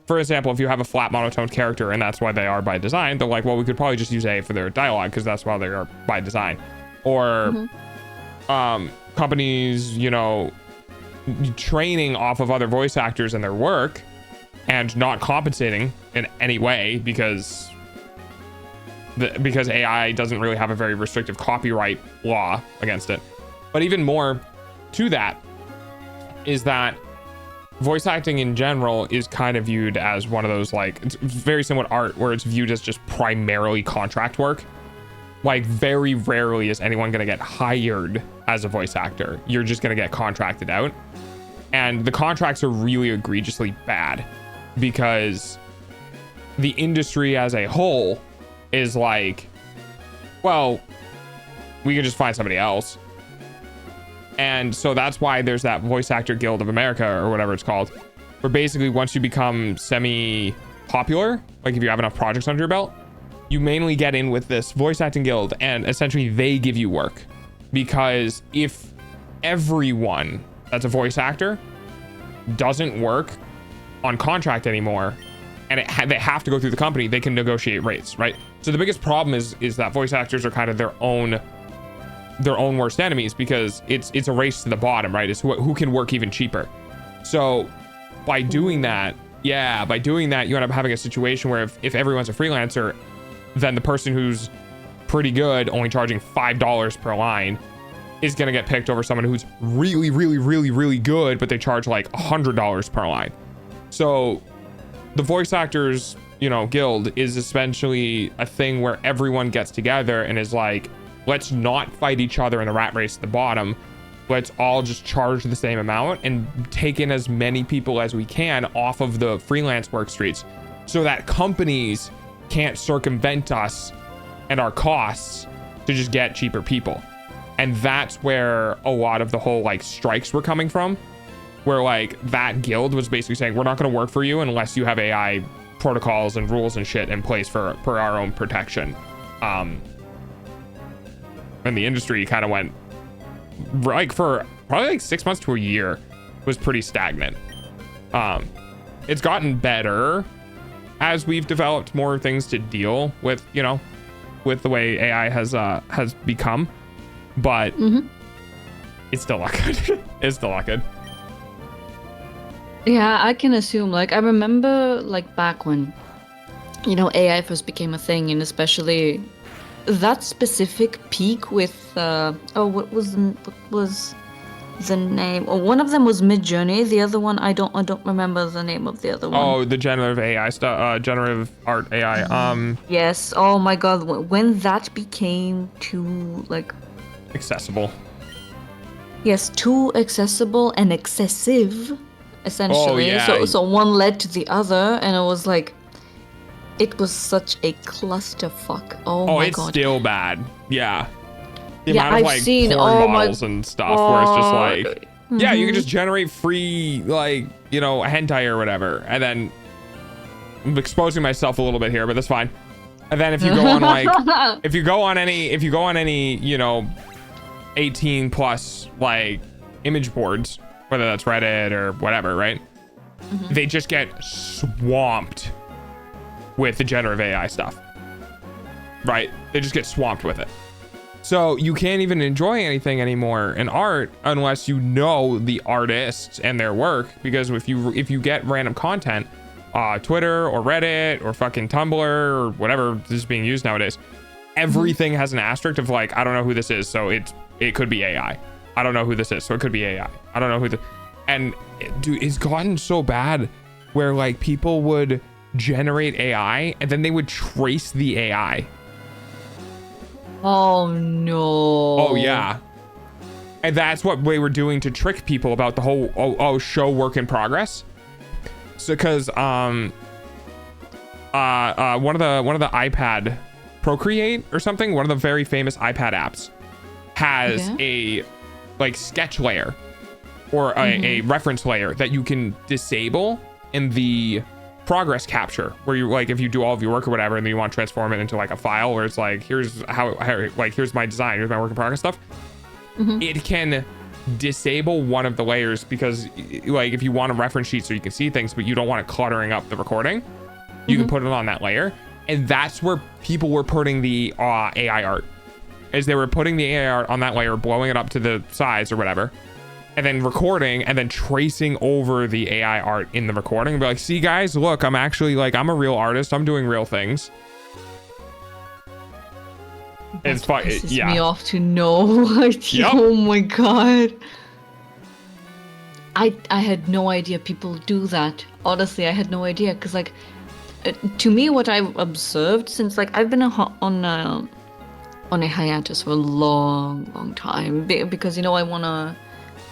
for example, if you have a flat monotone character and that's why they are by design, they're like, well, we could probably just use AI for their dialogue because that's why they are by design. Or companies, you know, training off of other voice actors and their work and not compensating in any way because AI doesn't really have a very restrictive copyright law against it. But even more to that is that voice acting in general is kind of viewed as one of those, like, it's very similar to art where it's viewed as just primarily contract work. Like, very rarely is anyone going to get hired as a voice actor. You're just going to get contracted out. And the contracts are really egregiously bad because the industry as a whole is like, well, we can just find somebody else. And so that's why there's that Voice Actor Guild of America or whatever it's called, where basically once you become semi-popular, like if you have enough projects under your belt, you mainly get in with this voice acting guild and essentially they give you work. Because if everyone that's a voice actor doesn't work on contract anymore, and they have to go through the company, they can negotiate rates, right? So the biggest problem is that voice actors are kind of their own worst enemies, because it's a race to the bottom, right? It's who can work even cheaper. So by doing that, you end up having a situation where if everyone's a freelancer, then the person who's pretty good, only charging $5 per line, is going to get picked over someone who's really, really, really, really good, but they charge like $100 per line. So the voice actors, guild is essentially a thing where everyone gets together and is like, let's not fight each other in the rat race at the bottom. Let's all just charge the same amount and take in as many people as we can off of the freelance work streets, so that companies can't circumvent us and our costs to just get cheaper people. And that's where a lot of the whole like strikes were coming from, where like that guild was basically saying, we're not going to work for you unless you have AI protocols and rules and shit in place for our own protection. And the industry kind of went like for probably like 6 months to a year was pretty stagnant. It's gotten better as we've developed more things to deal with, with the way AI has become, but it's still not good. It's still not good. Yeah, I can assume. Like, I remember, like, back when, AI first became a thing, and especially that specific peak with, what was the name? Oh, one of them was Midjourney. The other one, I don't remember the name of the other one. Oh, the generative AI stuff, generative art AI. Yes. Oh my God. When that became too, like, accessible. Yes, too accessible and excessive, essentially. Oh, yeah. So one led to the other, and it was like, it was such a clusterfuck. Oh my it's God. still bad. Yeah. The Yeah, amount of I've like seen- porn oh my- models and stuff where it's just like, yeah, you can Mhm. just generate free, like, a hentai or whatever. And then I'm exposing myself a little bit here, but that's fine. And then if you go on like, if you go on any, 18 plus like image boards, whether that's Reddit or whatever, right? They just get swamped with the generative AI stuff, right? They just get swamped with it. So you can't even enjoy anything anymore in art unless you know the artists and their work, because if you get random content, Twitter or Reddit or fucking Tumblr or whatever is being used nowadays, everything has an asterisk of like, I don't know who this is, so it could be AI. I don't know who this is, so it could be AI. I don't know who and dude, it's gotten so bad where like people would generate AI and then they would trace the AI. Oh no. Oh yeah. And that's what they were doing to trick people about the whole show work in progress. So because one of the iPad Procreate or something, one of the very famous iPad apps has a like sketch layer or a reference layer that you can disable in the progress capture, where you like, if you do all of your work or whatever and then you want to transform it into like a file where it's like, here's how like, here's my design, here's my work in progress stuff. It can disable one of the layers because like, if you want a reference sheet so you can see things but you don't want it cluttering up the recording, you can put it on that layer. And that's where people were putting the AI art, is they were putting the AI art on that layer, blowing it up to the size or whatever, and then recording and then tracing over the AI art in the recording and be like, see guys, look, I'm actually like, I'm a real artist, I'm doing real things. It's fun. Pisses me off to know. Like, oh my God. I had no idea people do that. Honestly, I had no idea, because like, to me, what I've observed since like I've been on a hiatus for a long time, because I want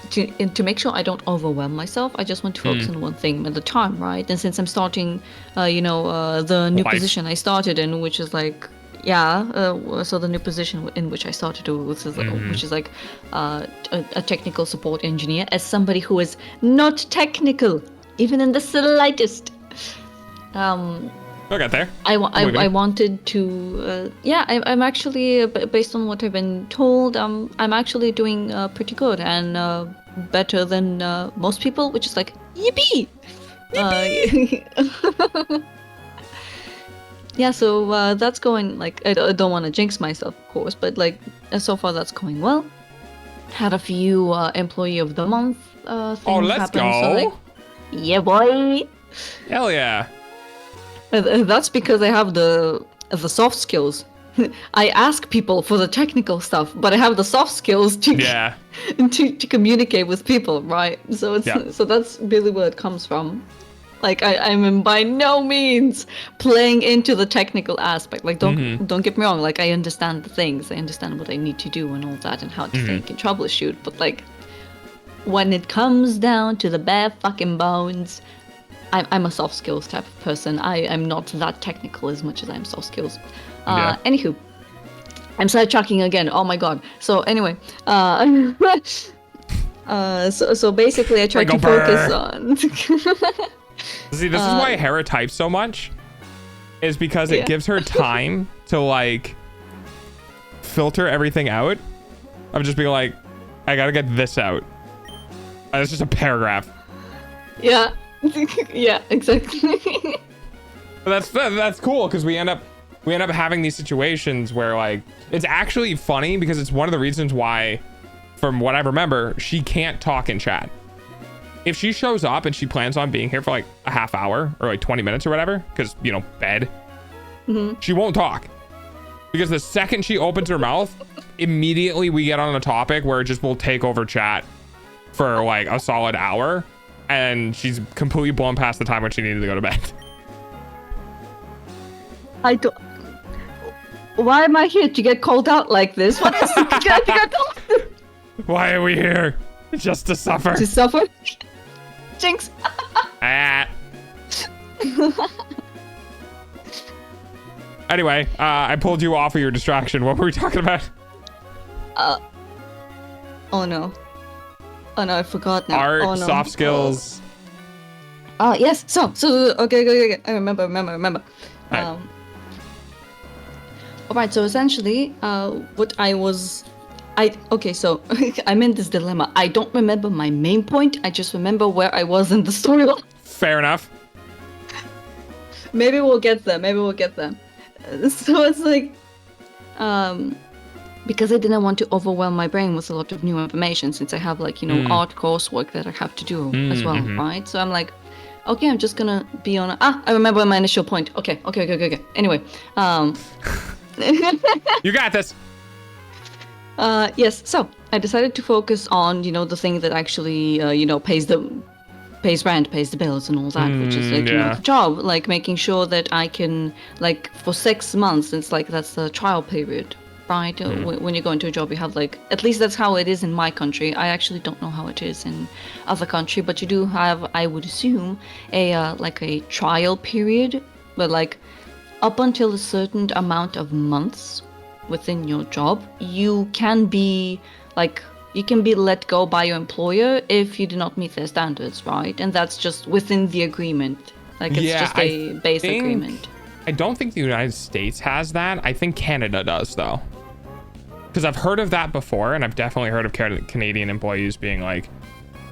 to make sure I don't overwhelm myself. I just want to focus on one thing at a time, right? And since I'm starting, the new position I started in, which is like, so the new position in which I started, which is like a technical support engineer, as somebody who is not technical, even in the slightest. I got there. I wanted to, I'm actually, based on what I've been told, I'm actually doing pretty good and better than most people, which is like, yippee! Yeah, so that's going, like, I don't want to jinx myself, of course, but like, so far that's going well. Had a few Employee of the Month things let's happen. go. So, like, yeah, boy. Hell yeah. That's because I have the soft skills. I ask people for the technical stuff, but I have the soft skills to Yeah. to communicate with people, right? So it's so that's really where it comes from. Like I'm by no means playing into the technical aspect. Like don't get me wrong. Like I understand the things, I understand what I need to do and all that, and how to think and troubleshoot. But like when it comes down to the bare fucking bones, I'm a soft skills type of person. I'm not that technical as much as I'm soft skills. Anywho, I'm sidetracking again. Oh my god. So anyway, so basically I try to focus on. See, this is why Hera types so much, is because it gives her time to like filter everything out. I'm just being like, I gotta get this out. And it's just a paragraph. Yeah. Yeah, exactly. But that's cool because we end up having these situations where like it's actually funny because it's one of the reasons why, from what I remember, she can't talk in chat. If she shows up and she plans on being here for like a half hour or like 20 minutes or whatever, because you know, bed, she won't talk. Because the second she opens her mouth, immediately we get on a topic where it just will take over chat for like a solid hour, and she's completely blown past the time when she needed to go to bed. I don't. Why am I here to get called out like this? What is Why are we here? Just to suffer. To suffer? Jinx. Anyway, I pulled you off of your distraction. What were we talking about? Oh no. Oh no, I forgot now. Art, oh, no. soft skills. Yes. So okay. I remember. Right. Alright, so essentially, what okay, so I'm in this dilemma. I don't remember my main point. I just remember where I was in the storyline. Fair enough. Maybe we'll get there. So it's like, because I didn't want to overwhelm my brain with a lot of new information, since I have like, you know, art coursework that I have to do as well, right? So I'm like, okay, I'm just gonna be on I remember my initial point. Okay. Anyway, You got this. Yes, so I decided to focus on, you know, the thing that actually, you know, pays rent, pays the bills and all that, which is like, you know, the job, like making sure that I can, like, for 6 months, it's like, that's the trial period, right? When you go into a job, you have like, at least that's how it is in my country. I actually don't know how it is in other country, but you do have, I would assume, like a trial period, but like up until a certain amount of months within your job, you can be let go by your employer if you do not meet their standards, right? And that's just within the agreement. Like, it's just a base agreement. I don't think the United States has that. I think Canada does, though. Because I've heard of that before, and I've definitely heard of Canadian employees being like,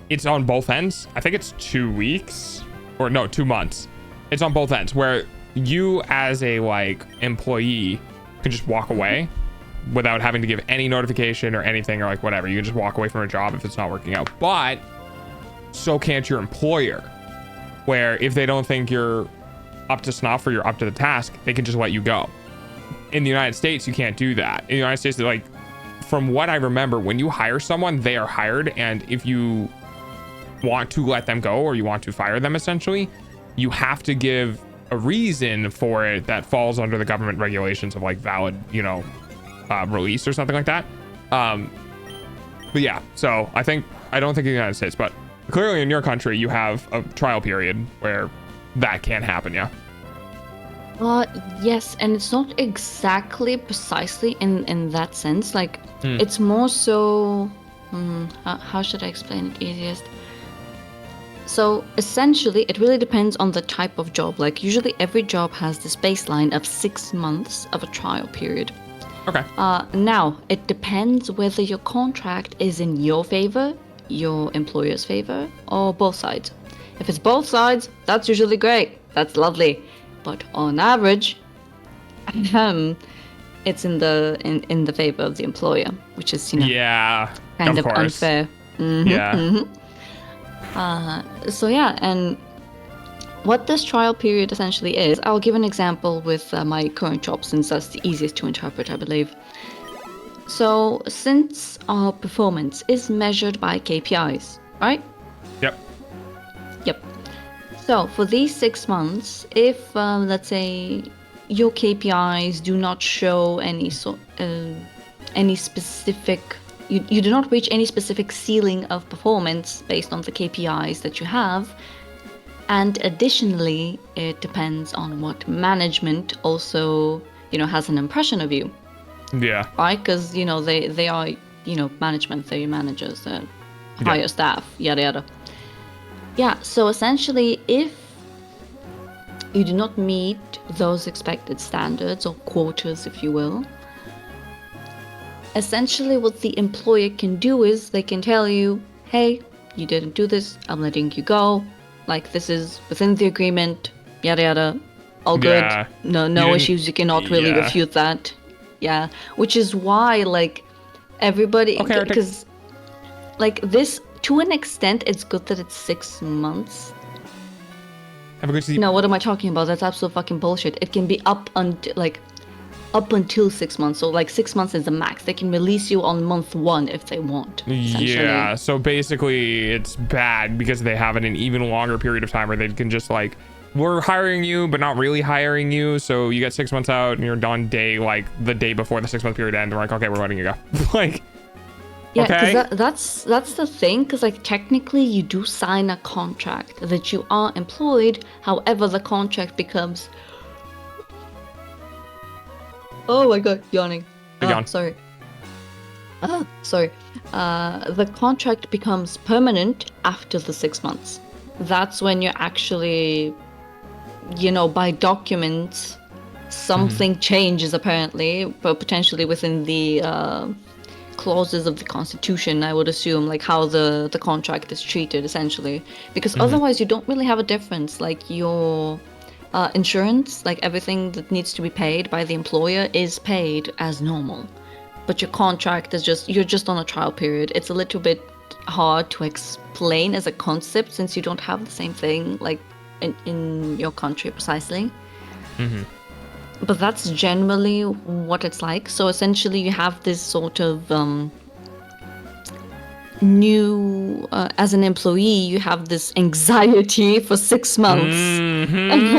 it's on both ends. I think it's 2 weeks, or no, 2 months. It's on both ends, where you as a like employee can just walk away without having to give any notification or anything, or like whatever. You can just walk away from a job if it's not working out. But so can't your employer, where if they don't think you're up to snuff or you're up to the task, they can just let you go. In the United States, you can't do that. In the United States, like, from what I remember, when you hire someone, they are hired, and if you want to let them go or you want to fire them, essentially, you have to give a reason for it that falls under the government regulations of like valid, you know, release or something like that. But yeah, so I don't think in the United States, but clearly in your country you have a trial period where that can't happen. Yeah. Yes, and it's not exactly precisely in that sense. Like, it's more so. How should I explain it easiest? So essentially, it really depends on the type of job. Like, usually every job has this baseline of 6 months of a trial period. Okay. Now, it depends whether your contract is in your favor, your employer's favor, or both sides. If it's both sides, that's usually great. That's lovely. But on average, it's in the favor of the employer, which is Yeah, kind of course. unfair. Yeah. So yeah, and what this trial period essentially is, I'll give an example with my current job, since that's the easiest to interpret, I believe. So since our performance is measured by KPIs, right? Yep. Yep. So for these 6 months, if let's say your KPIs do not show any specific, you do not reach any specific ceiling of performance based on the KPIs that you have, and additionally, it depends on what management also, has an impression of you, Yeah. right? Because they are management, they're your managers, they hire staff, yada yada. Yeah, so essentially, if you do not meet those expected standards or quotas, if you will, essentially what the employer can do is they can tell you, hey, you didn't do this, I'm letting you go. Like, this is within the agreement, yada yada, all good. Yeah. No issues, you cannot really refute that. Yeah, which is why, like, everybody, because, like, this, to an extent, it's good that it's 6 months. Have a good sleep. No, what am I talking about? That's absolute fucking bullshit. It can be up until 6 months. So like 6 months is the max. They can release you on month 1 if they want. Yeah, so basically it's bad because they have it an even longer period of time where they can just like, we're hiring you but not really hiring you, so you get 6 months out and you're done the day before the 6 month period ends. They're like, okay, we're letting you go. Like, yeah, okay. because that's the thing, because like technically you do sign a contract that you are employed. However, the contract becomes, oh my god, yawning. Yawn. Sorry. Sorry. The contract becomes permanent after the 6 months. That's when you're actually, by documents, something changes apparently, but potentially within the clauses of the Constitution, I would assume, like how the contract is treated essentially. Because otherwise you don't really have a difference. Like your insurance, like everything that needs to be paid by the employer is paid as normal. But your contract is you're just on a trial period. It's a little bit hard to explain as a concept since you don't have the same thing like in your country precisely. But that's generally what it's like. So essentially you have this sort of new, as an employee, you have this anxiety for 6 months.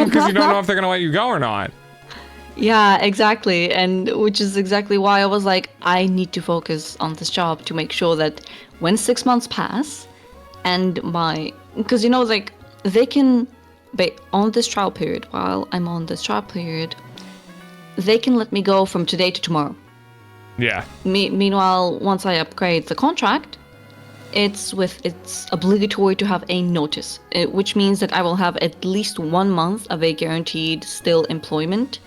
Because you don't know if they're going to let you go or not. Yeah, exactly. And which is exactly why I was like, I need to focus on this job to make sure that when 6 months pass and because like they can, on this trial period, while I'm on this trial period, they can let me go from today to tomorrow. Yeah. Meanwhile, once I upgrade the contract, it's obligatory to have a notice, which means that I will have at least 1 month of a guaranteed still employment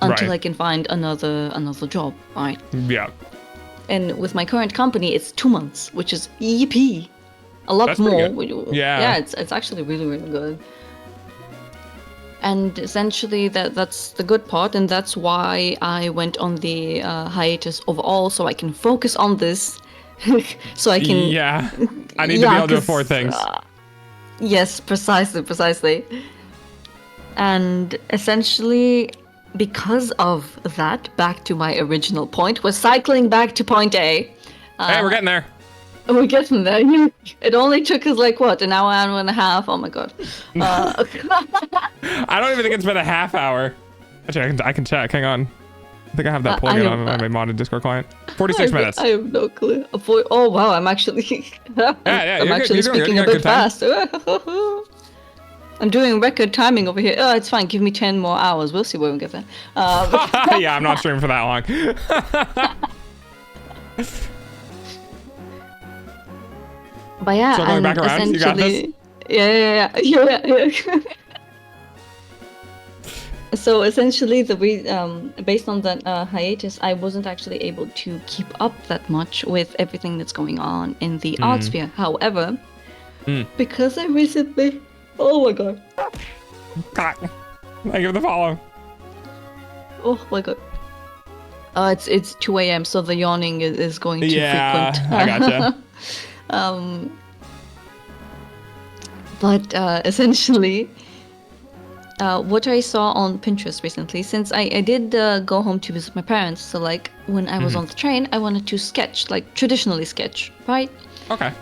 until I can find another job, right? Yeah. And with my current company, it's 2 months, which is EP. A lot That's more. Yeah. Yeah, it's actually really, really good. And essentially that's the good part, and that's why I went on the hiatus overall, so I can focus on this. So I can... Yeah. I need to be able to afford things. Yes, precisely. And essentially, because of that, back to my original point, we're cycling back to point A. Hey, we're getting there. We're getting there. It only took us like what, an hour and a half? Oh my god. I don't even think it's been a half hour. Actually, I can check. Hang on. I think I have that plugin on my modded Discord client. 46 minutes. I have no clue. Oh wow, I'm actually I'm actually speaking a bit fast. I'm doing record timing over here. Oh, it's fine. Give me 10 more hours. We'll see where we get there. Yeah, I'm not streaming for that long. But yeah, so going back around, you got this? Yeah. So essentially, based on that hiatus, I wasn't actually able to keep up that much with everything that's going on in the art sphere. However, because I recently Oh my god. I give the follow. Oh my god. It's 2 a.m. so the yawning is going too frequent. I gotcha. But essentially, what I saw on Pinterest recently, since I did go home to visit my parents, so like when I was on the train, I wanted to sketch, like traditionally sketch, right? Okay.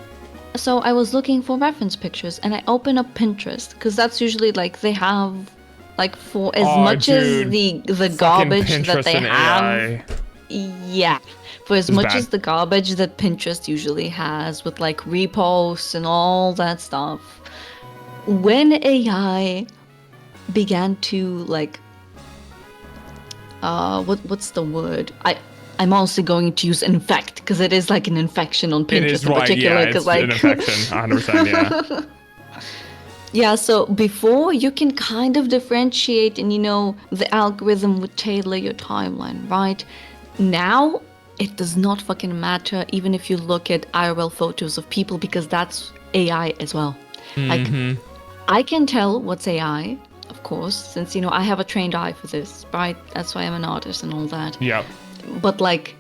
So I was looking for reference pictures, and I opened up Pinterest because that's usually like they have, like for as much dude, as the garbage that Pinterest they and have. AI. Yeah, for as It's much bad. as the garbage that Pinterest usually has with like reposts and all that stuff, when AI began to like, what's the word? I'm also going to use infect because it is like an infection on It Pinterest is in like, particular. yeah, Because it's an like, infection, 100%, yeah. yeah, so before you can kind of differentiate and the algorithm would tailor your timeline, right? Now it does not fucking matter even if you look at IRL photos of people because that's AI as well. Like I can tell what's AI, of course, since I have a trained eye for this, right? That's why I'm an artist and all that. Yep. But like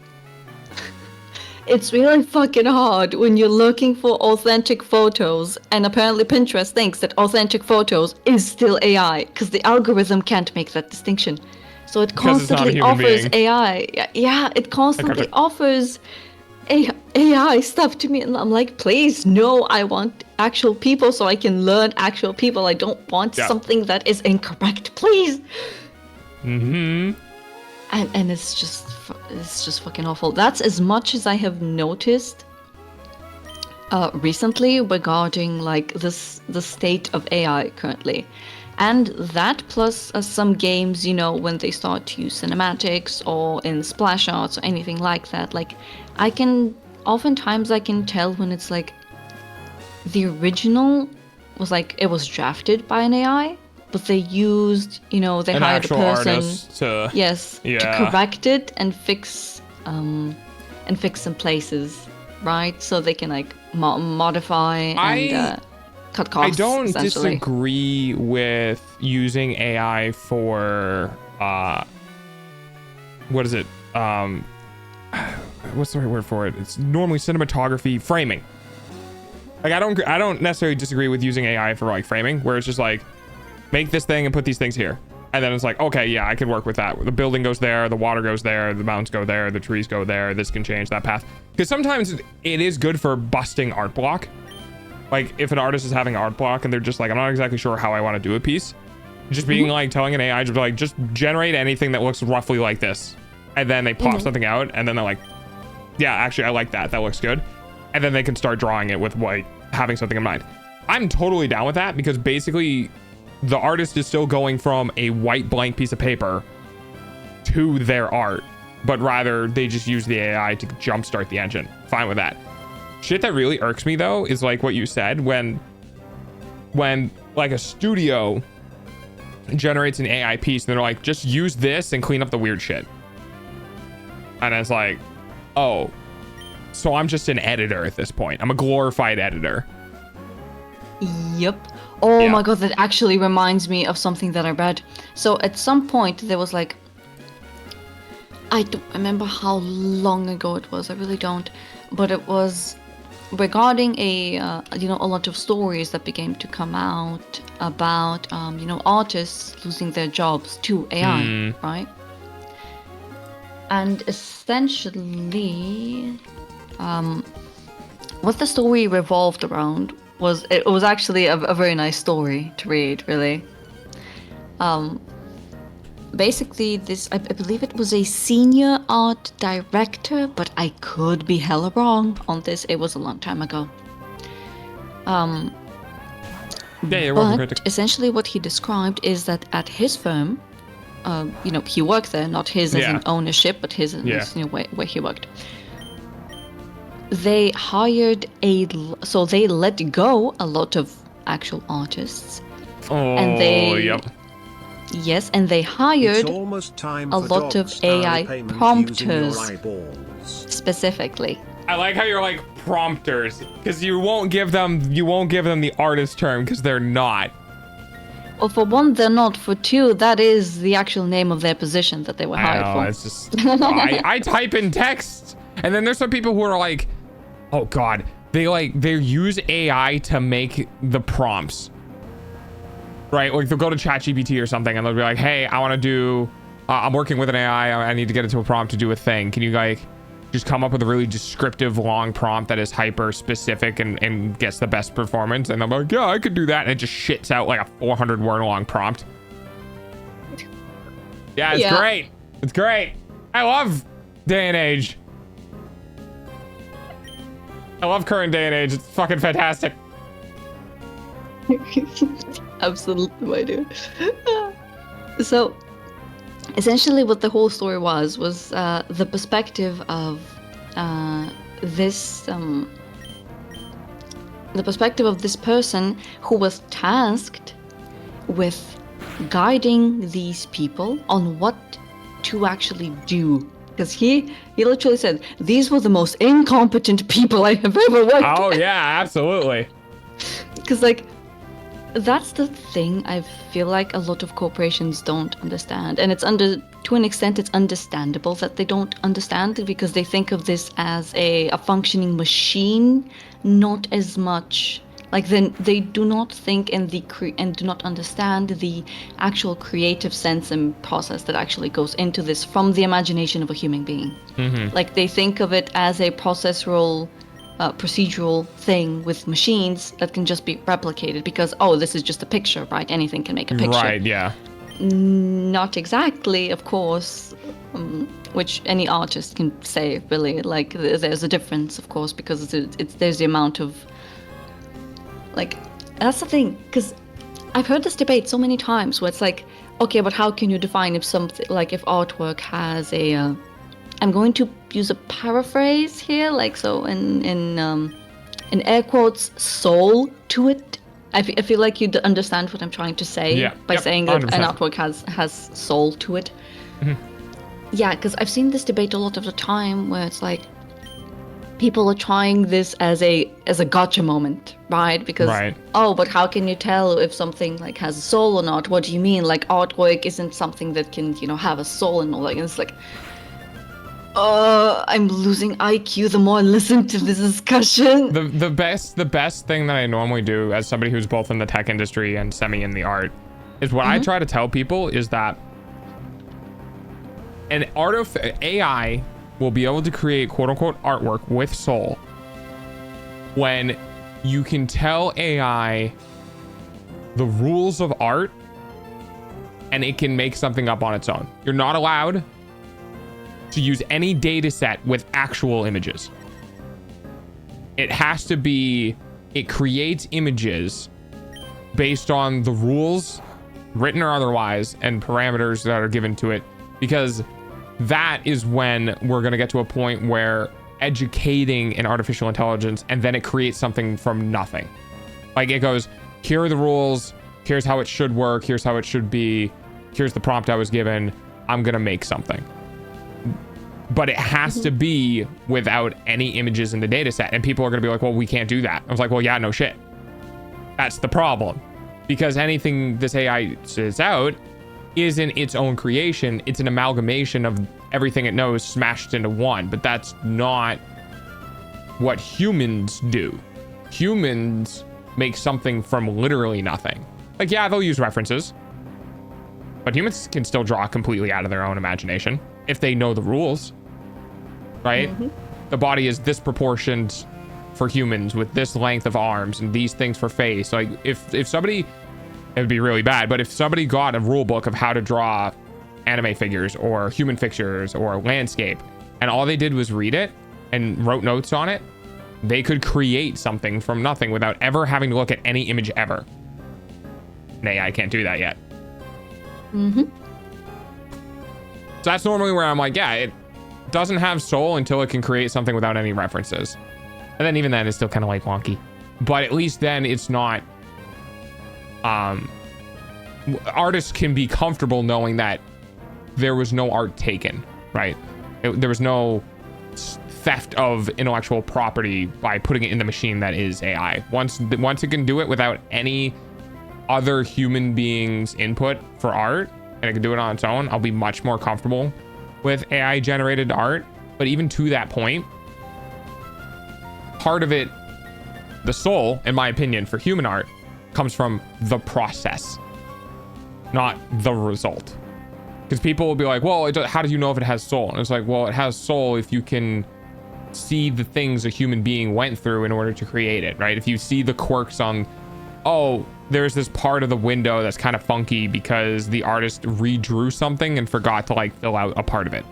it's really fucking hard when you're looking for authentic photos, and apparently Pinterest thinks that authentic photos is still AI because the algorithm can't make that distinction. So it Because it's not a constantly human offers being. AI. Yeah, it constantly offers AI stuff to me, and I'm like, please, no, I want actual people so I can learn actual people. I don't want something that is incorrect, please. And it's just fucking awful. That's as much as I have noticed recently regarding like the state of AI currently. And that plus some games, when they start to use cinematics or in splash arts or anything like that, like oftentimes I can tell when it's like the original was like it was drafted by an AI, but they used, they An hired a actual person, artist to... to correct it and fix some places, right? So they can like modify and cut costs. I don't essentially. disagree with using AI for what is it? What's the right word for it? It's normally cinematography, framing. Like I don't necessarily disagree with using AI for like framing, where it's just like make this thing and put these things here. And then it's like, okay, yeah, I can work with that. The building goes there, the water goes there, the mountains go there, the trees go there, this can change that path. Because sometimes it is good for busting art block. Like if an artist is having art block and they're just like, I'm not exactly sure how I want to do a piece. Just being like telling an AI, just generate anything that looks roughly like this. And then they pop something out and then they're like, yeah, actually I like that. That looks good. And then they can start drawing it with like having something in mind. I'm totally down with that because basically the artist is still going from a white blank piece of paper to their art, but rather they just use the AI to jumpstart the engine. Fine with that. Shit that really irks me though is like what you said when like a studio generates an AI piece and they're like, just use this and clean up the weird shit. And it's like, oh, so I'm just an editor at this point. I'm a glorified editor. Yep. Oh my god, that actually reminds me of something that I read. So at some point there was like, I don't remember how long ago it was, I really don't, but it was regarding a lot of stories that began to come out about artists losing their jobs to AI, right? And essentially what the story revolved around was actually a very nice story to read, really. Basically this, I believe it was a senior art director, but I could be hella wrong on this. It was a long time ago. But essentially what he described is that at his firm, he worked there, not his as an ownership, but his where he worked. They hired so they let go a lot of actual artists. And they and they hired a lot of AI prompters specifically. I like how you're like prompters because you won't give them the artist term because they're not. Well, for one, they're not. For two, that is the actual name of their position that they were hired I know, for. it's just I type in text, and then there's some people who are like, oh god, they use AI to make the prompts, right? Like they'll go to ChatGPT or something, and they'll be like, hey, I want to do, I'm working with an AI, I need to get it to a prompt to do a thing. Can you like just come up with a really descriptive long prompt that is hyper specific and gets the best performance? And I'm like, yeah, I could do that. And it just shits out like a 400 word long prompt. Yeah, it's great. It's great. I love day and age. I love current day and age. It's fucking fantastic. Absolutely, my dude. So, essentially, what the whole story was the perspective of this person who was tasked with guiding these people on what to actually do. Because he literally said, these were the most incompetent people I have ever worked with. Oh yeah, absolutely. Because like, that's the thing I feel like a lot of corporations don't understand. And it's to an extent, it's understandable that they don't understand, because they think of this as a functioning machine, not as much like then they do not think and do not understand the actual creative sense and process that actually goes into this from the imagination of a human being. Mm-hmm. Like they think of it as a procedural thing with machines that can just be replicated because, oh, this is just a picture, right? Anything can make a picture. Right, yeah. Not exactly, of course, which any artist can say, really. Like, there's a difference, of course, because there's the amount of... Like, that's the thing, because I've heard this debate so many times where it's like, okay, but how can you define if something, like if artwork has a... I'm going to use a paraphrase here, like so in air quotes, soul to it. I feel like you understand what I'm trying to say by saying that 100%. An artwork has soul to it. Mm-hmm. Yeah, because I've seen this debate a lot of the time where it's like people are trying this as a gotcha moment, right? Because oh, but how can you tell if something like has a soul or not? What do you mean? Like artwork isn't something that can have a soul and all that. And it's like, I'm losing IQ the more I listen to this discussion. The best thing that I normally do as somebody who's both in the tech industry and semi in the art is what I try to tell people is that an AI will be able to create quote unquote artwork with soul when you can tell AI the rules of art and it can make something up on its own. You're not allowed to use any data set with actual images. It has to be, it creates images based on the rules, written or otherwise, and parameters that are given to it, because that is when we're going to get to a point where educating an artificial intelligence and then it creates something from nothing. Like it goes, here are the rules, here's how it should work, here's how it should be, here's the prompt I was given, I'm going to make something. But it has to be without any images in the data set. And people are going to be like, well, we can't do that. I was like, well, yeah, no shit. That's the problem. Because anything this AI spits out isn't its own creation. It's an amalgamation of everything it knows smashed into one. But that's not what humans do. Humans make something from literally nothing. Like, yeah, they'll use references. But humans can still draw completely out of their own imagination if they know the rules. Right? The body is this proportioned for humans with this length of arms and these things for face. Like if somebody, it would be really bad, but if somebody got a rule book of how to draw anime figures or human figures or landscape and all they did was read it and wrote notes on it, they could create something from nothing without ever having to look at any image ever. Nay, I can't do that yet. So that's normally where I'm like, yeah, it doesn't have soul until it can create something without any references. And then even then it's still kind of like wonky. But at least then it's not... artists can be comfortable knowing that there was no art taken, right? There was no theft of intellectual property by putting it in the machine that is AI. Once it can do it without any other human beings' input for art and it can do it on its own, I'll be much more comfortable with AI generated art. But even to that point, part of it, the soul, in my opinion, for human art comes from the process, not the result. Because people will be like, well, how do you know if it has soul? And it's like, well, it has soul if you can see the things a human being went through in order to create it, right? If you see the quirks on, oh, there's this part of the window that's kind of funky because the artist redrew something and forgot to like fill out a part of it,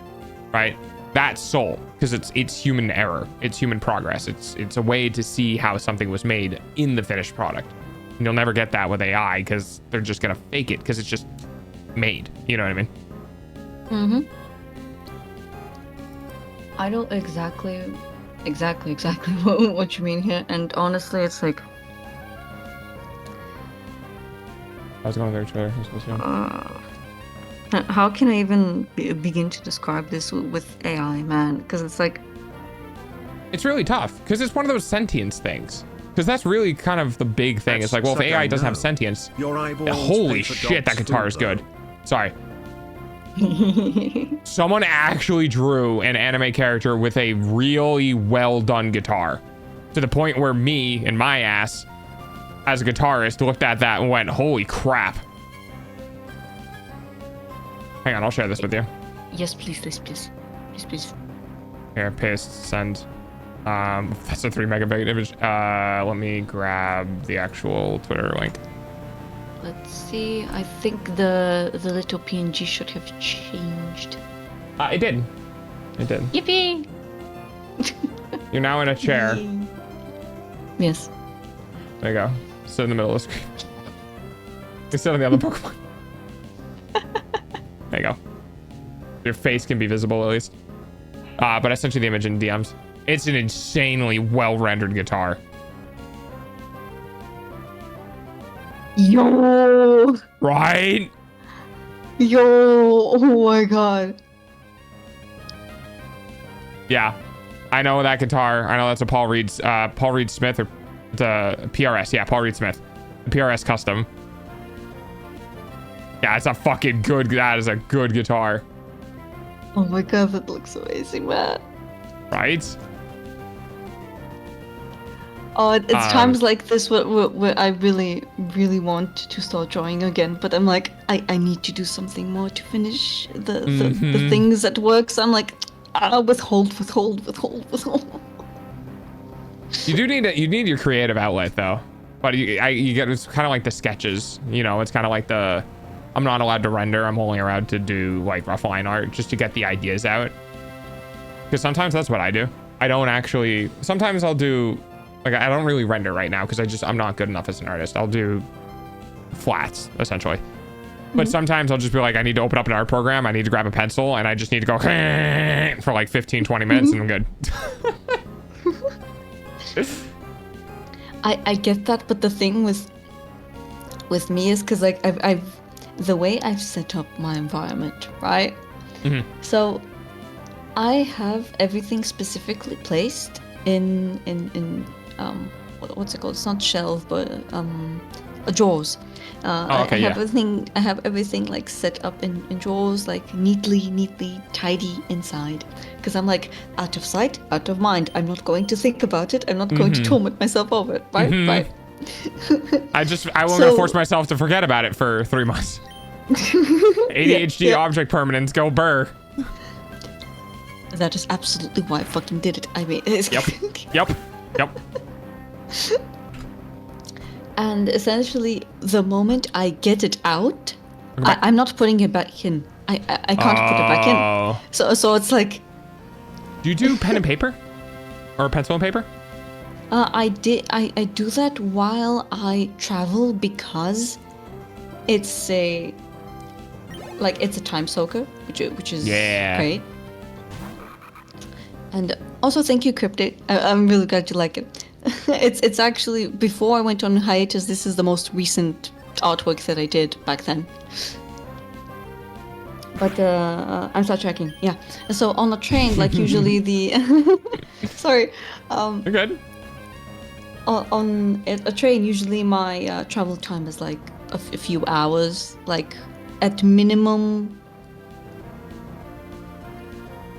right? That's soul, because it's human error, it's human progress, it's a way to see how something was made in the finished product. And you'll never get that with AI because they're just gonna fake it because it's just made. You know what I mean? Mm-hmm. I don't exactly what you mean here, and honestly, it's like. I was going there, trailer. How can I even begin to describe this with AI, man? Because it's like... It's really tough, because it's one of those sentience things. Because that's really kind of the big thing. It's like, well, if AI doesn't have sentience... Holy shit, that guitar is good. Sorry. Someone actually drew an anime character with a really well done guitar. To the point where me and my ass, as a guitarist, looked at that and went, holy crap. Hang on, I'll share this with you. Yes, please. Here, paste, send. That's a 3 megabyte image. Let me grab the actual Twitter link. Let's see. I think the little PNG should have changed. It did. It did. Yippee! You're now in a chair. Yes. There you go. Sit in the middle of the screen. You sit on the other Pokemon. There you go. Your face can be visible at least. But I sent you the image in DMs. It's an insanely well-rendered guitar. Yo! Right? Yo! Oh my god. Yeah. I know that guitar. I know that's a Paul Reed Smith or the PRS. Yeah, Paul Reed Smith. The PRS custom. Yeah, it's a fucking good, that is a good guitar. Oh my god, that looks amazing, man. Right? Oh, it's times like this where I really, really want to start drawing again, but I'm like, I need to do something more to finish the things at work, so I'm like, withhold. You need your creative outlet though, but you get, it's kind of like the sketches, you know, it's kind of like the, I'm not allowed to render, I'm only allowed to do like rough line art just to get the ideas out. Because sometimes that's what I do. I don't actually, sometimes I'll do, like I don't really render right now because I'm not good enough as an artist. I'll do flats essentially. But sometimes I'll just be like, I need to open up an art program, I need to grab a pencil, and I just need to go for like 15-20 minutes and I'm good. I get that, but the thing with me is because like I've the way I've set up my environment, right? Mm-hmm. So I have everything specifically placed in what's it called? It's not shelf, but drawers. Okay, I have everything like set up in drawers, like neatly tidy inside. Because I'm like, out of sight, out of mind. I'm not going to think about it. I'm not going to torment myself over it. Right? Right. I won't gonna force myself to forget about it for 3 months. ADHD object permanence, go burr. That is absolutely why I fucking did it. I mean, Yep. And essentially, the moment I get it out, I'm not putting it back in. I can't put it back in. So it's like. Do you do pen and paper, or pencil and paper? I do that while I travel because it's a time soaker, which is great. And also, thank you, Cryptic. I'm really glad you like it. It's actually, before I went on hiatus, this is the most recent artwork that I did back then. But I'm start tracking, yeah. So on a train, like usually the sorry. You're good. On a train, usually my travel time is like a few hours, like at minimum.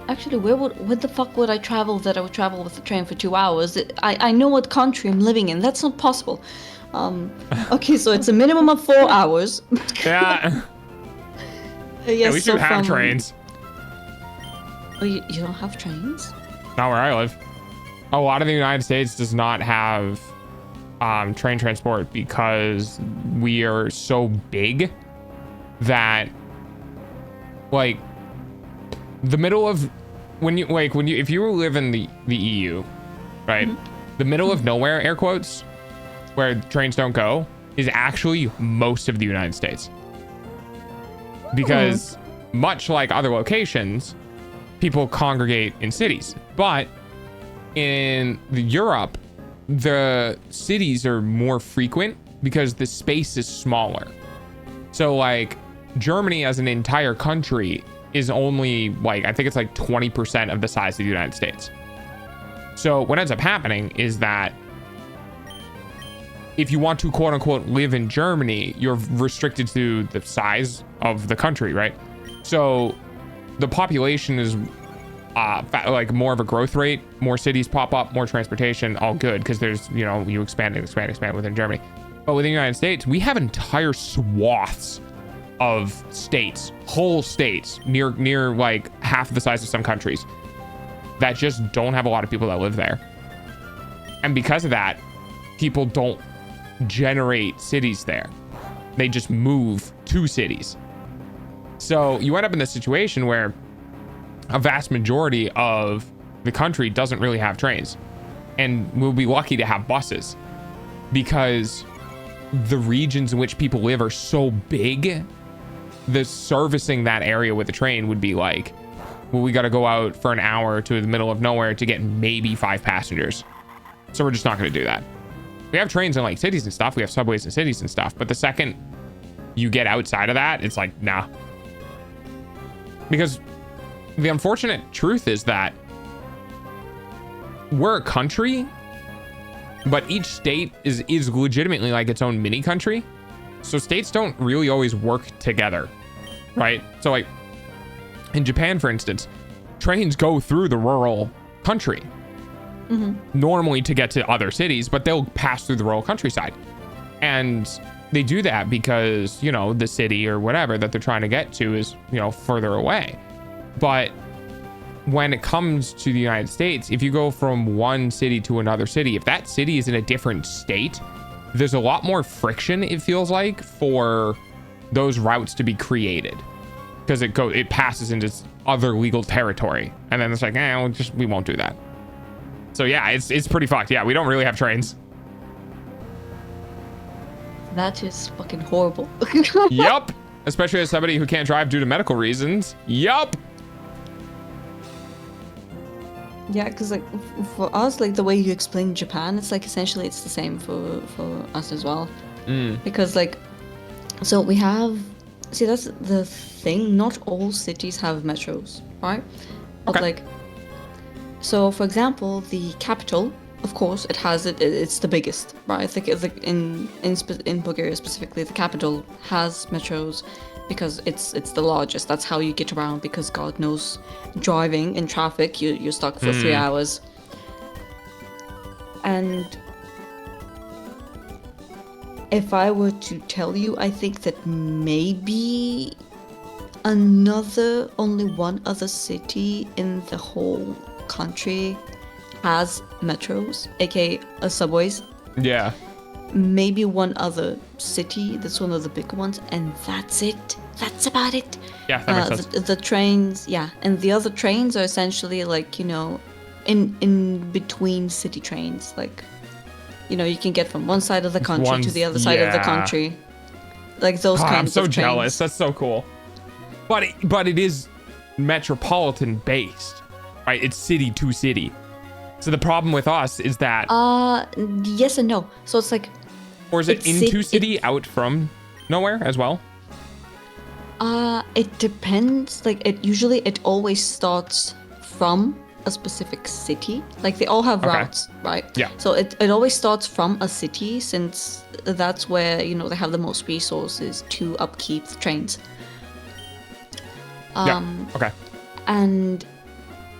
Actually, where the fuck would I travel that I would travel with the train for 2 hours? I know what country I'm living in. That's not possible. Okay, so it's a minimum of 4 hours. Yeah. Yes, At least you have trains. Oh, you don't have trains? Not where I live. A lot of the United States does not have train transport because we are so big that, like, the middle of if you live in the EU, right? Mm-hmm. The middle of nowhere, air quotes, where trains don't go, is actually most of the United States. Because much like other locations, people congregate in cities. But in Europe, the cities are more frequent because the space is smaller. So like Germany as an entire country is only like, I think it's like 20% of the size of the United States. So what ends up happening is that if you want to quote unquote live in Germany, you're restricted to the size of the country, right? So the population is like more of a growth rate, more cities pop up, more transportation, all good, because there's, you know, you expand within Germany. But within the United States, we have entire swaths of states, whole states, near like half the size of some countries that just don't have a lot of people that live there. And because of that, people don't generate cities there. They just move to cities. So you end up in this situation where a vast majority of the country doesn't really have trains, and we'll be lucky to have buses because the regions in which people live are so big. The servicing that area with a train would be like, well, we got to go out for an hour to the middle of nowhere to get maybe 5 passengers. So we're just not going to do that. We have trains in like cities and stuff. We have subways in cities and stuff. But the second you get outside of that, it's like, nah. Because the unfortunate truth is that we're a country, but each state is legitimately like its own mini country. So states don't really always work together, right? So like in Japan, for instance, trains go through the rural country normally to get to other cities, but they'll pass through the rural countryside. And they do that because, you know, the city or whatever that they're trying to get to is, you know, further away. But when it comes to the United States, if you go from one city to another city, if that city is in a different state, there's a lot more friction, it feels like, for those routes to be created, because it passes into other legal territory, and then it's like, we won't do that. So yeah, it's pretty fucked. Yeah, we don't really have trains. That is fucking horrible. Yup. Especially as somebody who can't drive due to medical reasons. Yup. Yeah, because like for us, like the way you explain Japan, it's like essentially it's the same for us as well. Because like, so we have, see, that's the thing. Not all cities have metros, right? But okay. Like, so for example, the capital, of course, it has it. It's the biggest, right? It's like in Bulgaria specifically, the capital has metros. Because it's the largest. That's how you get around, because God knows, driving in traffic, you're stuck for 3 hours. And if I were to tell you, I think that maybe only one other city in the whole country has metros, aka subways. Yeah. Maybe one other city that's one of the bigger ones, and that's it. That's about it. Yeah, that makes sense. The trains, yeah, and the other trains are essentially like, you know, in between city trains. Like, you know, you can get from one side of the country to the other side of the country. Like those kinds of trains. I'm so jealous. That's so cool. But it is metropolitan based, right? It's city to city. So the problem with us is that yes and no. So it's like, or is it into city out from nowhere as well? It depends. Like it always starts from a specific city. Like they all have Okay. routes, right? Yeah. So it always starts from a city, since that's where, you know, they have the most resources to upkeep the trains. Yeah. Okay. And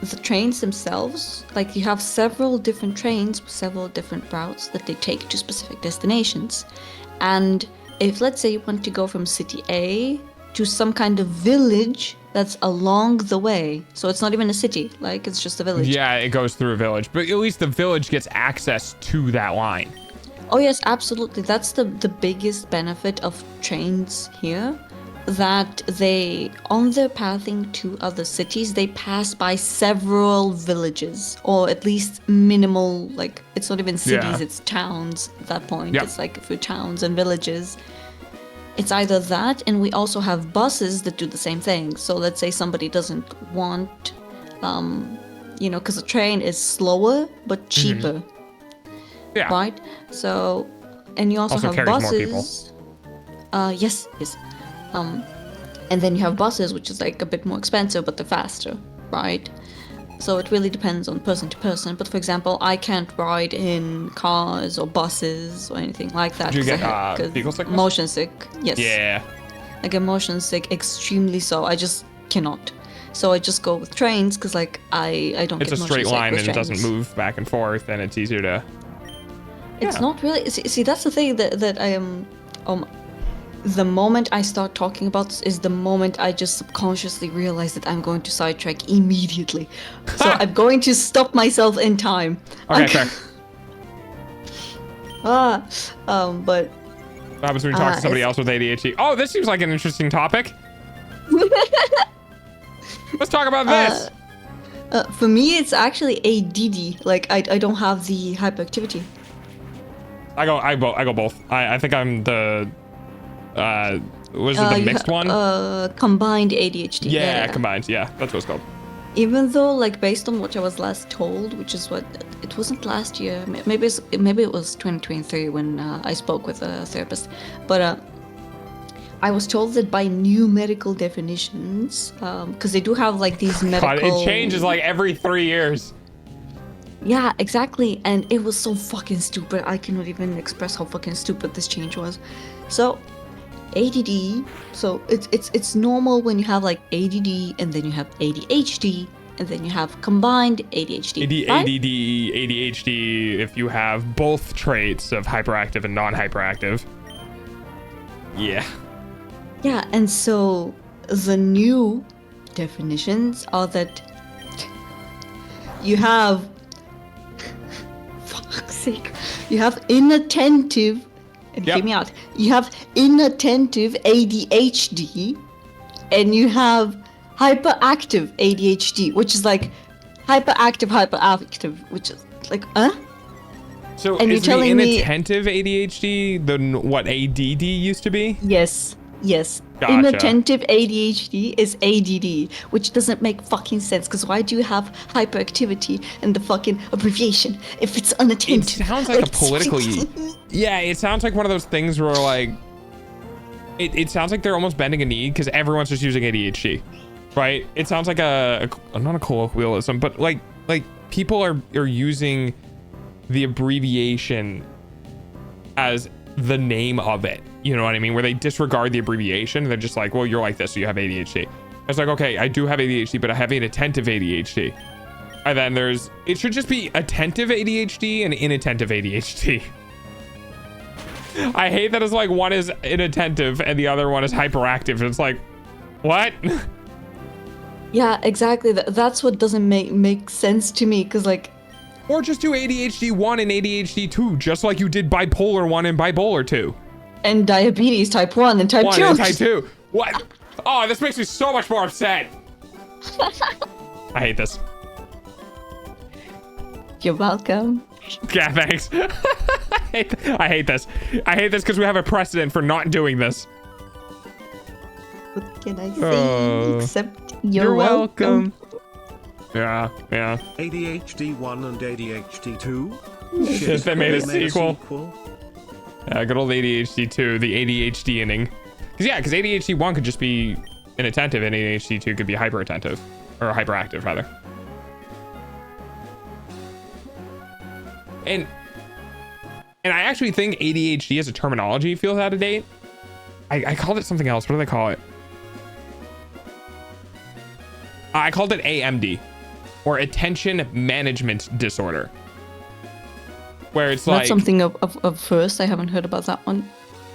the trains themselves, like you have several different trains with several different routes that they take to specific destinations. And if, let's say, you want to go from city A to some kind of village that's along the way, so it's not even a city, like it's just a village. Yeah, it goes through a village, but at least the village gets access to that line. Oh yes, absolutely. That's the biggest benefit of trains here, that they, on their pathing to other cities, they pass by several villages, or at least minimal, like it's not even cities, Yeah. it's towns at that point. Yeah. It's like through towns and villages. It's either that, and we also have buses that do the same thing. So let's say somebody doesn't want, you know, because a train is slower but cheaper, Yeah. right? So, and you also have carries more people. buses. Yes. And then you have buses, which is like a bit more expensive, but they're faster, right? So it really depends on person to person. But for example, I can't ride in cars or buses or anything like that. Did you 'cause get, I 'cause vehicle sickness? motion sick. Yes. Yeah. I get motion sick extremely so. I just cannot. So I just go with trains because like I don't It's get a motion straight sick line with and it doesn't trains. move back and forth, and it's easier to. It's Yeah. not really. See, that's the thing that I am. The moment I start talking about this is the moment I just subconsciously realize that I'm going to sidetrack immediately. So I'm going to stop myself in time. Okay, fair. But What happens when you talk to somebody else with ADHD? Oh, this seems like an interesting topic. Let's talk about this. for me, it's actually ADD. Like I don't have the hyperactivity. I go both. I think I'm the was it the You mixed one? Combined ADHD. Yeah, combined. Yeah, that's what it's called. Even though, like, based on what I was last told, which is what it wasn't last year. Maybe it was 2023 when I spoke with a therapist, but I was told that by new medical definitions, because they do have like these medical. God, it changes like every 3 years. Yeah, exactly, and it was so fucking stupid. I cannot even express how fucking stupid this change was. So, ADD. So it's normal when you have like ADD, and then you have ADHD, and then you have combined ADHD. Right? ADD, ADHD. If you have both traits of hyperactive and non-hyperactive. Yeah. Yeah, and so the new definitions are that you have, fuck's sake, you have inattentive, and Yep. hear me out, you have inattentive ADHD, and you have hyperactive ADHD, which is like hyperactive, which is like, So And is you're the telling me- inattentive ADHD what ADD used to be? Yes. Gotcha. Inattentive ADHD is ADD, which doesn't make fucking sense, because why do you have hyperactivity and the fucking abbreviation if it's It unattentive? sounds like a politically. Yeah, it sounds like one of those things where like. It sounds like they're almost bending a knee because everyone's just using ADHD, right? It sounds like not a colloquialism, but like people are using the abbreviation as the name of it. You know what I mean? Where they disregard the abbreviation. They're just like, well, you're like this, so you have ADHD. It's like, okay, I do have ADHD, but I have inattentive ADHD. And then it should just be attentive ADHD and inattentive ADHD. I hate that it's like one is inattentive and the other one is hyperactive. It's like, what? Yeah, exactly. That's what doesn't make sense to me, because like, Or just do ADHD 1 and ADHD 2, just like you did bipolar 1 and bipolar 2. and diabetes type 1 and type 1 2. and type 2. What? Oh, this makes me so much more upset. I hate this. You're welcome. Yeah, thanks. I hate this. I hate this because we have a precedent for not doing this. What can I say except you're welcome. Yeah. ADHD 1 and ADHD 2? If they made a sequel. Good old ADHD 2, the ADHD inning. Because ADHD 1 could just be inattentive and ADHD 2 could be hyperattentive. Or hyperactive, rather. And I actually think ADHD as a terminology feels out of date. I called it something else. What do they call it? I called it AMD, or attention management disorder, where it's That's like something of first. I haven't heard about that one.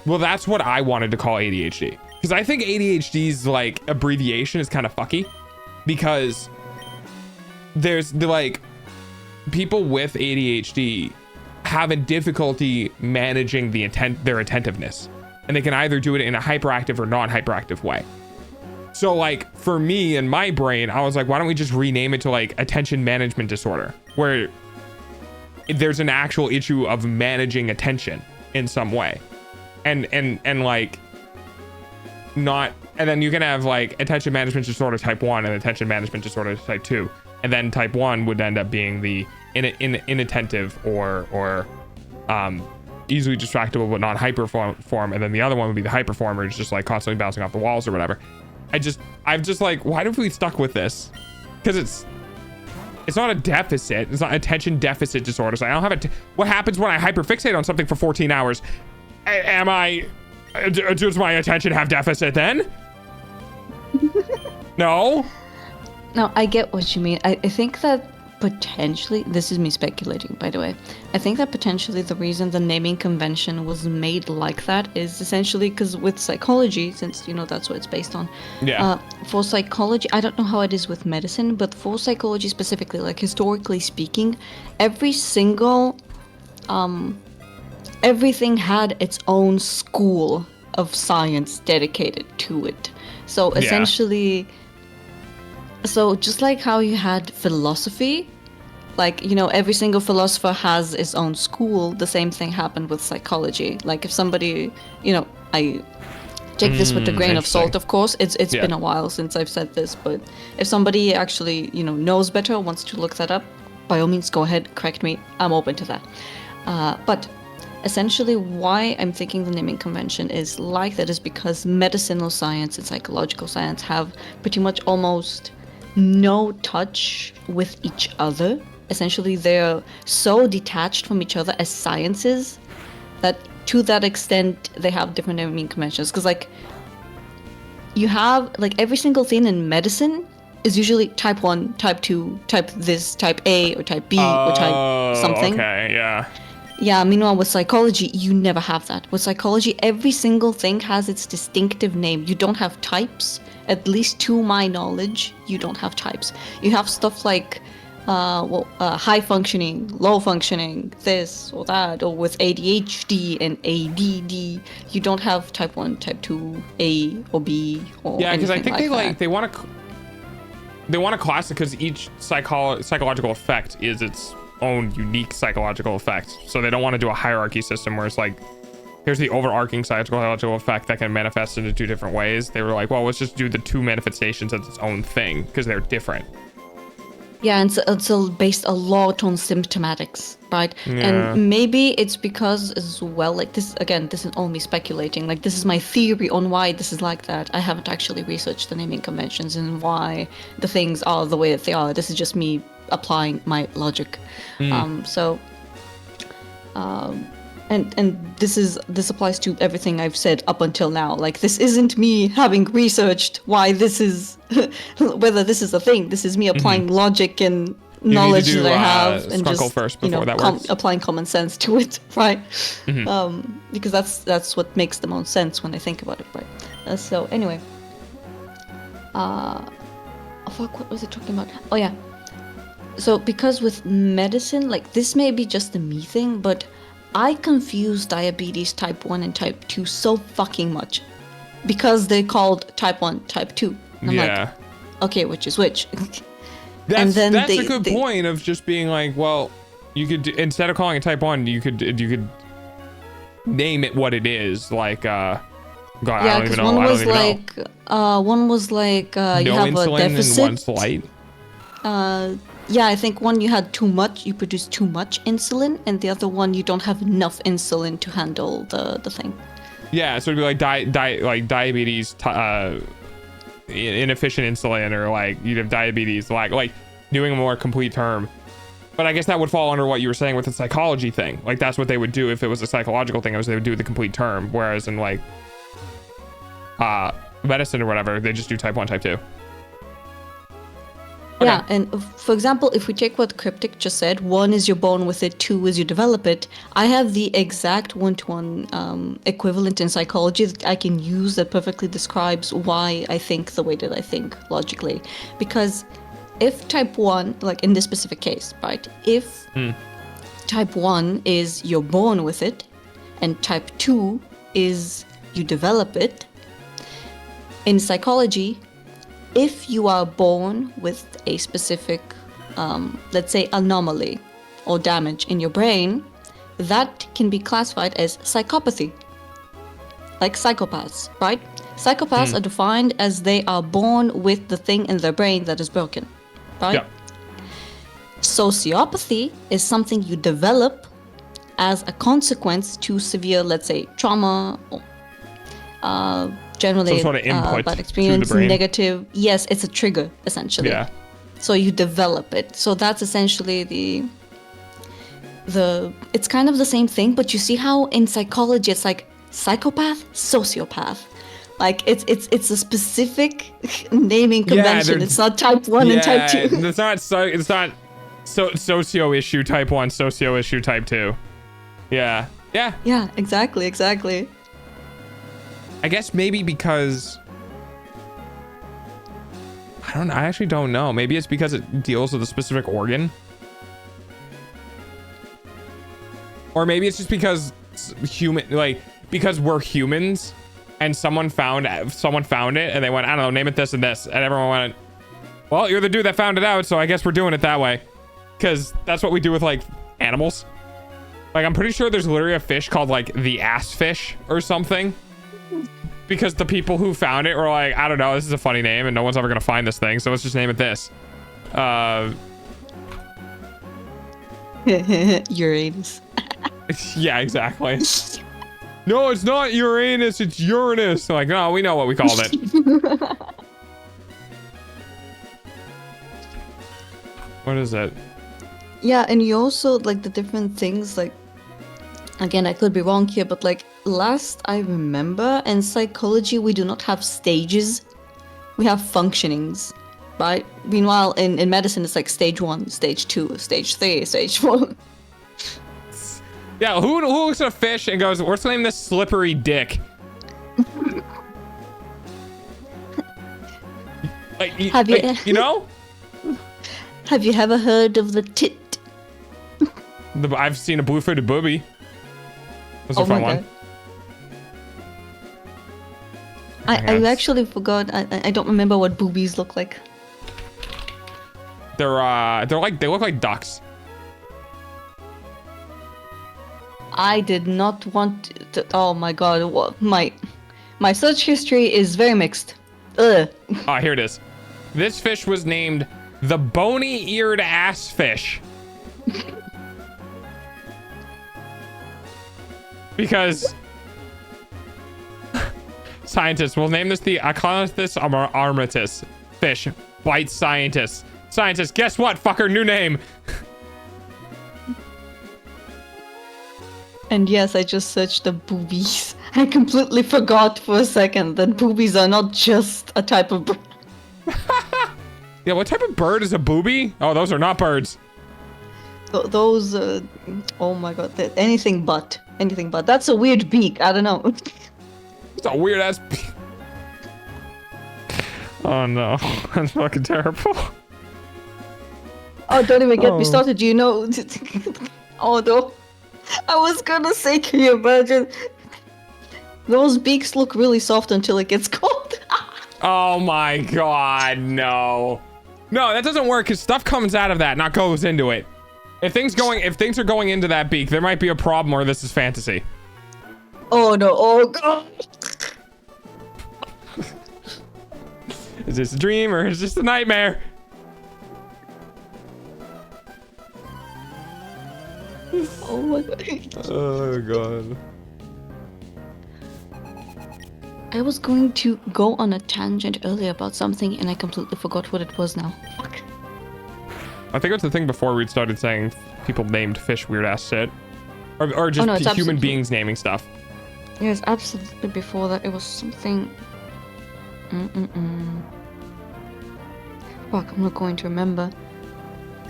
well, that's what I wanted to call ADHD, because I think ADHD's like abbreviation is kind of fucky, because there's the like people with ADHD have a difficulty managing their attentiveness, and they can either do it in a hyperactive or non-hyperactive way. So like for me in my brain, I was like, why don't we just rename it to like attention management disorder, where there's an actual issue of managing attention in some way, and like not, and then you can have like attention management disorder type 1 and attention management disorder type 2, and then type 1 would end up being the inattentive or easily distractible but not hyper form, and then the other one would be the hyperformer, it's just like constantly bouncing off the walls or whatever. I'm just like, why have we stuck with this? Because it's not a deficit. It's not attention deficit disorder. So I don't have what happens when I hyperfixate on something for 14 hours? Does my attention have deficit then? No. No, I get what you mean. I think that potentially, this is me speculating, by the way. I think that potentially the reason the naming convention was made like that is essentially because with psychology, since, you know, that's what it's based on. Yeah. For psychology, I don't know how it is with medicine, but for psychology specifically, like historically speaking, everything had its own school of science dedicated to it. So essentially, so just like how you had philosophy, like, you know, every single philosopher has its own school, the same thing happened with psychology. Like if somebody, you know, I take this with a grain of salt, of course. It's been a while since I've said this, but if somebody actually, you know, knows better, wants to look that up, by all means, go ahead, correct me. I'm open to that. But essentially why I'm thinking the naming convention is like that is because medicinal science and psychological science have pretty much almost no touch with each other. Essentially, they're so detached from each other as sciences that to that extent they have different naming conventions. Because like you have like every single thing in medicine is usually type 1, type 2, type this, type A or type B or type something. Okay, yeah. Yeah, meanwhile with psychology, you never have that. With psychology, every single thing has its distinctive name. You don't have types. At least to my knowledge, you don't have types. You have stuff like high functioning, low functioning, this or that, or with ADHD and ADD. You don't have type 1, type 2, A or B or yeah, because I think like they want to class it because each psychological effect is its own unique psychological effect. So they don't want to do a hierarchy system where it's like, here's the overarching psychological effect that can manifest into 2 different ways. They were like, well, let's just do the 2 manifestations as its own thing because they're different. Yeah, and it's based a lot on symptomatics, right? Yeah. And maybe it's because as well, like this, again, this is all me speculating. Like this is my theory on why this is like that. I haven't actually researched the naming conventions and why the things are the way that they are. This is just me applying my logic. And this applies to everything I've said up until now. Like this isn't me having researched why this is whether this is a thing. This is me applying logic and knowledge that I have and just first before that applying common sense to it, right? Because that's what makes the most sense when I think about it, right? So anyway, fuck, what was I talking about? Oh yeah. So because with medicine, like this may be just a me thing, but I confuse diabetes type 1 and type 2 so fucking much because they're called type 1, type 2. I'm like, okay, which is which? That's a good point of just being like, well, you could, instead of calling it type 1, you could name it what it is. Like, God, yeah, I don't even know. One was like, no you have insulin a deficit. and one slight. Yeah, I think one you had too much, you produced too much insulin, and the other one you don't have enough insulin to handle the thing. Yeah, so it'd be like diabetes, inefficient insulin, or like you'd have diabetes, like doing a more complete term. But I guess that would fall under what you were saying with the psychology thing. Like, that's what they would do if it was a psychological thing, is they would do the complete term. Whereas in, like, medicine or whatever, they just do type 1, type 2. Okay. Yeah, and for example, if we take what Cryptic just said, 1 is you're born with it, 2 is you develop it. I have the exact one-to-one equivalent in psychology that I can use that perfectly describes why I think the way that I think logically. Because if type 1, like in this specific case, right, if type 1 is you're born with it, and type 2 is you develop it, in psychology, if you are born with a specific, let's say, anomaly or damage in your brain, that can be classified as psychopathy. Like psychopaths, right? Psychopaths are defined as they are born with the thing in their brain that is broken, right? Yeah. Sociopathy is something you develop as a consequence to severe, let's say, trauma or generally Some sort of input bad experience, to the brain. negative. Yes, it's a trigger essentially. Yeah. So you develop it. So that's essentially the it's kind of the same thing, but you see how in psychology it's like psychopath, sociopath. Like it's a specific naming convention. It's not type 1 and type 2. It's not socio issue type 1, socio issue type 2. Yeah. Yeah. Yeah, exactly. I guess maybe because I actually don't know. Maybe it's because it deals with a specific organ. Or maybe it's just because because we're humans and someone found it and they went, I don't know, name it this and this, and everyone went, well, you're the dude that found it out, so I guess we're doing it that way. Because that's what we do with, like, animals. Like, I'm pretty sure there's literally a fish called, like, the ass fish or something. Because the people who found it were like, I don't know, this is a funny name and no one's ever gonna find this thing, so let's just name it this. Uranus. Yeah, exactly. No, it's not Uranus, it's Uranus. Like, no, we know what we called it. What is it? Yeah, and you also, like, the different things, like, again, I could be wrong here, but, like, last I remember, in psychology, we do not have stages. We have functionings, right? Meanwhile, in medicine, it's like stage 1, stage 2, stage 3, stage 4. Yeah, who looks at a fish and goes, let's name this Slippery Dick? Like, you know? Have you ever heard of the tit? I've seen a blue-footed booby. That's a fun one. I actually forgot. I don't remember what boobies look like. They look like ducks. I did not want to. Oh my god! What, my search history is very mixed. Ugh. Ah, here it is. This fish was named the bony-eared ass fish. Because scientists will name this the Aclonithus armatus fish. Bite scientists. Scientists, guess what, fucker? New name. And yes, I just searched the boobies. I completely forgot for a second that boobies are not just a type of bird. Yeah, what type of bird is a booby? Oh, those are not birds. Those, oh my god, anything but. Anything but. That's a weird beak, I don't know. It's a weird ass beak. Oh no, that's fucking terrible. Oh, don't even get me started, you know. Oh no. I was gonna say, can you imagine? Those beaks look really soft until it gets cold. Oh my god, no. No, that doesn't work because stuff comes out of that, not goes into it. If things are going into that beak, there might be a problem or this is fantasy. Oh no, oh god. Is this a dream or is this a nightmare? Oh my god. Oh god. I was going to go on a tangent earlier about something and I completely forgot what it was now. Fuck. I think it's the thing before we'd started saying people named fish weird ass shit, or just no, it's human absolutely- beings naming stuff. Yes, absolutely. Before that, it was something. Fuck, I'm not going to remember.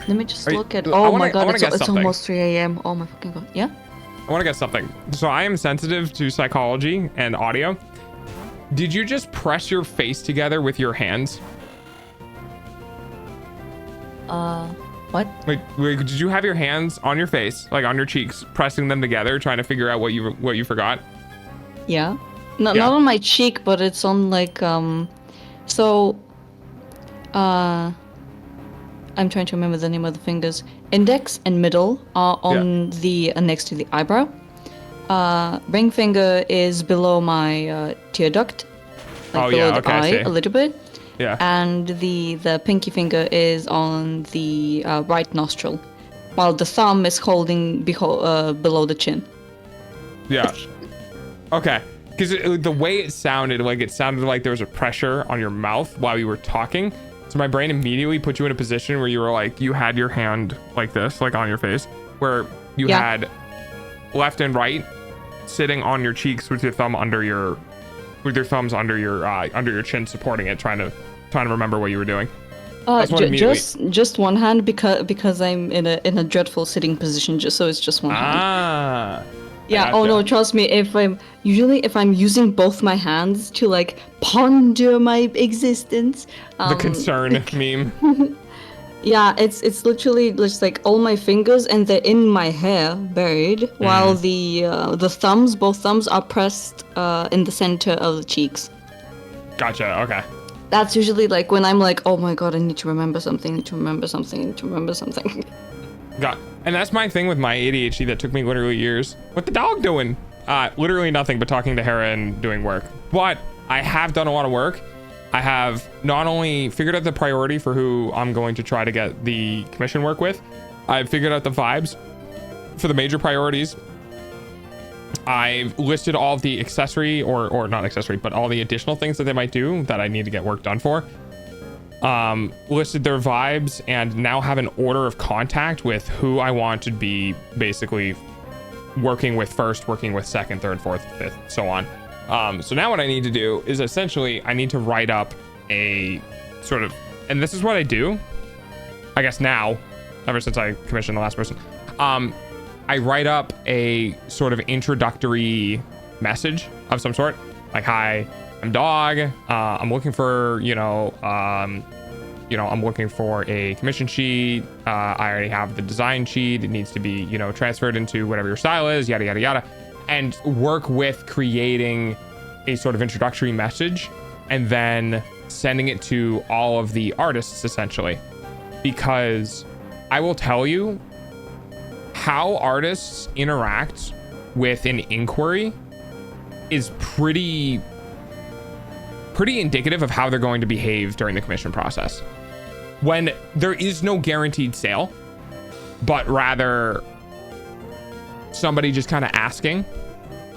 Let me just Are you- look at. I Oh wanna- my I god, wanna it's, guess it's something. almost 3 a.m. Oh my fucking god. Yeah? I want to guess something. So I am sensitive to psychology and audio. Did you just press your face together with your hands? What? Like, did you have your hands on your face, like on your cheeks, pressing them together, trying to figure out what you forgot? Yeah. No, Yeah. not on my cheek, but it's on like so I'm trying to remember the name of the fingers. Index and middle are on the next to the eyebrow. Ring finger is below my tear duct, like Oh, below yeah, the okay, I eye see. a little bit. Yeah. And the pinky finger is on the right nostril, while the thumb is holding below the chin. Yeah. Okay. Because the way it sounded like there was a pressure on your mouth while you were talking. So my brain immediately put you in a position where you were like, you had your hand like this, like on your face, where you had left and right sitting on your cheeks with your thumbs under your chin, supporting it, trying to remember what you were doing. That's what immediately. Just one hand because I'm in a dreadful sitting position. So it's just one hand. Ah. Yeah. Gotcha. Oh no, trust me. If I'm using both my hands to like ponder my existence. The concern meme. Yeah, it's literally just like all my fingers and they're in my hair buried, while the both thumbs are pressed in the center of the cheeks. Gotcha. Okay. That's usually like when I'm like, oh my god, I need to remember something. Got. And that's my thing with my ADHD that took me literally years. What the dog doing? Literally nothing but talking to Hera and doing work. But I have done a lot of work. I have not only figured out the priority for who I'm going to try to get the commission work with, I've figured out the vibes for the major priorities. I've listed all of the accessory or not accessory, but all the additional things that they might do that I need to get work done for. Listed their vibes and now have an order of contact with who I want to be basically working with first, working with second, third, fourth, fifth, so on. So now what I need to do is essentially I need to write up a sort of, and this is what I do, I guess now, ever since I commissioned the last person, I write up a sort of introductory message of some sort, like, hi, I'm Dog, I'm looking for, I'm looking for a commission sheet. I already have the design sheet. It needs to be, transferred into whatever your style is, yada, yada, yada. And work with creating a sort of introductory message and then sending it to all of the artists, essentially. Because I will tell you, how artists interact with an inquiry is pretty indicative of how they're going to behave during the commission process. When there is no guaranteed sale, but rather somebody just kind of asking,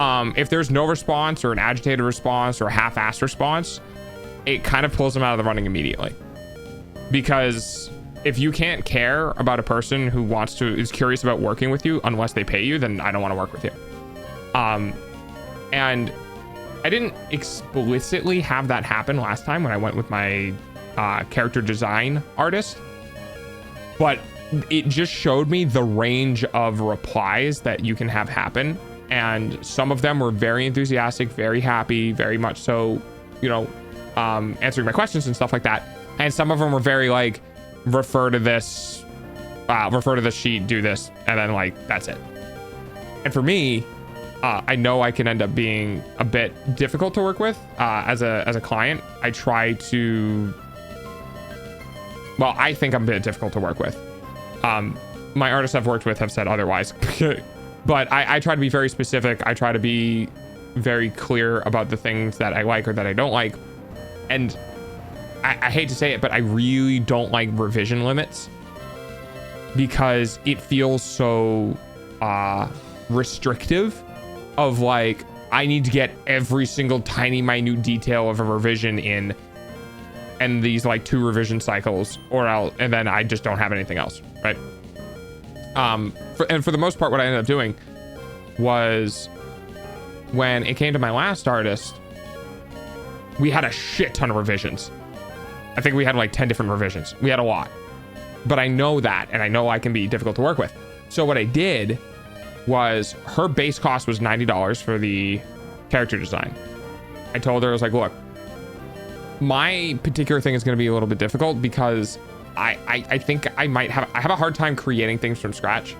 if there's no response or an agitated response or a half-assed response, it kind of pulls them out of the running immediately. Because if you can't care about a person who is curious about working with you unless they pay you, then I don't want to work with you. And I didn't explicitly have that happen last time when I went with my character design artist, but it just showed me the range of replies that you can have happen. And some of them were very enthusiastic, very happy, very much so, answering my questions and stuff like that. And some of them were very like, refer to this sheet, do this, and then like, that's it. And for me, I know I can end up being a bit difficult to work with as a client. I think I'm a bit difficult to work with. My artists I've worked with have said otherwise, but I try to be very specific. I try to be very clear about the things that I like or that I don't like. And I hate to say it, but I really don't like revision limits because it feels so restrictive of like, I need to get every single tiny minute detail of a revision in and these like 2 revision cycles, and then I just don't have anything else, right? For the most part, what I ended up doing was, when it came to my last artist, we had a shit ton of revisions. I think we had like 10 different revisions. We had a lot, but I know that, and I know I can be difficult to work with. So what I did was, her base cost was $90 for the character design. I told her, I was like, look, my particular thing is going to be a little bit difficult because I think I have a hard time creating things from scratch.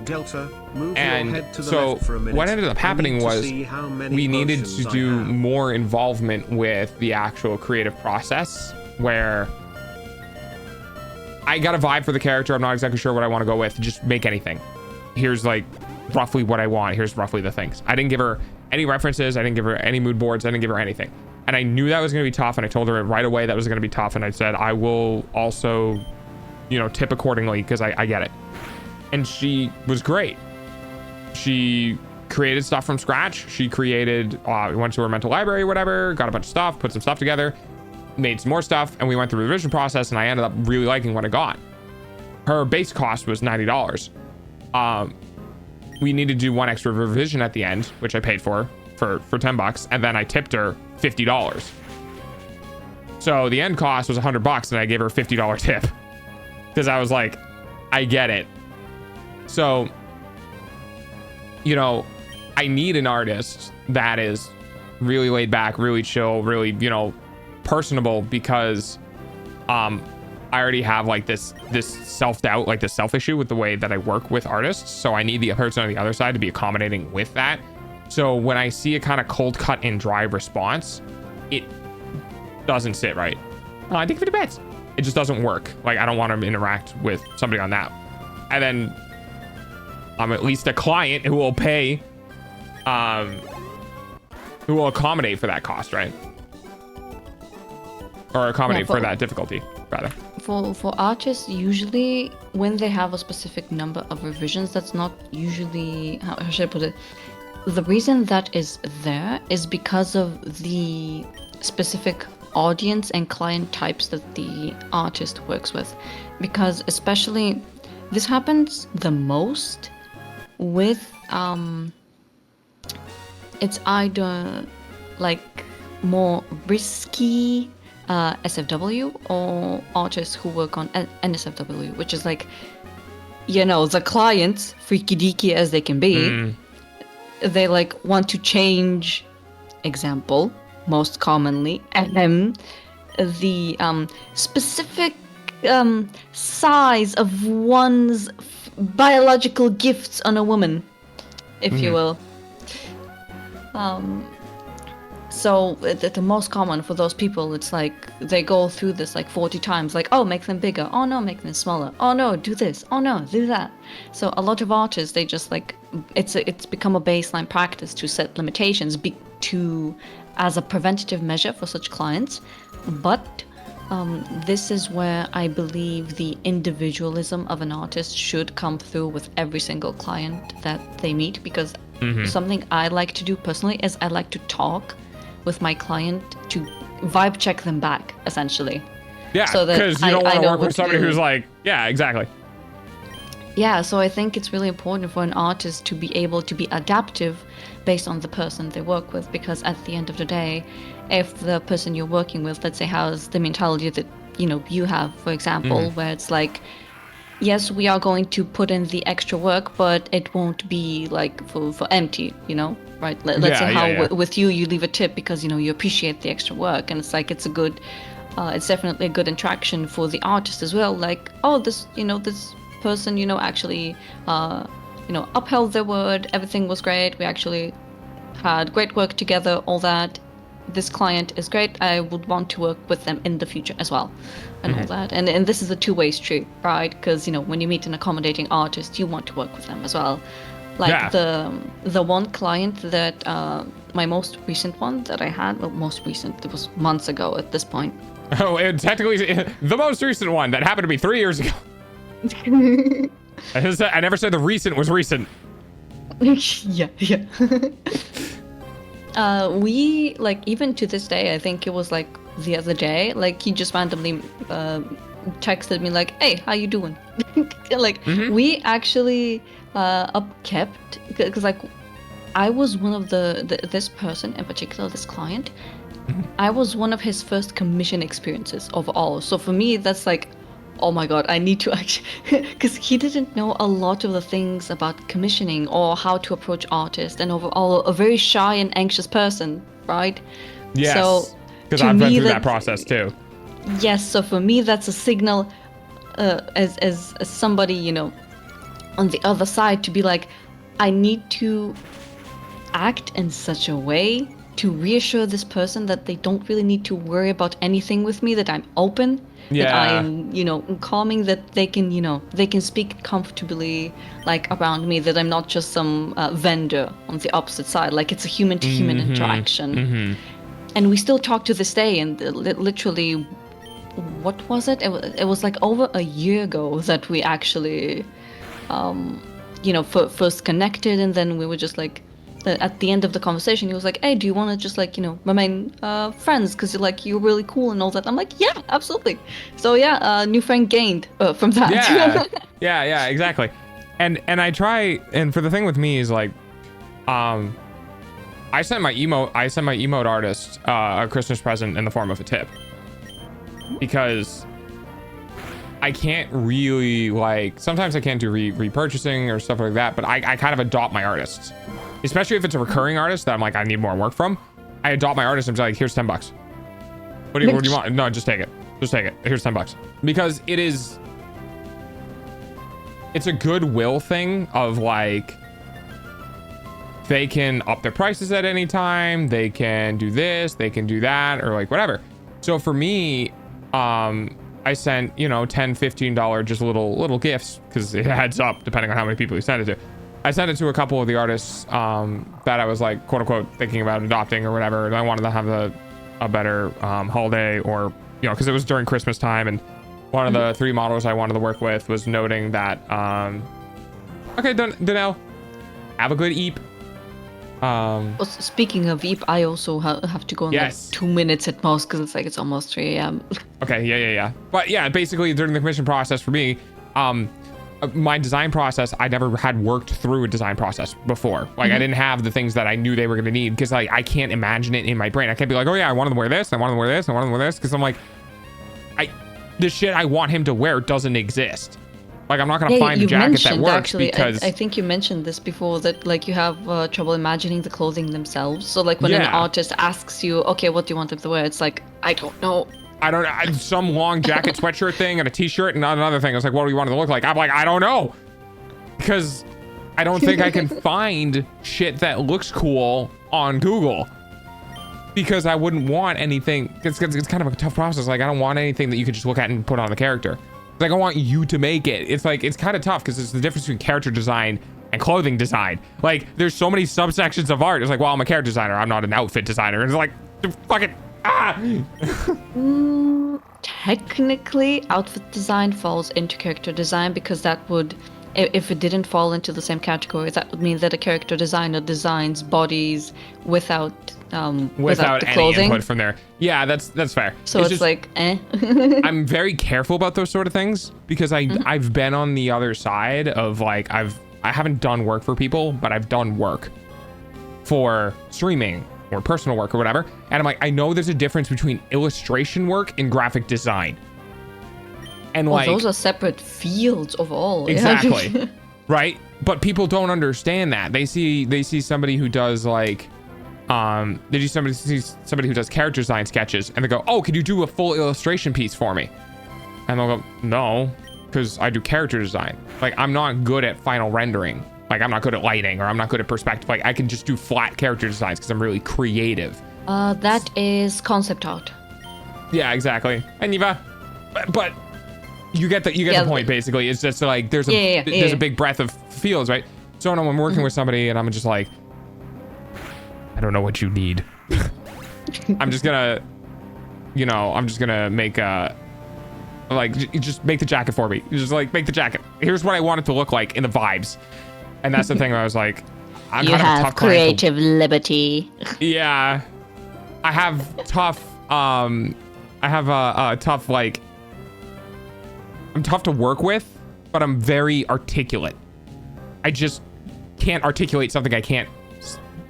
Delta, move and your head to the so left for a minute. what ended up happening was, we needed to do more involvement with the actual creative process, where I got a vibe for the character. I'm not exactly sure what I want to go with. Just make anything. Here's like roughly what I want. Here's roughly the things. I didn't give her any references. I didn't give her any mood boards. I didn't give her anything. And I knew that was going to be tough. And I told her right away that was going to be tough. And I said, I will also, tip accordingly, because I get it. And she was great. She created stuff from scratch. She created, went to her mental library or whatever, got a bunch of stuff, put some stuff together, made some more stuff, and we went through the revision process, and I ended up really liking what I got. Her base cost was $90. We needed to do 1 extra revision at the end, which I paid for $10, and then I tipped her $50. So the end cost was $100, and I gave her a $50 tip, because I was like, I get it. So, I need an artist that is really laid back, really chill, really, personable, because I already have like this self-doubt, like this self-issue with the way that I work with artists. So I need the person on the other side to be accommodating with that. So when I see a kind of cold cut and dry response, it doesn't sit right. I think for the bets, it just doesn't work. Like, I don't want to interact with somebody on that. And then I'm at least a client who will pay, who will accommodate for that cost, right? Or accommodate for that difficulty, rather. For artists, usually when they have a specific number of revisions, that's not usually, how should I put it? The reason that is there is because of the specific audience and client types that the artist works with. Because especially, this happens the most with, it's either like more risky SFW or artists who work on NSFW, which is like, the clients, freaky deaky as they can be, they like want to change, example, most commonly, the specific size of one's biological gifts on a woman, if you will. So the most common for those people, it's like they go through this like 40 times, like, oh, make them bigger, oh no, make them smaller, oh no, do this, oh no, do that. So a lot of artists, they just like, it's become a baseline practice to set limitations as a preventative measure for such clients. But this is where I believe the individualism of an artist should come through with every single client that they meet, because something I like to do personally is I like to talk with my client to vibe check them back, essentially. Yeah, so because you don't want to work with somebody who's like, yeah, exactly. Yeah, so I think it's really important for an artist to be able to be adaptive based on the person they work with, because at the end of the day, if the person you're working with, let's say, has the mentality that, you have, for example, where it's like, yes, we are going to put in the extra work, but it won't be like for empty, right? Let's say how with you leave a tip because, you appreciate the extra work. And it's like, it's it's definitely a good interaction for the artist as well. Like, oh, this person, actually, upheld their word. Everything was great. We actually had great work together, all that. This client is great. I would want to work with them in the future as well, and all that. And this is a two-way street, right? Because when you meet an accommodating artist, you want to work with them as well. Like the one client that my most recent one that I had, well, most recent, it was months ago at this point. Oh, technically the most recent one that happened to be 3 years ago. I never said the recent was recent. yeah. We, like, even to this day, I think it was like the other day. Like he just randomly texted me like, "Hey, how you doing?" Like we actually upkept because like I was one of this person in particular, this client. I was one of his first commission experiences of all. So for me, that's like, oh my god, I need to actually, because he didn't know a lot of the things about commissioning or how to approach artists, and overall a very shy and anxious person, right? Yes. So Because to I've been me, through that process too. Yes, so for me, that's a signal, as somebody, you know, on the other side, to be like, I need to act in such a way to reassure this person that they don't really need to worry about anything with me, that I'm open, that I'm, you know, calming, that they can, you know, they can speak comfortably, like, around me, that I'm not just some vendor on the opposite side, like it's a human-to-human interaction. And we still talk to this day, and literally, what was it? It was like over a year ago that we actually, you know, first connected, and then we were just like, at the end of the conversation, he was like, "Hey, do you want to just like, you know, remain friends? Because you're really cool and all that." I'm like, "Yeah, absolutely." So yeah, new friend gained from that. Yeah, exactly. And I try, and for the thing with me is like, I sent my emote artist a Christmas present in the form of a tip, because I can't really, like, sometimes I can't do repurchasing or stuff like that, but I kind of adopt my artists, especially if it's a recurring artist that I'm like, I need more work from. I adopt my artist and I'm like, here's $10. What do you want? No, just take it. Just take it. Here's $10. Because it's a goodwill thing of like, they can up their prices at any time. They can do this, they can do that, or like whatever. So for me, I sent, you know, $10, $15 just little gifts, because it adds up depending on how many people you send it to. I sent it to a couple of the artists that I was like, quote unquote, thinking about adopting or whatever, and I wanted to have a better holiday, or, you know, because it was during Christmas time, and one of the 3 models I wanted to work with was noting that, okay, Danelle, have a good eep. Well, speaking of Veep, I also have to go in like 2 minutes at most, because it's almost 3 a.m. Okay, yeah. But yeah, basically during the commission process for me, my design process, I never had worked through a design process before. Like I didn't have the things that I knew they were going to need, because like I can't imagine it in my brain. I can't be like, oh yeah, I want them to wear this, I want them to wear this, I want them to wear this, because I'm like, the shit I want him to wear doesn't exist. Like, I'm not going to find a jacket that works, actually, because... I think you mentioned this before, that, like, you have trouble imagining the clothing themselves. So, like, when an artist asks you, okay, what do you want them to wear? It's like, I don't know. Some long jacket sweatshirt thing and a t-shirt and another thing. It's like, what do you want it to look like? I'm like, I don't know. Because I don't think I can find shit that looks cool on Google. Because I wouldn't want anything... It's kind of a tough process. Like, I don't want anything that you could just look at and put on the character. Like, I want you to make it. It's like, it's kind of tough, because it's the difference between character design and clothing design. Like, there's so many subsections of art. It's like, well, I'm a character designer, I'm not an outfit designer. And it's like, fucking Technically, outfit design falls into character design, because that would, if it didn't fall into the same category, that would mean that a character designer designs bodies without the any clothing. Input from there. Yeah, that's fair. So it's just, like, I'm very careful about those sort of things, because I've been on the other side of, like, I haven't done work for people, but I've done work for streaming or personal work or whatever, and I'm like, I know there's a difference between illustration work and graphic design, and like, those are separate fields of all. Exactly. Right? But people don't understand that. They see somebody who does like they see somebody who does character design sketches, and they go, oh, could you do a full illustration piece for me? And they'll go, no, because I do character design. Like, I'm not good at final rendering. Like, I'm not good at lighting, or I'm not good at perspective. Like, I can just do flat character designs because I'm really creative. That is concept art. Yeah, exactly. And but you get the point, basically. It's just like, there's a big breadth of fields, right? So when I'm working with somebody and I'm just like, I don't know what you need. I'm just gonna make just make the jacket for me. Just like, make the jacket. Here's what I want it to look like in the vibes. And that's the thing where I was like, I'm you kind have of a tough creative liberty. Yeah. I have tough I have a tough, like, I'm tough to work with, but I'm very articulate. I just can't articulate something I can't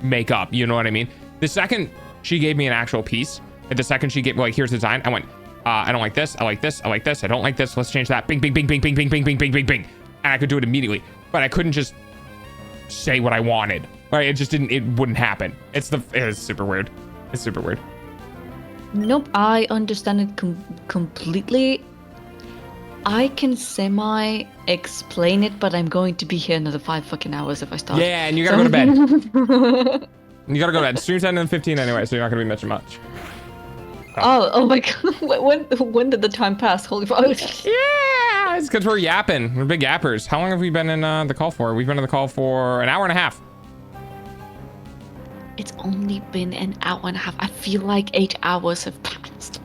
make up. You know what I mean? The second she gave me an actual piece, and the second she gave me, like, here's the design, I went, I don't like this. I like this. I like this. I don't like this. Let's change that. Bing, bing, bing, bing, bing, bing, bing, bing, bing, bing, bing. And I could do it immediately, but I couldn't just say what I wanted. Right? It just didn't, it wouldn't happen. It's super weird. It's super weird. Nope, I understand it completely. I can semi-explain it, but I'm going to be here another 5 fucking hours if I start. Yeah, and you gotta go to bed. You gotta go to bed. Stream's ending in 15 anyway, so you're not gonna be missing much. Oh my god, when did the time pass? Holy fuck. Yeah, it's because we're yapping. We're big yappers. How long have we been in the call for? We've been in the call for an hour and a half. It's only been an hour and a half. I feel like 8 hours have passed.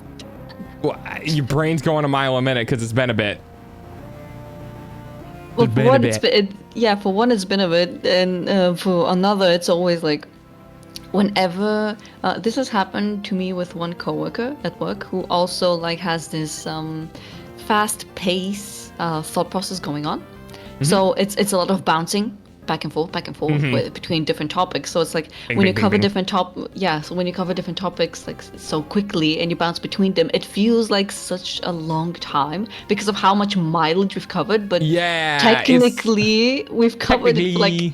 Well, your brain's going a mile a minute because it's been a bit. Well, for one, for one, it's been a bit, and for another, it's always like, whenever this has happened to me with one coworker at work who also like has this fast pace thought process going on. Mm-hmm. So it's a lot of bouncing back and forth mm-hmm. between different topics. So it's like bing, when bing, you cover bing, different so when you cover different topics like so quickly and you bounce between them, it feels like such a long time because of how much mileage we've covered. But yeah, technically we've covered like.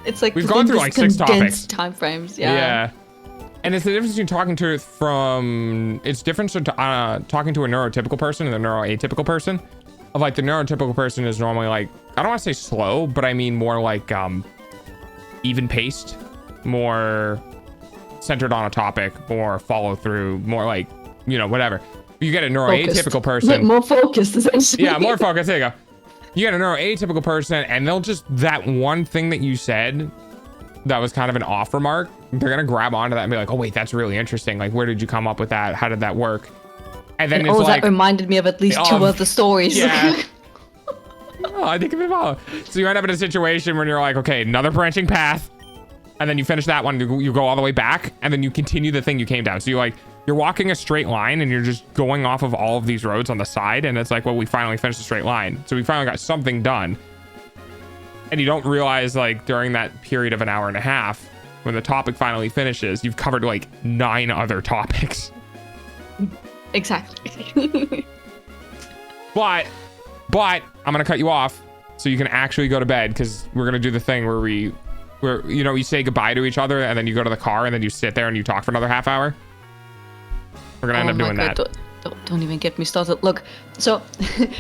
It's like we've gone through like 6 topics. Time frames, yeah. Yeah, and it's the difference between talking to talking to a neurotypical person and a neuroatypical person. Of like the neurotypical person is normally like, I don't want to say slow, but I mean more like even paced, more centered on a topic, more follow through, more like, you know, whatever. You get a neuroatypical person, more focused essentially. Yeah, more focused. There you go. You get a neuroatypical person and they'll just, that one thing that you said that was kind of an off remark, they're gonna grab onto that and be like, oh wait, that's really interesting. Like, where did you come up with that? How did that work? And then it's like, that reminded me of at least 2 other stories. Yeah. Oh, I think of it all. So you end up in a situation where you're like, okay, another branching path. And then you finish that one, you go all the way back, and then you continue the thing you came down. So you're walking a straight line and you're just going off of all of these roads on the side. And it's like, well, we finally finished the straight line. So we finally got something done. And you don't realize like during that period of an hour and a half, when the topic finally finishes, you've covered like 9 other topics. Exactly. But I'm gonna cut you off so you can actually go to bed, because we're gonna do the thing where you know, you say goodbye to each other and then you go to the car and then you sit there and you talk for another half hour. We're gonna end up doing that. Don't even get me started. Look, so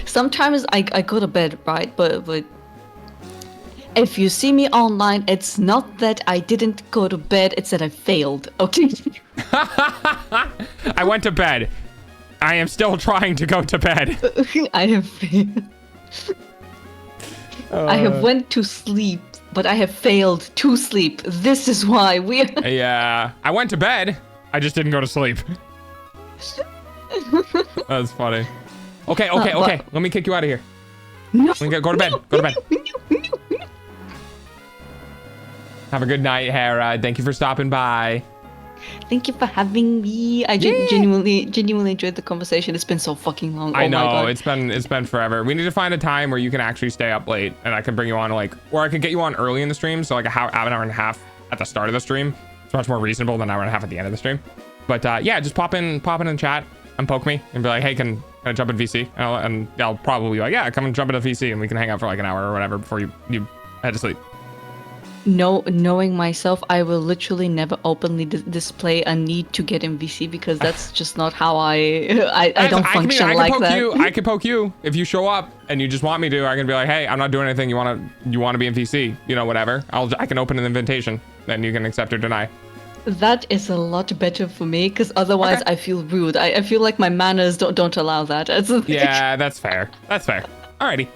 sometimes I go to bed, right? But if you see me online, it's not that I didn't go to bed, it's that I failed. Okay. I went to bed. I am still trying to go to bed. I have failed. I have went to sleep, but I have failed to sleep. This is why we are... Yeah, I went to bed. I just didn't go to sleep. That's funny. Okay. Let me kick you out of here. No. Go to bed. Go to bed. Have a good night, Hera. Thank you for stopping by. Thank you for having me. I genuinely enjoyed the conversation. It's been so fucking long. I know, my God. it's been forever. We need to find a time where you can actually stay up late and I can bring you on or I can get you on early in the stream. So like an hour and a half at the start of the stream. It's much more reasonable than an hour and a half at the end of the stream. But yeah, just pop in the chat and poke me and be like, hey, can I jump in VC? And I'll probably be like, yeah, come and jump into VC and we can hang out for like an hour or whatever before you head to sleep. No, knowing myself, I will literally never openly display a need to get in VC because that's just not how I don't function like that. I can poke you if you show up and you just want me to. I can be like, hey, I'm not doing anything. You want to be in VC? You know, whatever. I can open an invitation, then you can accept or deny. That is a lot better for me because otherwise I feel rude. I feel like my manners don't allow that. Yeah, that's fair. That's fair. Alrighty.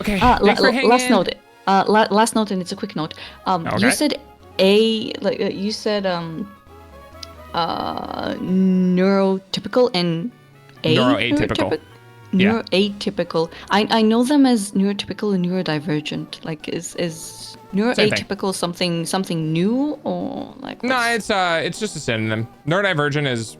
Okay. Last note. Last note, and it's a quick note. Okay. You said neurotypical and neuroatypical. Neuroatypical. I know them as neurotypical and neurodivergent. Like is neuroatypical something new or like? No, it's just a synonym. Neurodivergent is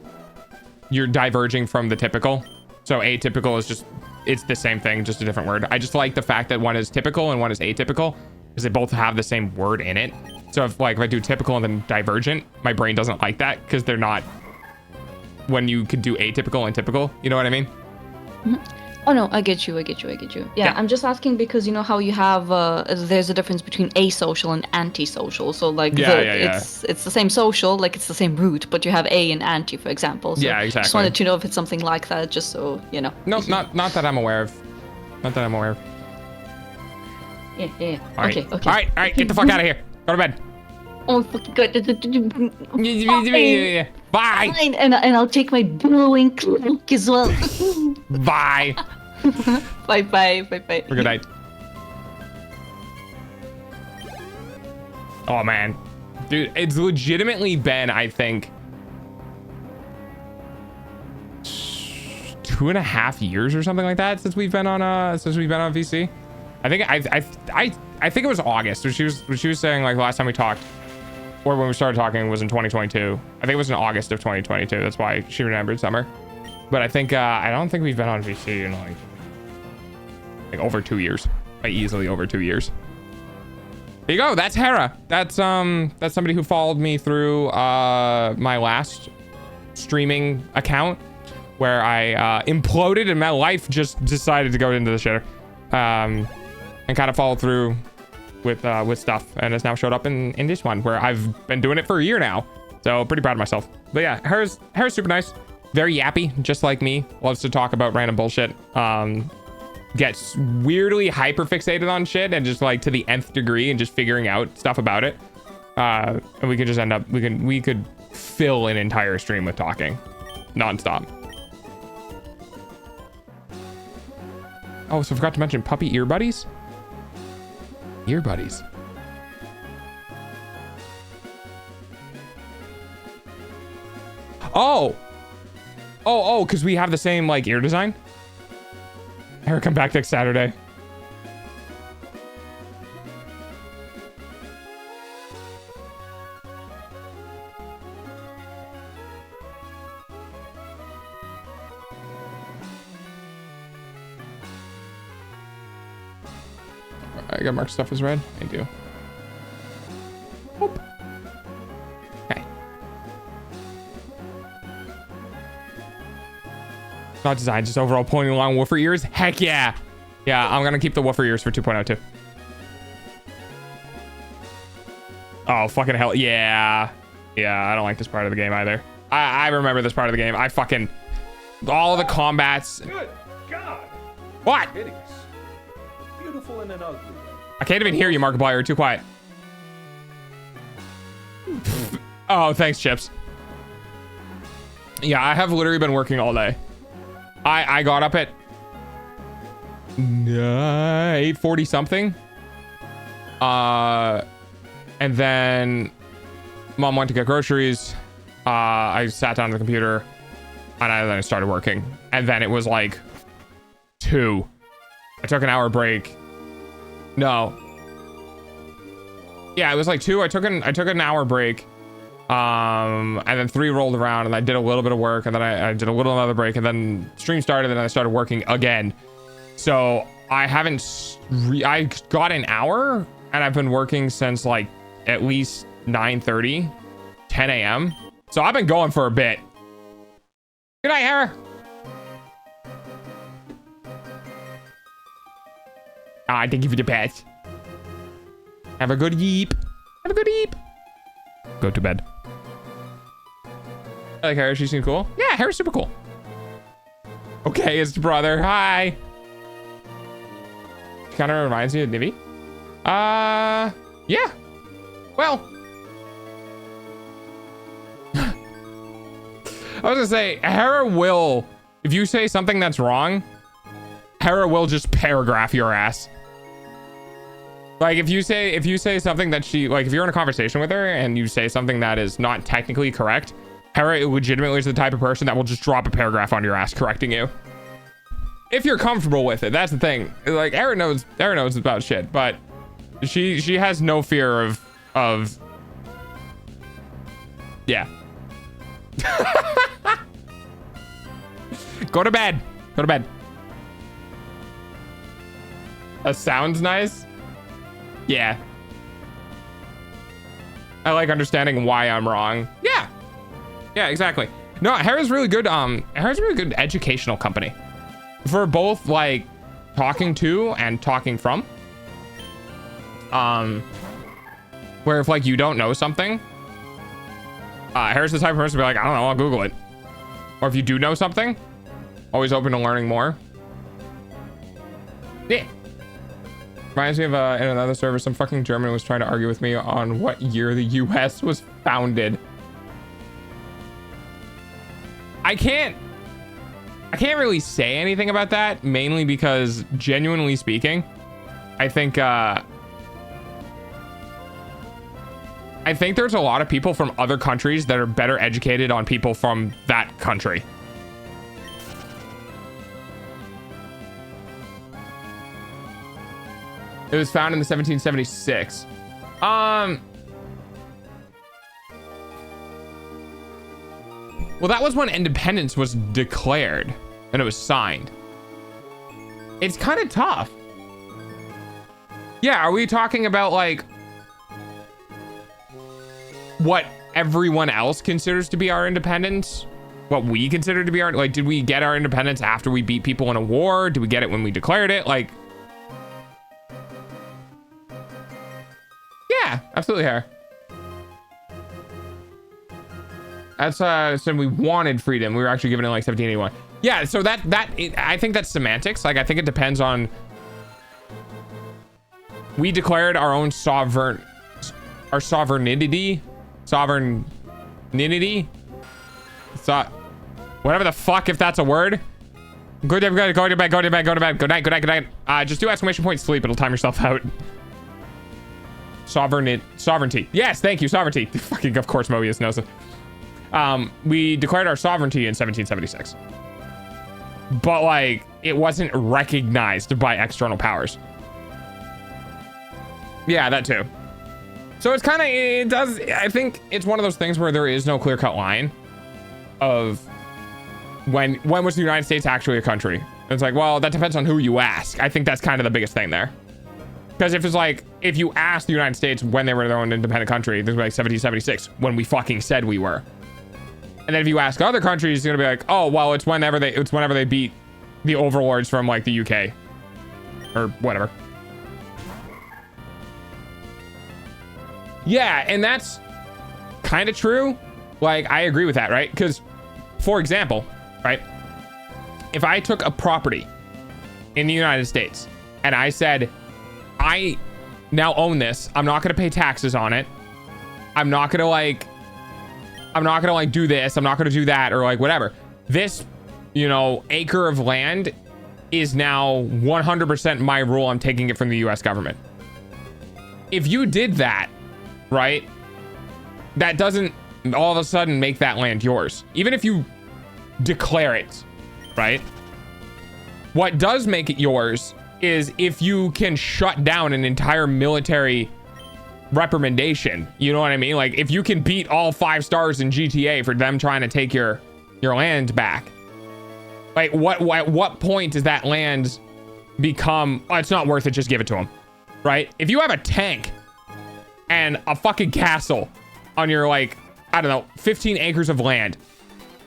you're diverging from the typical. So atypical is just, it's the same thing, just a different word. I just like the fact that one is typical and one is atypical because they both have the same word in it. So if I do typical and then divergent, my brain doesn't like that because they're not, when you could do atypical and typical, you know what I mean? Oh no, I get you. Yeah, I'm just asking because you know how you have there's a difference between asocial and antisocial. So like it's the same social, like it's the same root, but you have a and anti, for example. So Yeah, exactly. Just wanted to know if it's something like that, just so you know. No, not that I'm aware of. Not that I'm aware of. Yeah. All right. Okay. All right, get the fuck out of here. Go to bed. Oh fucking good. Bye. Fine, and I'll take my billowing cloak as well. Bye. Bye. Good night. Oh man, dude, it's legitimately been, I think, 2.5 years or something like that since we've been on VC. I think it was August. When she was saying like the last time we talked, or when we started talking, was in 2022. I think it was in August of 2022. That's why she remembered summer. But I think I don't think we've been on VC in like over 2 years. Like easily over 2 years. There you go. That's Hera. That's somebody who followed me through my last streaming account where I imploded and my life just decided to go into the shitter. And kind of followed through with stuff, and has now showed up in this one where I've been doing it for a year now. So pretty proud of myself. But yeah, Hera's super nice, very yappy, just like me. Loves to talk about random bullshit. Gets weirdly hyper fixated on shit and just like to the nth degree and just figuring out stuff about it. And we could just end up we could fill an entire stream with talking nonstop. Oh, so I forgot to mention puppy ear buddies. Ear buddies. Oh, because we have the same like ear design. Here, come back next Saturday. I got marked stuff as red. I do. Whoop. Okay. Not design, just overall pointing along woofer ears. Heck yeah. Yeah, I'm gonna keep the woofer ears for 2.0 too. Oh, fucking hell. Yeah. Yeah, I don't like this part of the game either. I remember this part of the game. I fucking... all the combats... Good God! What? Hideous. Beautiful in an ugly way. I can't even hear you, Markiplier. You're too quiet. Oh, thanks, Chips. Yeah, I have literally been working all day. I got up at 8:40 something. And then mom went to get groceries. I sat down on the computer and then I started working. And then it was like 2. I took an hour break. No. Yeah, it was like 2. I took an hour break. And then 3 rolled around and I did a little bit of work and then I did a little another break and then stream started and then I started working again. So I haven't I got an hour and I've been working since like at least 9:30, 10 a.m. So I've been going for a bit. Good night, Hera. Thank you for the pets. Have a good yeep. Have a good yeep. Go to bed. I like Hera. She seems cool. Yeah, Hera's super cool. Okay, it's brother. Hi. Kind of reminds me of Nivy. Yeah. Well. I was gonna say, Hera will, if you say something that's wrong, Hera will just paragraph your ass. Like if you say something that she, like if you're in a conversation with her and you say something that is not technically correct, Hera legitimately is the type of person that will just drop a paragraph on your ass correcting you. If you're comfortable with it, that's the thing. Like Hera knows about shit, but she has no fear of Go to bed. Go to bed. That sounds nice. Yeah. I like understanding why I'm wrong. Yeah. Yeah, exactly. No, Hera's really good. Hera's a really good educational company for both like talking to and talking from. Where if like you don't know something, Hera's the type of person to be like, I don't know, I'll Google it. Or if you do know something, always open to learning more. Yeah. Reminds me of in another server, some fucking German was trying to argue with me on what year the US was founded. I can't really say anything about that, mainly because genuinely speaking, I think there's a lot of people from other countries that are better educated on people from that country. It was founded in the 1776. Well, that was when independence was declared and it was signed. It's kind of tough. Yeah, are we talking about like what everyone else considers to be our independence? What we consider to be our, like, did we get our independence after we beat people in a war? Did we get it when we declared it? Like, yeah, absolutely, Hera. That's so we wanted freedom. We were actually given it in like 1781. Yeah, so I think that's semantics. Like, I think it depends on. We declared our own sovereignty. So, whatever the fuck, if that's a word. Go to bed. Go to bed. Go to bed. Go to bed. Good night. Good night. Good night. Just do exclamation point sleep. It'll time yourself out. Sovereignty. Yes, thank you. Sovereignty. Fucking, of course, Mobius knows it. We declared our sovereignty in 1776. But, like, it wasn't recognized by external powers. Yeah, that too. So it's kind of, I think it's one of those things where there is no clear-cut line of when was the United States actually a country? It's like, well, that depends on who you ask. I think that's kind of the biggest thing there. Because if it's like, if you ask the United States when they were their own independent country, this was like 1776, when we fucking said we were. And then if you ask other countries, it's gonna be like, oh, well, it's whenever they beat the overlords from like the UK or whatever. Yeah, and that's kind of true. Like, I agree with that, right? Because, for example, right, if I took a property in the United States and I said, I now own this, I'm not gonna pay taxes on it, I'm not gonna do this, I'm not gonna do that, or like whatever. This, you know, acre of land is now 100% my rule. I'm taking it from the US government. If you did that, right, that doesn't all of a sudden make that land yours. Even if you declare it, right? What does make it yours is if you can shut down an entire military reprimandation. You know what I mean? Like, if you can beat all 5 stars in GTA for them trying to take your land back. Like, what point does that land become, oh, it's not worth it, just give it to them, right? If you have a tank and a fucking castle on your, like, I don't know, 15 acres of land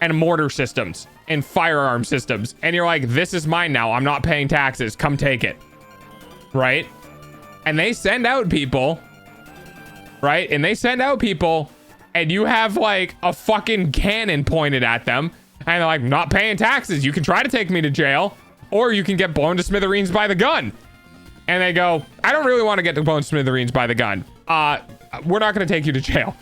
and mortar systems and firearm systems, and you're like, this is mine now, I'm not paying taxes, come take it, right? And they send out people, right? And they send out people, and you have like a fucking cannon pointed at them, and they're like, not paying taxes, you can try to take me to jail, or you can get blown to smithereens by the gun. And they go, I don't really want to get blown to smithereens by the gun. We're not going to take you to jail.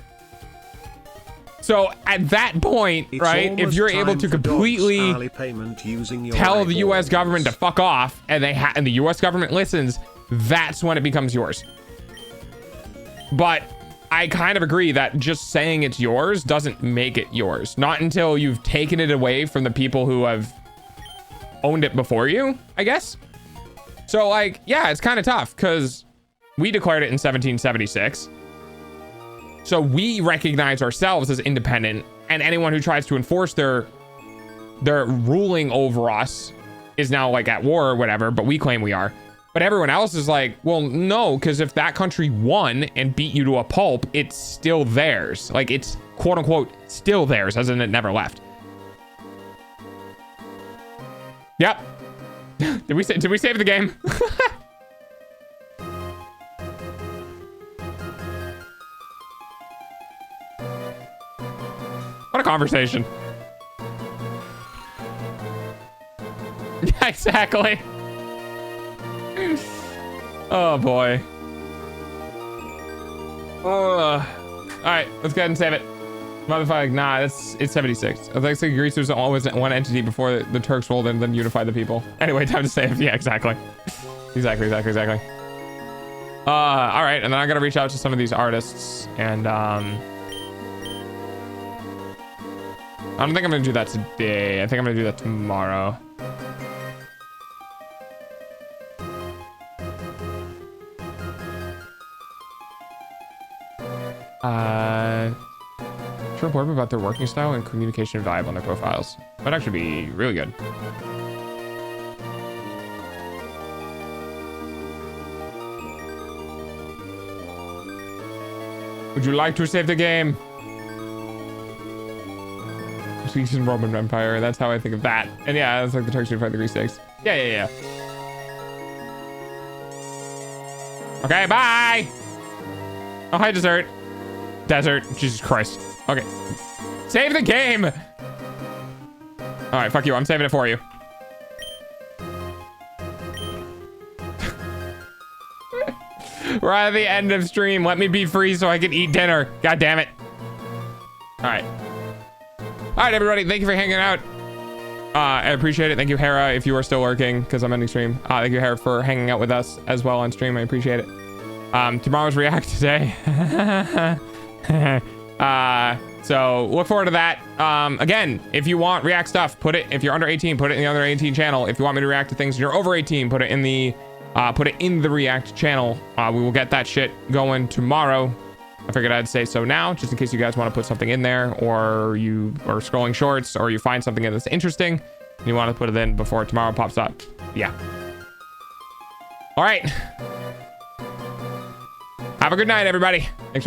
So at that point, It's right, if you're able to completely tell the US government to fuck off, and and the US government listens, that's when it becomes yours. But I kind of agree that just saying it's yours doesn't make it yours. Not until you've taken it away from the people who have owned it before you, I guess. So, like, yeah, it's kind of tough because we declared it in 1776. So we recognize ourselves as independent, and anyone who tries to enforce their they're ruling over us is now like at war or whatever, but we claim we are. But everyone else is like, well, no, because if that country won and beat you to a pulp, it's still theirs. Like, it's quote unquote still theirs, as in it never left. Yep. Did we save the game? What a conversation. Yeah, exactly. Oh boy. All right, let's go ahead and save it. Motherfucker, nah, it's 76. I think Greece was always one entity before the Turks rolled in, then unified the people. Anyway, time to save. Yeah, exactly. Exactly. All right, and then I gotta reach out to some of these artists, and I don't think I'm gonna do that today. I think I'm gonna do that tomorrow. Should report about their working style and communication vibe on their profiles. Might actually be really good. Would you like to save the game? Greece and Roman Empire. That's how I think of that. And yeah, it's like the Turks unified the Greek states. Yeah. Okay, bye. Oh, hi, dessert. Desert. Jesus Christ. Okay. Save the game. All right, fuck you. I'm saving it for you. We're at the end of stream. Let me be free so I can eat dinner. God damn it. All right. All right, everybody. Thank you for hanging out. I appreciate it. Thank you, Hera, if you are still working, because I'm ending stream. Thank you, Hera, for hanging out with us as well on stream. I appreciate it. Tomorrow's React today. So look forward to that. Again, if you want React stuff, put it, if you're under 18, put it in the under 18 channel. If you want me to react to things, you're over 18, put it in the React channel. We will get that shit going tomorrow. I figured I'd say so now, just in case you guys want to put something in there, or you are scrolling shorts, or you find something that's interesting and you want to put it in before tomorrow pops up. Yeah. All right. Have a good night, everybody. Thanks for